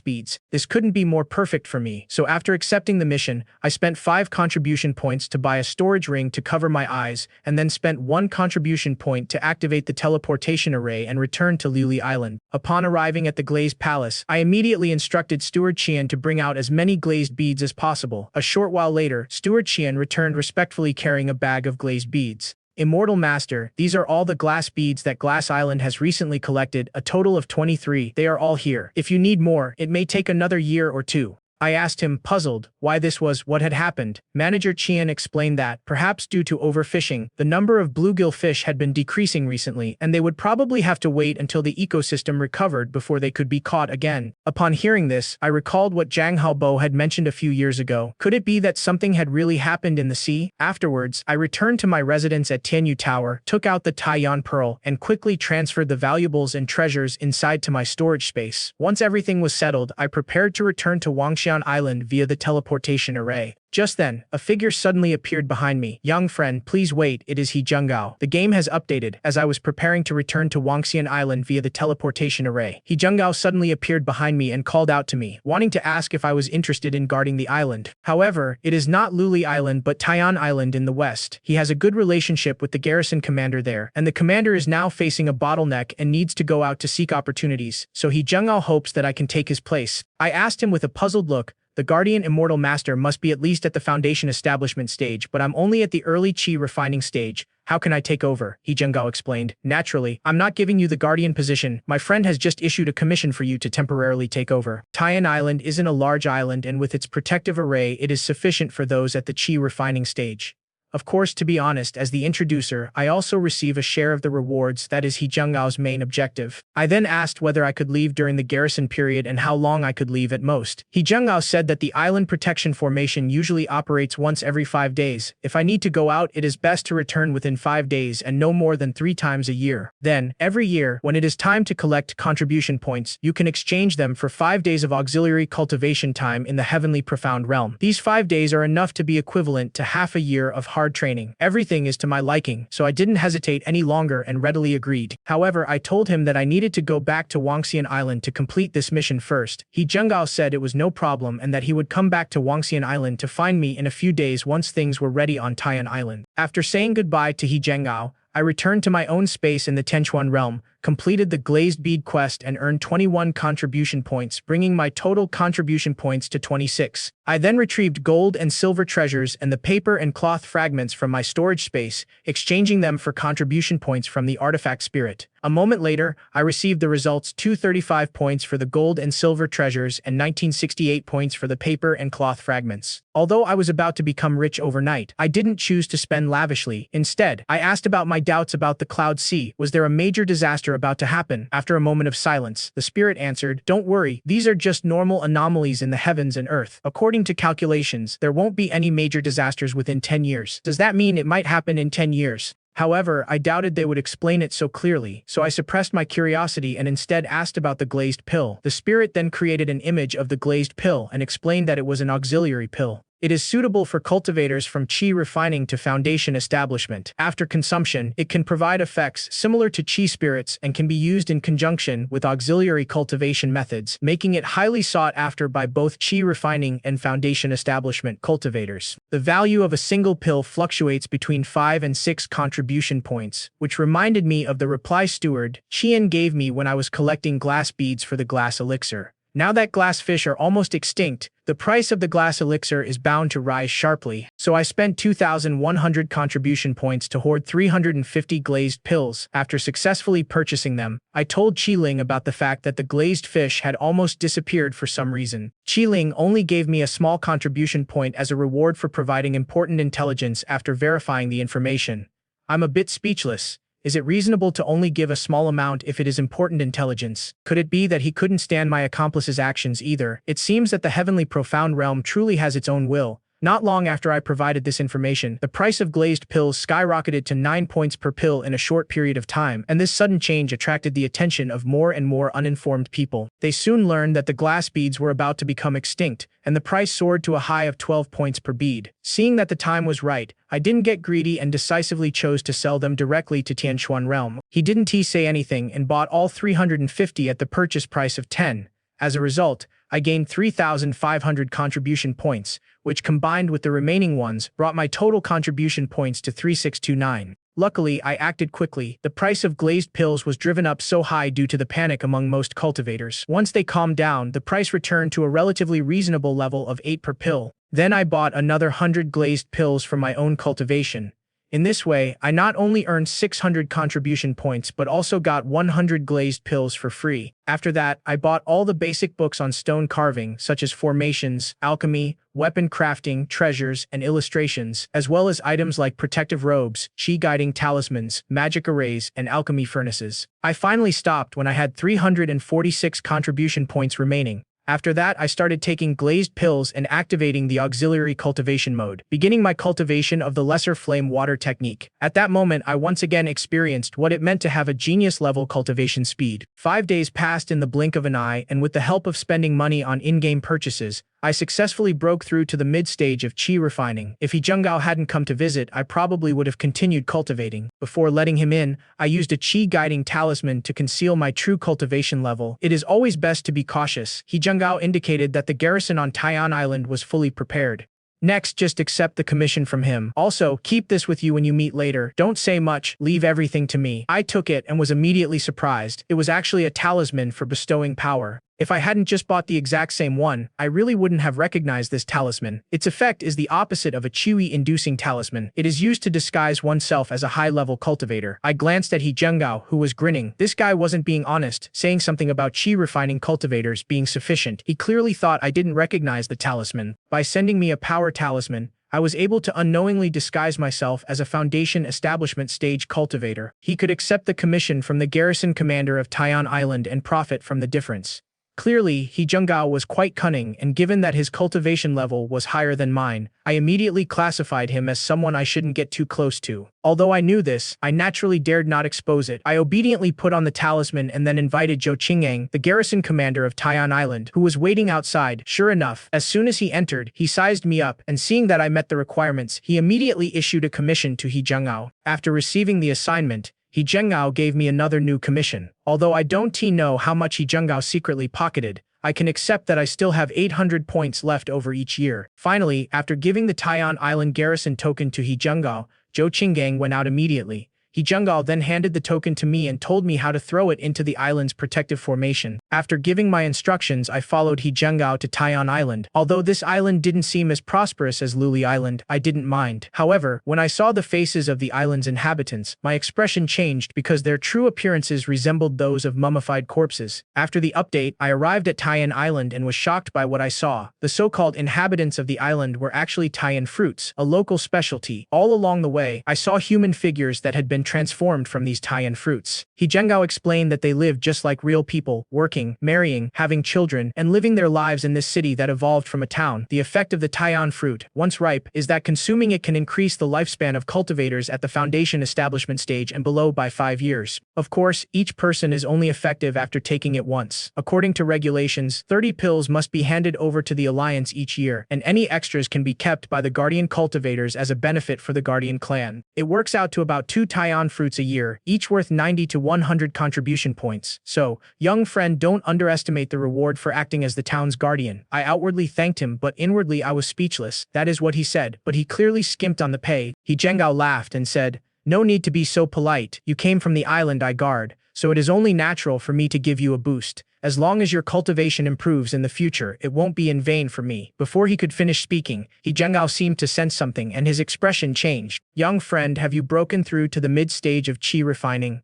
beads. This couldn't be more perfect for me, so after accepting the mission, I spent 5 contribution points to buy a storage ring to cover my eyes, and then spent 1 contribution point to activate the teleportation array and return to Luli Island. Upon arriving at the Glazed Palace, I immediately instructed Steward Qian to bring out as many glazed beads as possible. A short while later, Steward Qian returned respectfully carrying a bag of glazed beads. Immortal Master, these are all the glass beads that Glass Island has recently collected, a total of 23. They are all here. If you need more, it may take another year or 2. I asked him, puzzled, why this was what had happened. Manager Qian explained that, perhaps due to overfishing, the number of bluegill fish had been decreasing recently, and they would probably have to wait until the ecosystem recovered before they could be caught again. Upon hearing this, I recalled what Zhang Haobo had mentioned a few years ago. Could it be that something had really happened in the sea? Afterwards, I returned to my residence at Tianyu Tower, took out the Taiyan Pearl, and quickly transferred the valuables and treasures inside to my storage space. Once everything was settled, I prepared to return to Wangxian Island via the teleportation array. Just then, a figure suddenly appeared behind me. Young friend, please wait, it is He Zhenggao. The game has updated. As I was preparing to return to Wangxian Island via the teleportation array, He Zhenggao suddenly appeared behind me and called out to me, wanting to ask if I was interested in guarding the island. However, it is not Luli Island but Taiyan Island in the west. He has a good relationship with the garrison commander there, and the commander is now facing a bottleneck and needs to go out to seek opportunities, so He Zhenggao hopes that I can take his place. I asked him with a puzzled look, the Guardian Immortal Master must be at least at the Foundation establishment stage, but I'm only at the early Qi refining stage. How can I take over? He Zhenggao explained. Naturally, I'm not giving you the Guardian position. My friend has just issued a commission for you to temporarily take over. Taiyan Island isn't a large island, and with its protective array, it is sufficient for those at the Qi refining stage. Of course, to be honest, as the introducer, I also receive a share of the rewards. That is He Zhenggao's main objective. I then asked whether I could leave during the garrison period and how long I could leave at most. He Zhenggao said that the island protection formation usually operates once every 5 days. If I need to go out, it is best to return within 5 days and no more than 3 times a year. Then, every year, when it is time to collect contribution points, you can exchange them for 5 days of auxiliary cultivation time in the Heavenly Profound Realm. These 5 days are enough to be equivalent to half a year of hard training. Everything is to my liking, so I didn't hesitate any longer and readily agreed. However, I told him that I needed to go back to Wangxian Island to complete this mission first. He Zhenggao said it was no problem and that he would come back to Wangxian Island to find me in a few days once things were ready on Taiyan Island. After saying goodbye to He Zhenggao, I returned to my own space in the Tenchuan realm, completed the glazed bead quest and earned 21 contribution points, bringing my total contribution points to 26. I then retrieved gold and silver treasures and the paper and cloth fragments from my storage space, exchanging them for contribution points from the artifact spirit. A moment later, I received the results: 235 points for the gold and silver treasures and 1968 points for the paper and cloth fragments. Although I was about to become rich overnight, I didn't choose to spend lavishly. Instead, I asked about my doubts about the Cloud Sea. Was there a major disaster about to happen? After a moment of silence, the spirit answered, "Don't worry, these are just normal anomalies in the heavens and earth. According to calculations, there won't be any major disasters within 10 years. Does that mean it might happen in 10 years? However, I doubted they would explain it so clearly, so I suppressed my curiosity and instead asked about the glazed pill. The spirit then created an image of the glazed pill and explained that it was an auxiliary pill. It is suitable for cultivators from Qi refining to foundation establishment. After consumption, it can provide effects similar to Qi spirits and can be used in conjunction with auxiliary cultivation methods, making it highly sought after by both Qi refining and foundation establishment cultivators. The value of a single pill fluctuates between 5 and 6 contribution points, which reminded me of the reply steward Qian gave me when I was collecting glass beads for the glass elixir. Now that glass fish are almost extinct, the price of the glass elixir is bound to rise sharply, so I spent 2,100 contribution points to hoard 350 glazed pills. After successfully purchasing them, I told Qiling about the fact that the glazed fish had almost disappeared for some reason. Qiling only gave me a small contribution point as a reward for providing important intelligence after verifying the information. I'm a bit speechless. Is it reasonable to only give a small amount if it is important intelligence? Could it be that he couldn't stand my accomplice's actions either? It seems that the Heavenly Profound Realm truly has its own will. Not long after I provided this information, the price of glazed pills skyrocketed to 9 points per pill in a short period of time, and this sudden change attracted the attention of more and more uninformed people. They soon learned that the glass beads were about to become extinct, and the price soared to a high of 12 points per bead. Seeing that the time was right, I didn't get greedy and decisively chose to sell them directly to Tianquan Realm. He didn't say anything and bought all 350 at the purchase price of 10. As a result, I gained 3,500 contribution points, which combined with the remaining ones brought my total contribution points to 3,629. Luckily, I acted quickly. The price of glazed pills was driven up so high due to the panic among most cultivators. Once they calmed down, the price returned to a relatively reasonable level of 8 per pill. Then I bought another 100 glazed pills from my own cultivation. In this way, I not only earned 600 contribution points but also got 100 glazed pills for free. After that, I bought all the basic books on stone carving, such as formations, alchemy, weapon crafting, treasures, and illustrations, as well as items like protective robes, chi guiding talismans, magic arrays, and alchemy furnaces. I finally stopped when I had 346 contribution points remaining. After that, I started taking glazed pills and activating the auxiliary cultivation mode, beginning my cultivation of the lesser flame water technique. At that moment, I once again experienced what it meant to have a genius-level cultivation speed. 5 days passed in the blink of an eye, and with the help of spending money on in-game purchases, I successfully broke through to the mid-stage of chi refining. If He Zhenggao hadn't come to visit, I probably would have continued cultivating. Before letting him in, I used a chi guiding talisman to conceal my true cultivation level. It is always best to be cautious. He Zhenggao indicated that the garrison on Taiyan Island was fully prepared. Next, just accept the commission from him. Also, keep this with you when you meet later. Don't say much, leave everything to me. I took it and was immediately surprised. It was actually a talisman for bestowing power. If I hadn't just bought the exact same one, I really wouldn't have recognized this talisman. Its effect is the opposite of a Qi-inducing talisman. It is used to disguise oneself as a high-level cultivator. I glanced at He Zhenggao, who was grinning. This guy wasn't being honest, saying something about Qi-refining cultivators being sufficient. He clearly thought I didn't recognize the talisman. By sending me a power talisman, I was able to unknowingly disguise myself as a Foundation Establishment stage cultivator. He could accept the commission from the garrison commander of Taiyan Island and profit from the difference. Clearly, He Zhenggao was quite cunning, and given that his cultivation level was higher than mine, I immediately classified him as someone I shouldn't get too close to. Although I knew this, I naturally dared not expose it. I obediently put on the talisman and then invited Zhou Qingyang, the garrison commander of Taiyan Island, who was waiting outside. Sure enough, as soon as he entered, he sized me up, and seeing that I met the requirements, he immediately issued a commission to He Zhenggao. After receiving the assignment, He Zhenggao gave me another new commission. Although I don't know how much He Zhenggao secretly pocketed, I can accept that I still have 800 points left over each year. Finally, after giving the Taiyan Island garrison token to He Zhenggao, Zhou Qingyang went out immediately. He Zhenggao then handed the token to me and told me how to throw it into the island's protective formation. After giving my instructions, I followed He Zhenggao to Taiyan Island. Although this island didn't seem as prosperous as Luli Island, I didn't mind. However, when I saw the faces of the island's inhabitants, my expression changed because their true appearances resembled those of mummified corpses. After the update, I arrived at Taiyan Island and was shocked by what I saw. The so-called inhabitants of the island were actually Taiyan fruits, a local specialty. All along the way, I saw human figures that had been transformed from these Taiyan fruits. He Zhenggao explained that they lived just like real people, working, marrying, having children, and living their lives in this city that evolved from a town. The effect of the Taiyan fruit, once ripe, is that consuming it can increase the lifespan of cultivators at the Foundation Establishment stage and below by 5 years. Of course, each person is only effective after taking it once. According to regulations, 30 pills must be handed over to the Alliance each year, and any extras can be kept by the Guardian cultivators as a benefit for the Guardian clan. It works out to about 2 Taiyan fruits a year, each worth 90 to 100 contribution points. So, young friend, don't underestimate the reward for acting as the town's guardian. I outwardly thanked him, but inwardly I was speechless. That is what he said, but he clearly skimped on the pay. He Zhenggao laughed and said, "No need to be so polite. You came from the island I guard, so it is only natural for me to give you a boost. As long as your cultivation improves in the future, it won't be in vain for me." Before he could finish speaking, He Zhenggao seemed to sense something and his expression changed. "Young friend, have you broken through to the mid-stage of chi refining?"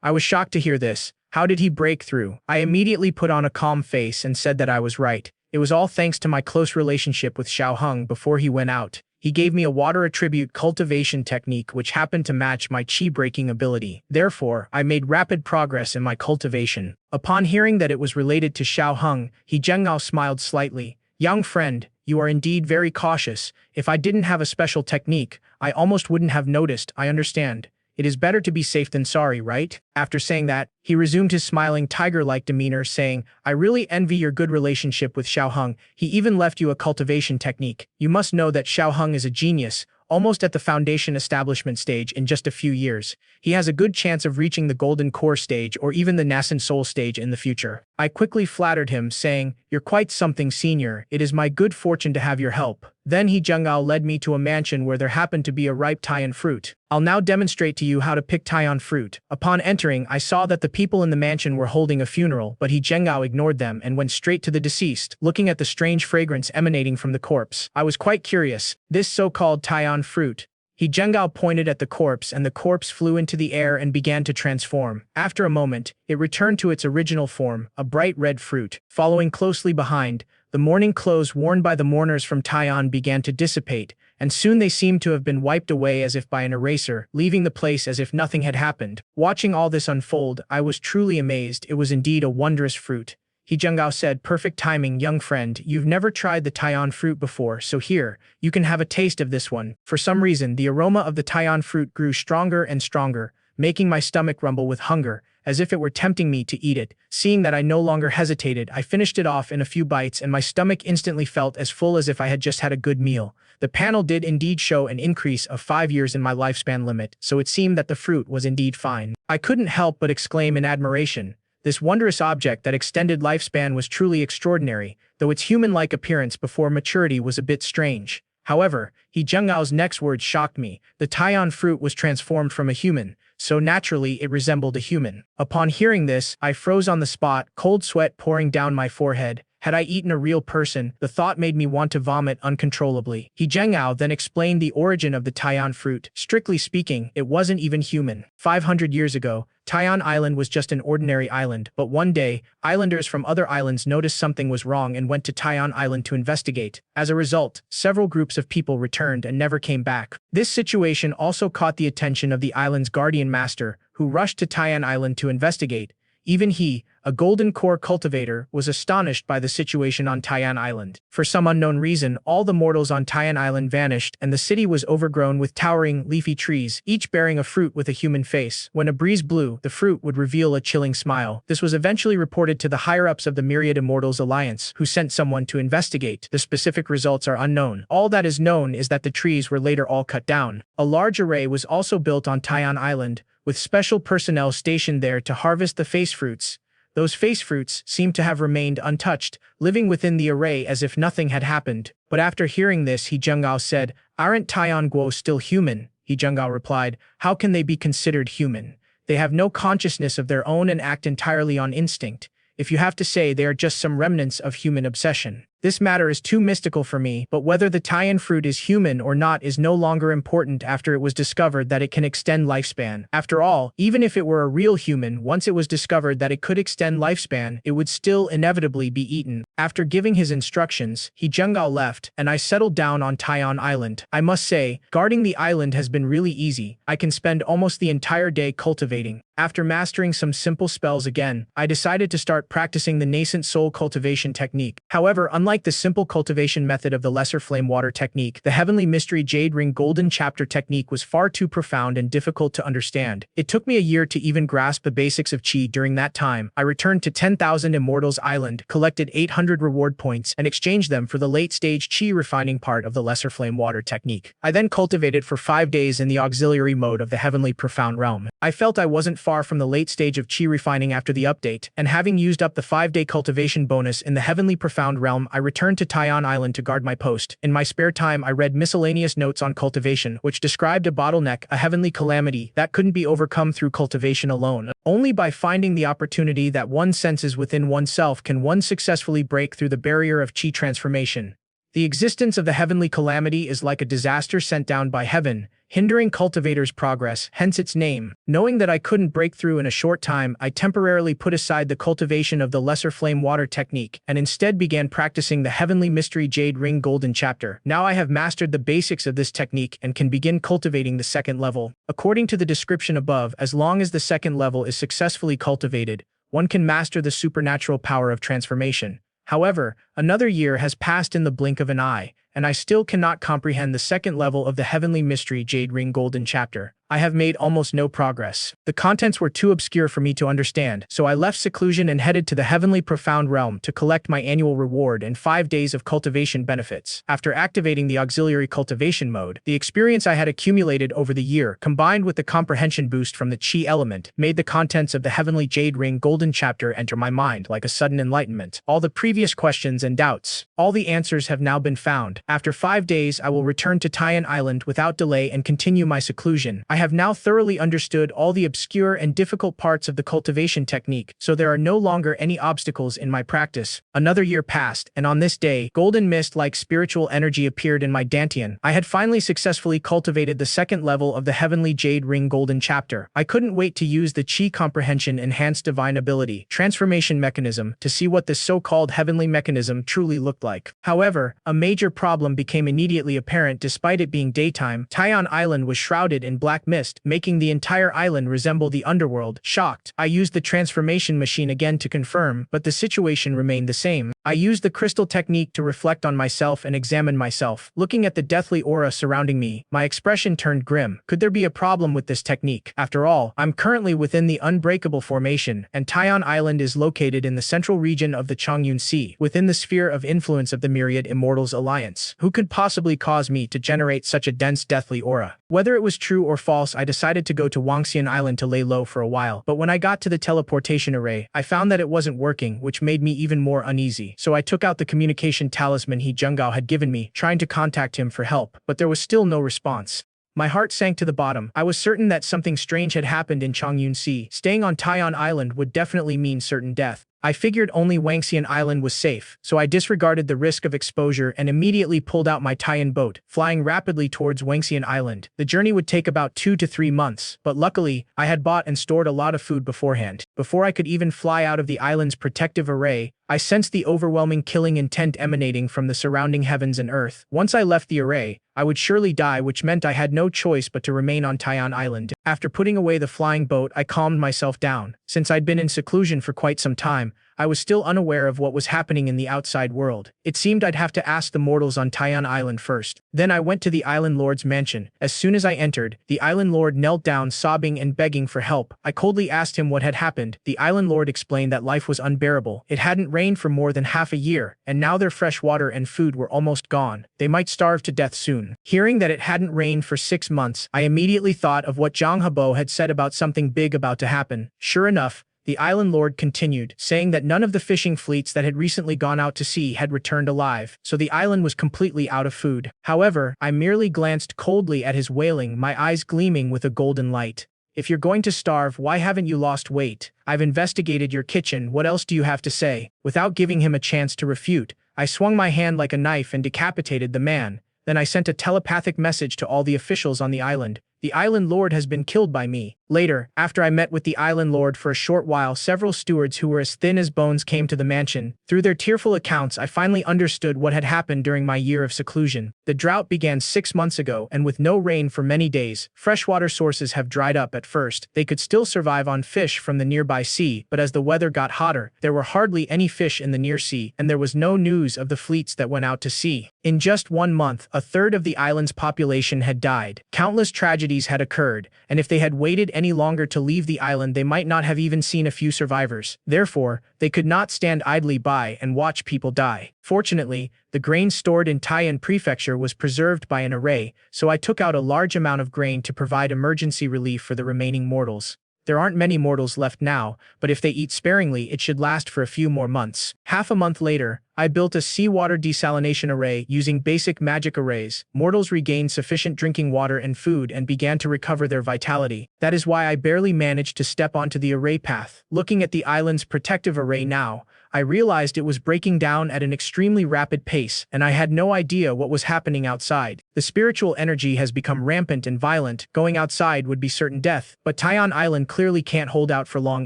I was shocked to hear this. How did he break through? I immediately put on a calm face and said that I was right. It was all thanks to my close relationship with Xiao Heng before he went out. He gave me a water attribute cultivation technique which happened to match my chi-breaking ability. Therefore, I made rapid progress in my cultivation. Upon hearing that it was related to Xiao Heng, He Zhenggao smiled slightly. "Young friend, You are indeed very cautious. If I didn't have a special technique, I almost wouldn't have noticed. I understand. It is better to be safe than sorry, right? After saying that, he resumed his smiling tiger-like demeanor, saying, I really envy your good relationship with Xiaoheng. He even left you a cultivation technique. You must know that Xiaoheng is a genius, almost at the foundation establishment stage in just a few years. He has a good chance of reaching the golden core stage or even the nascent soul stage in the future. I quickly flattered him, saying, You're quite something, senior. It is my good fortune to have your help. Then he Zhengao led me to a mansion where there happened to be a ripe Taiyan fruit. I'll now demonstrate to you how to pick Taiyan fruit. Upon entering, I saw that the people in the mansion were holding a funeral, but he Zhengao ignored them and went straight to the deceased, looking at the strange fragrance emanating from the corpse. I was quite curious. This so-called Taiyan fruit. He Zhengao pointed at the corpse and the corpse flew into the air and began to transform. After a moment, it returned to its original form, a bright red fruit. Following closely behind, the mourning clothes worn by the mourners from Taiyan began to dissipate, and soon they seemed to have been wiped away as if by an eraser, leaving the place as if nothing had happened. Watching all this unfold, I was truly amazed. It was indeed a wondrous fruit. He Zhengao said, Perfect timing, young friend. You've never tried the Taiyan fruit before, so here, you can have a taste of this one. For some reason, the aroma of the Taiyan fruit grew stronger and stronger, making my stomach rumble with hunger, as if it were tempting me to eat it. Seeing that I no longer hesitated, I finished it off in a few bites and my stomach instantly felt as full as if I had just had a good meal. The panel did indeed show an increase of 5 years in my lifespan limit, so it seemed that the fruit was indeed fine. I couldn't help but exclaim in admiration. This wondrous object that extended lifespan was truly extraordinary, though its human-like appearance before maturity was a bit strange. However, He Zhengao's next words shocked me. The Taiyan fruit was transformed from a human, so naturally it resembled a human. Upon hearing this, I froze on the spot, cold sweat pouring down my forehead. Had I eaten a real person, the thought made me want to vomit uncontrollably. He Zhengao then explained the origin of the Taiyan fruit. Strictly speaking, it wasn't even human. 500 years ago, Taiyan Island was just an ordinary island, but one day, islanders from other islands noticed something was wrong and went to Taiyan Island to investigate. As a result, several groups of people returned and never came back. This situation also caught the attention of the island's guardian master, who rushed to Taiyan Island to investigate. Even he, a golden core cultivator, was astonished by the situation on Taiyan Island. For some unknown reason, all the mortals on Taiyan Island vanished and the city was overgrown with towering, leafy trees, each bearing a fruit with a human face. When a breeze blew, the fruit would reveal a chilling smile. This was eventually reported to the higher-ups of the Myriad Immortals Alliance, who sent someone to investigate. The specific results are unknown. All that is known is that the trees were later all cut down. A large array was also built on Taiyan Island, with special personnel stationed there to harvest the face fruits. Those face fruits seemed to have remained untouched, living within the array as if nothing had happened. But after hearing this, He Zhengao said, Aren't Taiyan Guo still human? He Zhengao replied, How can they be considered human? They have no consciousness of their own and act entirely on instinct. If you have to say, they are just some remnants of human obsession. This matter is too mystical for me, but whether the Taiyan fruit is human or not is no longer important after it was discovered that it can extend lifespan. After all, even if it were a real human, once it was discovered that it could extend lifespan, it would still inevitably be eaten. After giving his instructions, He Zhengao left, and I settled down on Taiyan Island. I must say, guarding the island has been really easy. I can spend almost the entire day cultivating. After mastering some simple spells again, I decided to start practicing the nascent soul cultivation technique. However, unlike the simple cultivation method of the lesser flame water technique, the heavenly mystery jade ring golden chapter technique was far too profound and difficult to understand. It took me a year to even grasp the basics of qi. During that time, I returned to 10,000 Immortals Island, collected 800 reward points, and exchanged them for the late-stage qi refining part of the lesser flame water technique. I then cultivated for 5 days in the auxiliary mode of the heavenly profound realm. I felt I wasn't far from the late stage of qi refining after the update, and having used up the 5-day cultivation bonus in the heavenly profound realm, I returned to Taiyan Island to guard my post. In my spare time, I read miscellaneous notes on cultivation, which described a bottleneck, a heavenly calamity, that couldn't be overcome through cultivation alone. Only by finding the opportunity that one senses within oneself can one successfully break through the barrier of qi transformation. The existence of the heavenly calamity is like a disaster sent down by heaven, hindering cultivators' progress, hence its name. Knowing that I couldn't break through in a short time, I temporarily put aside the cultivation of the lesser flame water technique, and instead began practicing the heavenly mystery jade ring golden chapter. Now I have mastered the basics of this technique and can begin cultivating the second level. According to the description above, as long as the second level is successfully cultivated, one can master the supernatural power of transformation. However, another year has passed in the blink of an eye, and I still cannot comprehend the second level of the Heavenly Mystery Jade Ring Golden chapter. I have made almost no progress. The contents were too obscure for me to understand, so I left seclusion and headed to the Heavenly Profound Realm to collect my annual reward and 5 days of cultivation benefits. After activating the auxiliary cultivation mode, the experience I had accumulated over the year, combined with the comprehension boost from the Chi element, made the contents of the Heavenly Jade Ring Golden chapter enter my mind like a sudden enlightenment. All the previous questions and doubts, all the answers have now been found. After 5 days, I will return to Taiyan Island without delay and continue my seclusion. I have now thoroughly understood all the obscure and difficult parts of the cultivation technique, so there are no longer any obstacles in my practice. Another year passed, and on this day, golden mist-like spiritual energy appeared in my dantian. I had finally successfully cultivated the second level of the Heavenly Jade Ring Golden chapter. I couldn't wait to use the Chi Comprehension Enhanced Divine Ability transformation mechanism to see what this so-called heavenly mechanism truly looked like. However, a major problem became immediately apparent despite it being daytime. Taiyan Island was shrouded in black mist, making the entire island resemble the underworld. Shocked, I used the transformation machine again to confirm, but the situation remained the same. I used the crystal technique to reflect on myself and examine myself. Looking at the deathly aura surrounding me, my expression turned grim. Could there be a problem with this technique? After all, I'm currently within the Unbreakable Formation, and Taiyan Island is located in the central region of the Chongyun Sea, within the sphere of influence of the myriad Immortals Alliance. Who could possibly cause me to generate such a dense deathly aura? Whether it was true or false, I decided to go to Wangxian Island to lay low for a while, but when I got to the teleportation array, I found that it wasn't working, which made me even more uneasy. So I took out the communication talisman He Jungao had given me, trying to contact him for help, but there was still no response. My heart sank to the bottom. I was certain that something strange had happened in Chongyun Sea. Staying on Taiyan Island would definitely mean certain death. I figured only Wangxian Island was safe, so I disregarded the risk of exposure and immediately pulled out my Taiyan boat, flying rapidly towards Wangxian Island. The journey would take about 2 to 3 months, but luckily, I had bought and stored a lot of food beforehand. Before I could even fly out of the island's protective array, I sensed the overwhelming killing intent emanating from the surrounding heavens and earth. Once I left the array, I would surely die, which meant I had no choice but to remain on Taiyan Island. After putting away the flying boat, I calmed myself down. Since I'd been in seclusion for quite some time, I was still unaware of what was happening in the outside world. It seemed I'd have to ask the mortals on Taiyan Island first. Then I went to the island lord's mansion. As soon as I entered, the island lord knelt down, sobbing and begging for help. I coldly asked him what had happened. The island lord explained that life was unbearable. It hadn't rained for more than half a year, and now their fresh water and food were almost gone. They might starve to death soon. Hearing that it hadn't rained for 6 months, I immediately thought of what Zhang Hebo had said about something big about to happen. Sure enough, the island lord continued, saying that none of the fishing fleets that had recently gone out to sea had returned alive, so the island was completely out of food. However, I merely glanced coldly at his wailing, my eyes gleaming with a golden light. If you're going to starve, why haven't you lost weight? I've investigated your kitchen, what else do you have to say? Without giving him a chance to refute, I swung my hand like a knife and decapitated the man. Then I sent a telepathic message to all the officials on the island. The island lord has been killed by me. Later, after I met with the island lord for a short while, several stewards who were as thin as bones came to the mansion. Through their tearful accounts, I finally understood what had happened during my year of seclusion. The drought began 6 months ago, and with no rain for many days, freshwater sources have dried up. At first, they could still survive on fish from the nearby sea, but as the weather got hotter, there were hardly any fish in the near sea, and there was no news of the fleets that went out to sea. In just 1 month, a third of the island's population had died. Countless tragedies had occurred, and if they had waited any longer to leave the island, they might not have even seen a few survivors. Therefore, they could not stand idly by and watch people die. Fortunately, the grain stored in Taiyan Prefecture was preserved by an array, so I took out a large amount of grain to provide emergency relief for the remaining mortals. There aren't many mortals left now, but if they eat sparingly, it should last for a few more months. Half a month later, I built a seawater desalination array using basic magic arrays. Mortals regained sufficient drinking water and food and began to recover their vitality. That is why I barely managed to step onto the array path. Looking at the island's protective array now, I realized it was breaking down at an extremely rapid pace, and I had no idea what was happening outside. The spiritual energy has become rampant and violent. Going outside would be certain death, but Taiyan Island clearly can't hold out for long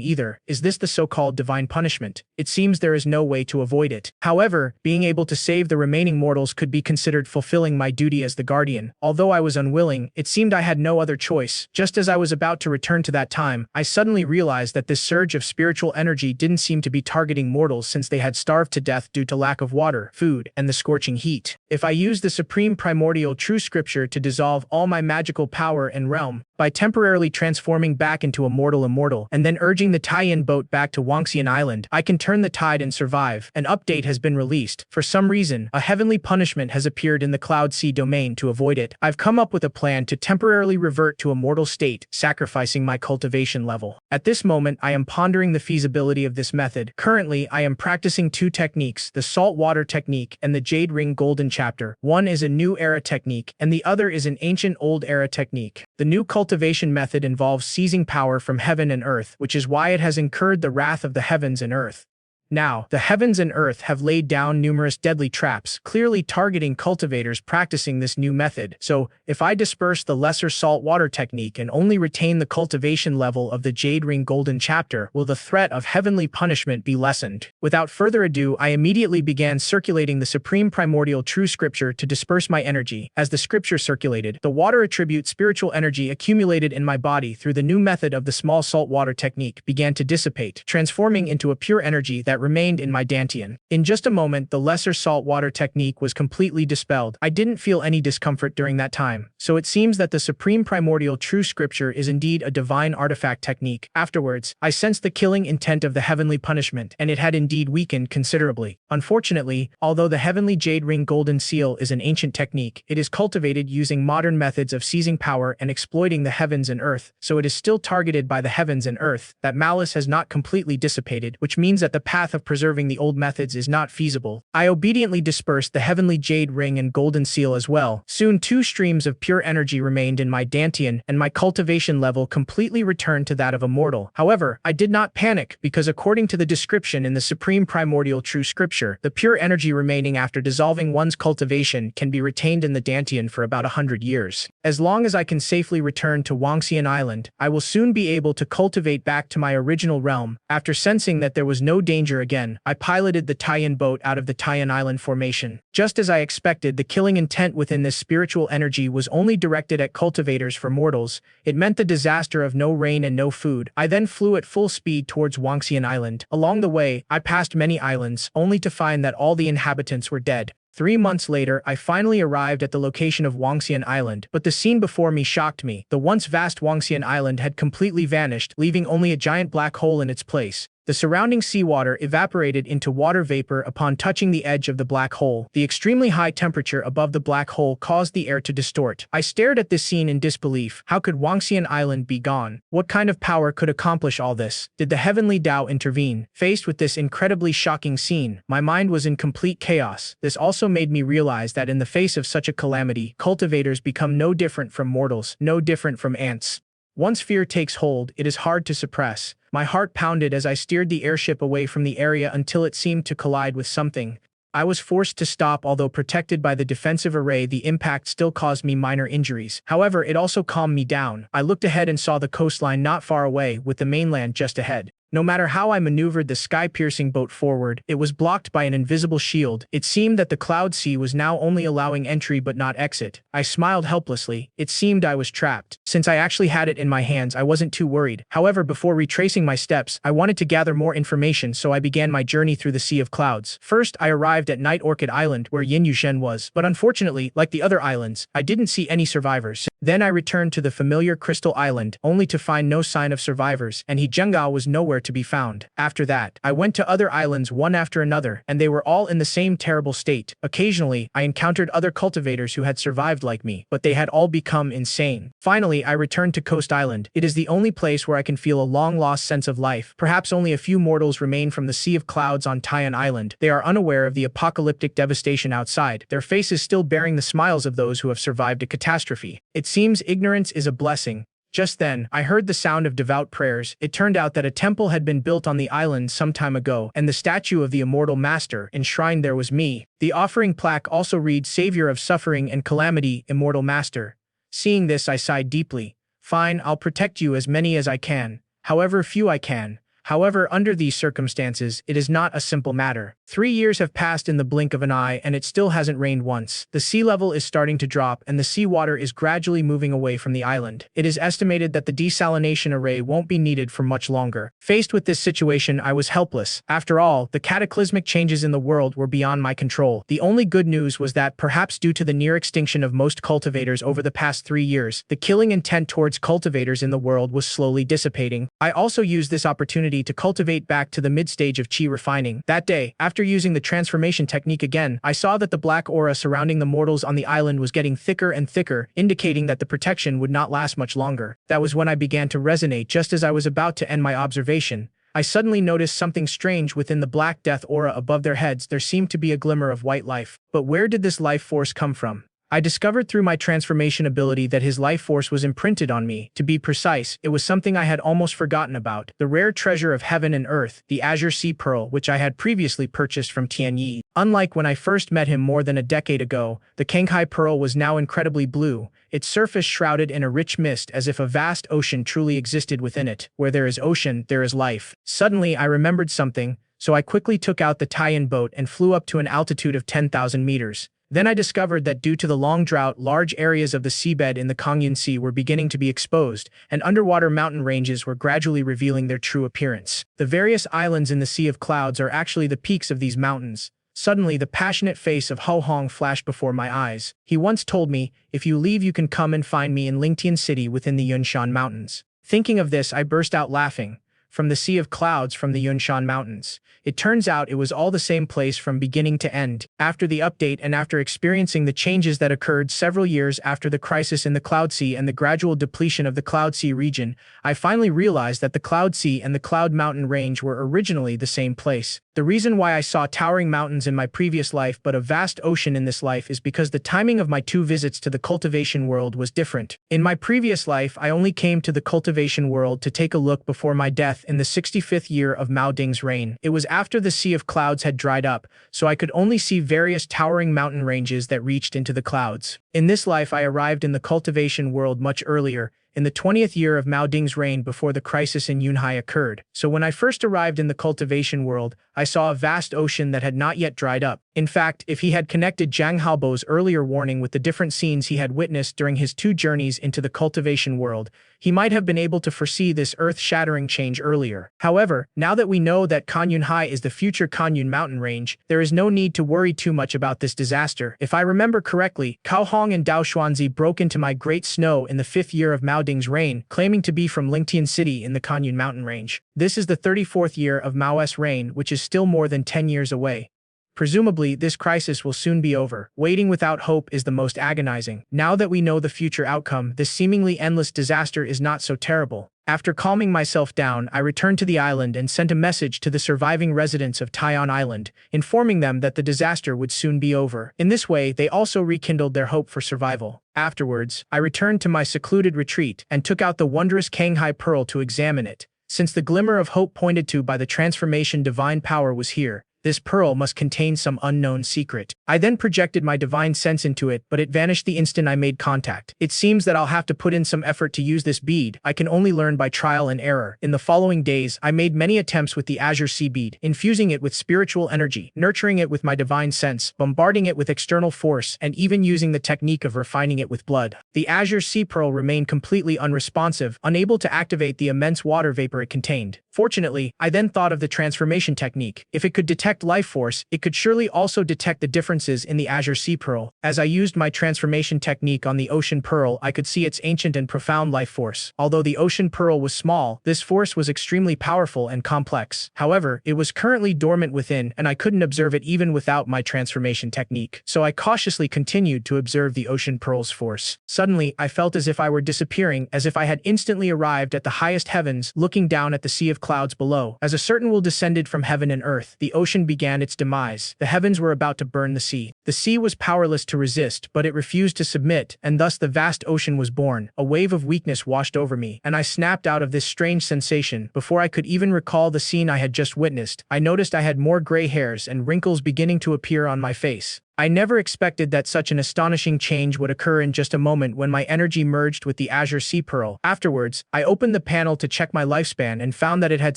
either. Is this the so-called divine punishment? It seems there is no way to avoid it. However, being able to save the remaining mortals could be considered fulfilling my duty as the guardian. Although I was unwilling, it seemed I had no other choice. Just as I was about to return to that time, I suddenly realized that this surge of spiritual energy didn't seem to be targeting mortals immortals since they had starved to death due to lack of water, food, and the scorching heat. If I use the supreme primordial true scripture to dissolve all my magical power and realm, by temporarily transforming back into a mortal immortal and then urging the tie-in boat back to Wangxian Island, I can turn the tide and survive. An update has been released. For some reason, a heavenly punishment has appeared in the Cloud Sea domain. To avoid it, I've come up with a plan to temporarily revert to a mortal state, sacrificing my cultivation level. At this moment, I am pondering the feasibility of this method. Currently, I am practicing two techniques, the salt water technique and the Jade Ring Golden Chapter. One is a new era technique, and the other is an ancient old era technique. The new cultivation method involves seizing power from heaven and earth, which is why it has incurred the wrath of the heavens and earth. Now, the heavens and earth have laid down numerous deadly traps, clearly targeting cultivators practicing this new method. So, if I disperse the lesser salt water technique and only retain the cultivation level of the Jade Ring Golden Chapter, will the threat of heavenly punishment be lessened? Without further ado, I immediately began circulating the supreme primordial true scripture to disperse my energy. As the scripture circulated, the water attribute spiritual energy accumulated in my body through the new method of the small salt water technique began to dissipate, transforming into a pure energy that remained in my dantian. In just a moment, the lesser salt water technique was completely dispelled. I didn't feel any discomfort during that time. So it seems that the supreme primordial true scripture is indeed a divine artifact technique. Afterwards, I sensed the killing intent of the heavenly punishment, and it had indeed weakened considerably. Unfortunately, although the heavenly Jade Ring Golden Seal is an ancient technique, it is cultivated using modern methods of seizing power and exploiting the heavens and earth, so it is still targeted by the heavens and earth. That malice has not completely dissipated, which means that the path of preserving the old methods is not feasible. I obediently dispersed the heavenly Jade Ring and Golden Seal as well. Soon 2 streams of pure energy remained in my dantian, and my cultivation level completely returned to that of a mortal. However, I did not panic, because according to the description in the supreme primordial true scripture, the pure energy remaining after dissolving one's cultivation can be retained in the dantian for about 100 years. As long as I can safely return to Wangxian Island, I will soon be able to cultivate back to my original realm. After sensing that there was no danger again, I piloted the tie-in boat out of the tie-in island formation. Just as I expected, the killing intent within this spiritual energy was only directed at cultivators for mortals. It meant the disaster of no rain and no food. I then flew at full speed towards Wangxian Island. Along the way, I passed many islands, only to find that all the inhabitants were dead. 3 months later, I finally arrived at the location of Wangxian Island, but the scene before me shocked me. The once vast Wangxian Island had completely vanished, leaving only a giant black hole in its place. The surrounding seawater evaporated into water vapor upon touching the edge of the black hole. The extremely high temperature above the black hole caused the air to distort. I stared at this scene in disbelief. How could Wangxian Island be gone? What kind of power could accomplish all this? Did the heavenly Tao intervene? Faced with this incredibly shocking scene, my mind was in complete chaos. This also made me realize that in the face of such a calamity, cultivators become no different from mortals, no different from ants. Once fear takes hold, it is hard to suppress. My heart pounded as I steered the airship away from the area until it seemed to collide with something. I was forced to stop. Although protected by the defensive array, the impact still caused me minor injuries. However, it also calmed me down. I looked ahead and saw the coastline not far away, with the mainland just ahead. No matter how I maneuvered the sky-piercing boat forward, it was blocked by an invisible shield. It seemed that the Cloud Sea was now only allowing entry but not exit. I smiled helplessly. It seemed I was trapped. Since I actually had it in my hands, I wasn't too worried. However, before retracing my steps, I wanted to gather more information, so I began my journey through the Sea of Clouds. First, I arrived at Night Orchid Island, where Yin Yushen was, but unfortunately, like the other islands, I didn't see any survivors. Then I returned to the familiar Crystal Island, only to find no sign of survivors, and Hijengao was nowhere to be found. After that, I went to other islands one after another, and they were all in the same terrible state. Occasionally, I encountered other cultivators who had survived like me, but they had all become insane. Finally, I returned to Coast Island. It is the only place where I can feel a long-lost sense of life. Perhaps only a few mortals remain from the Sea of Clouds on Taiyan Island. They are unaware of the apocalyptic devastation outside, their faces still bearing the smiles of those who have survived a catastrophe. It seems ignorance is a blessing. Just then, I heard the sound of devout prayers. It turned out that a temple had been built on the island some time ago, and the statue of the immortal master enshrined there was me. The offering plaque also reads, "Savior of suffering and calamity, immortal master." Seeing this, I sighed deeply. Fine, I'll protect you as many as I can, however few I can. However, under these circumstances, it is not a simple matter. 3 years have passed in the blink of an eye and it still hasn't rained once. The sea level is starting to drop and the seawater is gradually moving away from the island. It is estimated that the desalination array won't be needed for much longer. Faced with this situation, I was helpless. After all, the cataclysmic changes in the world were beyond my control. The only good news was that, perhaps due to the near extinction of most cultivators over the past 3 years, the killing intent towards cultivators in the world was slowly dissipating. I also used this opportunity to cultivate back to the mid-stage of chi refining. That day, after using the transformation technique again, I saw that the black aura surrounding the mortals on the island was getting thicker and thicker, indicating that the protection would not last much longer. That was when I began to resonate. Just as I was about to end my observation, I suddenly noticed something strange within the Black Death aura above their heads. There seemed to be a glimmer of white life. But where did this life force come from? I discovered through my transformation ability that his life force was imprinted on me. To be precise, it was something I had almost forgotten about. The rare treasure of heaven and earth, the Azure Sea Pearl, which I had previously purchased from Tianyi. Unlike when I first met him more than a decade ago, the Kanghai Pearl was now incredibly blue, its surface shrouded in a rich mist as if a vast ocean truly existed within it. Where there is ocean, there is life. Suddenly, I remembered something, so I quickly took out the tie-in boat and flew up to an altitude of 10,000 meters. Then I discovered that due to the long drought, large areas of the seabed in the Kongyun Sea were beginning to be exposed, and underwater mountain ranges were gradually revealing their true appearance. The various islands in the Sea of Clouds are actually the peaks of these mountains. Suddenly, the passionate face of Ho Hong flashed before my eyes. He once told me, "If you leave, you can come and find me in Lingtian City within the Yunshan Mountains." Thinking of this, I burst out laughing. From the Sea of Clouds, from the Yunshan Mountains. It turns out it was all the same place from beginning to end. After the update and after experiencing the changes that occurred several years after the crisis in the Cloud Sea and the gradual depletion of the Cloud Sea region, I finally realized that the Cloud Sea and the Cloud Mountain range were originally the same place. The reason why I saw towering mountains in my previous life but a vast ocean in this life is because the timing of my 2 visits to the cultivation world was different. In my previous life, I only came to the cultivation world to take a look before my death in the 65th year of Mao Ding's reign. It was after the Sea of Clouds had dried up, so I could only see various towering mountain ranges that reached into the clouds. In this life, I arrived in the cultivation world much earlier, in the 20th year of Mao Ding's reign before the crisis in Yunhai occurred. So when I first arrived in the cultivation world, I saw a vast ocean that had not yet dried up. In fact, if he had connected Zhang Haobo's earlier warning with the different scenes he had witnessed during his 2 journeys into the cultivation world, he might have been able to foresee this earth-shattering change earlier. However, now that we know that Kanyunhai is the future Kanyun mountain range, there is no need to worry too much about this disaster. If I remember correctly, Cao Hong and Dao Xuanzi broke into my Great Snow in the 5th year of Mao Ding's reign, claiming to be from Lingtian City in the Kanyun mountain range. This is the 34th year of Mao's reign, which is still more than 10 years away. Presumably, this crisis will soon be over. Waiting without hope is the most agonizing. Now that we know the future outcome, this seemingly endless disaster is not so terrible. After calming myself down, I returned to the island and sent a message to the surviving residents of Tai'an Island, informing them that the disaster would soon be over. In this way, they also rekindled their hope for survival. Afterwards, I returned to my secluded retreat and took out the wondrous Kanghai Pearl to examine it. Since the glimmer of hope pointed to by the transformation divine power was here, this pearl must contain some unknown secret. I then projected my divine sense into it, but it vanished the instant I made contact. It seems that I'll have to put in some effort to use this bead. I can only learn by trial and error. In the following days, I made many attempts with the Azure Sea bead, infusing it with spiritual energy, nurturing it with my divine sense, bombarding it with external force, and even using the technique of refining it with blood. The Azure Sea Pearl remained completely unresponsive, unable to activate the immense water vapor it contained. Fortunately, I then thought of the transformation technique. If it could detect life force, it could surely also detect the differences in the Azure Sea Pearl. As I used my transformation technique on the Ocean Pearl, I could see its ancient and profound life force. Although the Ocean Pearl was small, this force was extremely powerful and complex. However, it was currently dormant within, and I couldn't observe it even without my transformation technique. So I cautiously continued to observe the Ocean Pearl's force. Suddenly, I felt as if I were disappearing, as if I had instantly arrived at the highest heavens, looking down at the Sea of Clouds below. As a certain will descended from heaven and earth, the ocean began its demise. The heavens were about to burn the sea. The sea was powerless to resist, but it refused to submit, and thus the vast ocean was born. A wave of weakness washed over me, and I snapped out of this strange sensation. Before I could even recall the scene I had just witnessed, I noticed I had more gray hairs and wrinkles beginning to appear on my face. I never expected that such an astonishing change would occur in just a moment when my energy merged with the azure sea pearl. Afterwards, I opened the panel to check my lifespan and found that it had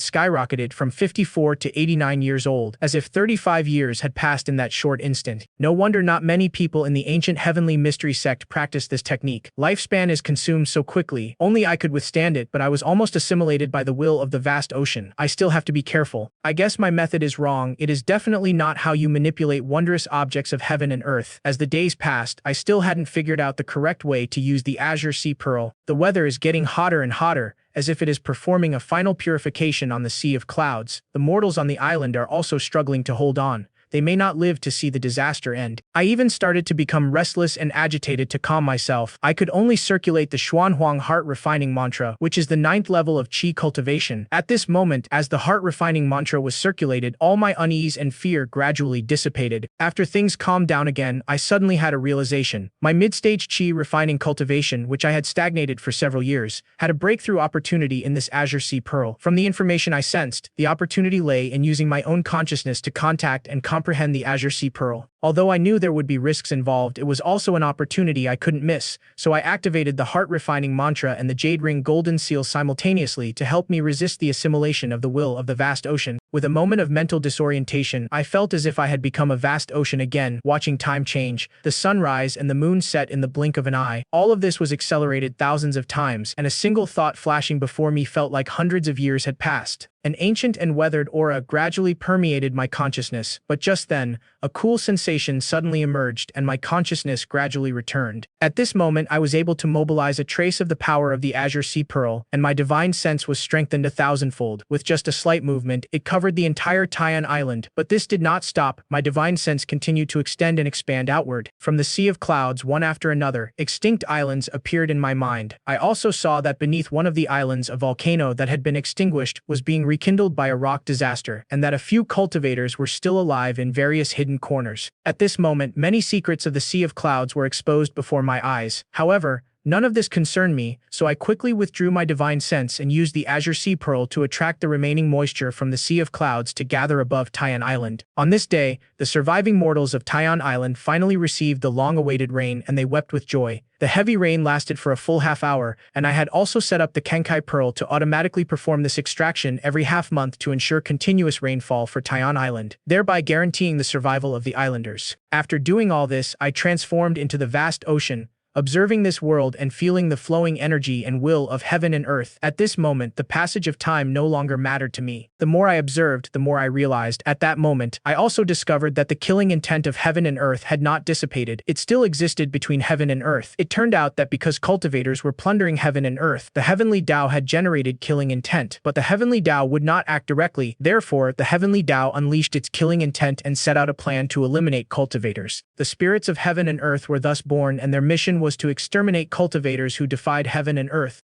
skyrocketed from 54 to 89 years old, as if 35 years had passed in that short instant. No wonder not many people in the ancient heavenly mystery sect practice this technique. Lifespan is consumed so quickly, only I could withstand it, but I was almost assimilated by the will of the vast ocean. I still have to be careful. I guess my method is wrong. It is definitely not how you manipulate wondrous objects of heaven and earth. As the days passed, I still hadn't figured out the correct way to use the azure sea pearl. The weather is getting hotter and hotter, as if it is performing a final purification on the sea of clouds. The mortals on the island are also struggling to hold on. They may not live to see the disaster end. I even started to become restless and agitated. To calm myself, I could only circulate the Xuanhuang heart-refining mantra, which is the 9th level of qi cultivation. At this moment, as the heart-refining mantra was circulated, all my unease and fear gradually dissipated. After things calmed down again, I suddenly had a realization. My mid-stage qi refining cultivation, which I had stagnated for several years, had a breakthrough opportunity in this azure sea pearl. From the information I sensed, the opportunity lay in using my own consciousness to contact and comprehend the azure sea pearl. Although I knew there would be risks involved, it was also an opportunity I couldn't miss, so I activated the heart-refining mantra and the jade ring golden seal simultaneously to help me resist the assimilation of the will of the vast ocean. With a moment of mental disorientation, I felt as if I had become a vast ocean again, watching time change, the sun rise and the moon set in the blink of an eye. All of this was accelerated thousands of times, and a single thought flashing before me felt like hundreds of years had passed. An ancient and weathered aura gradually permeated my consciousness, but just then, a cool sensation suddenly emerged and my consciousness gradually returned. At this moment, I was able to mobilize a trace of the power of the azure sea pearl, and my divine sense was strengthened 1,000-fold. With just a slight movement, it covered the entire Taiyan island, but this did not stop. My divine sense continued to extend and expand outward. From the sea of clouds, one after another, extinct islands appeared in my mind. I also saw that beneath one of the islands, a volcano that had been extinguished was being rekindled by a rock disaster, and that a few cultivators were still alive in various hidden corners. At this moment, many secrets of the Sea of Clouds were exposed before my eyes. However, none of this concerned me, so I quickly withdrew my divine sense and used the azure sea pearl to attract the remaining moisture from the Sea of Clouds to gather above Taiyan Island. On this day, the surviving mortals of Taiyan Island finally received the long-awaited rain, and they wept with joy. The heavy rain lasted for a full half-hour, and I had also set up the Kenkai Pearl to automatically perform this extraction every half-month to ensure continuous rainfall for Taiyan Island, thereby guaranteeing the survival of the islanders. After doing all this, I transformed into the vast ocean, observing this world and feeling the flowing energy and will of heaven and earth. At this moment, the passage of time no longer mattered to me. The more I observed, the more I realized. At that moment, I also discovered that the killing intent of heaven and earth had not dissipated. It still existed between heaven and earth. It turned out that because cultivators were plundering heaven and earth, the heavenly Tao had generated killing intent, but the heavenly Tao would not act directly. Therefore, the heavenly Tao unleashed its killing intent and set out a plan to eliminate cultivators. The spirits of heaven and earth were thus born, and their mission was to exterminate cultivators who defied heaven and earth.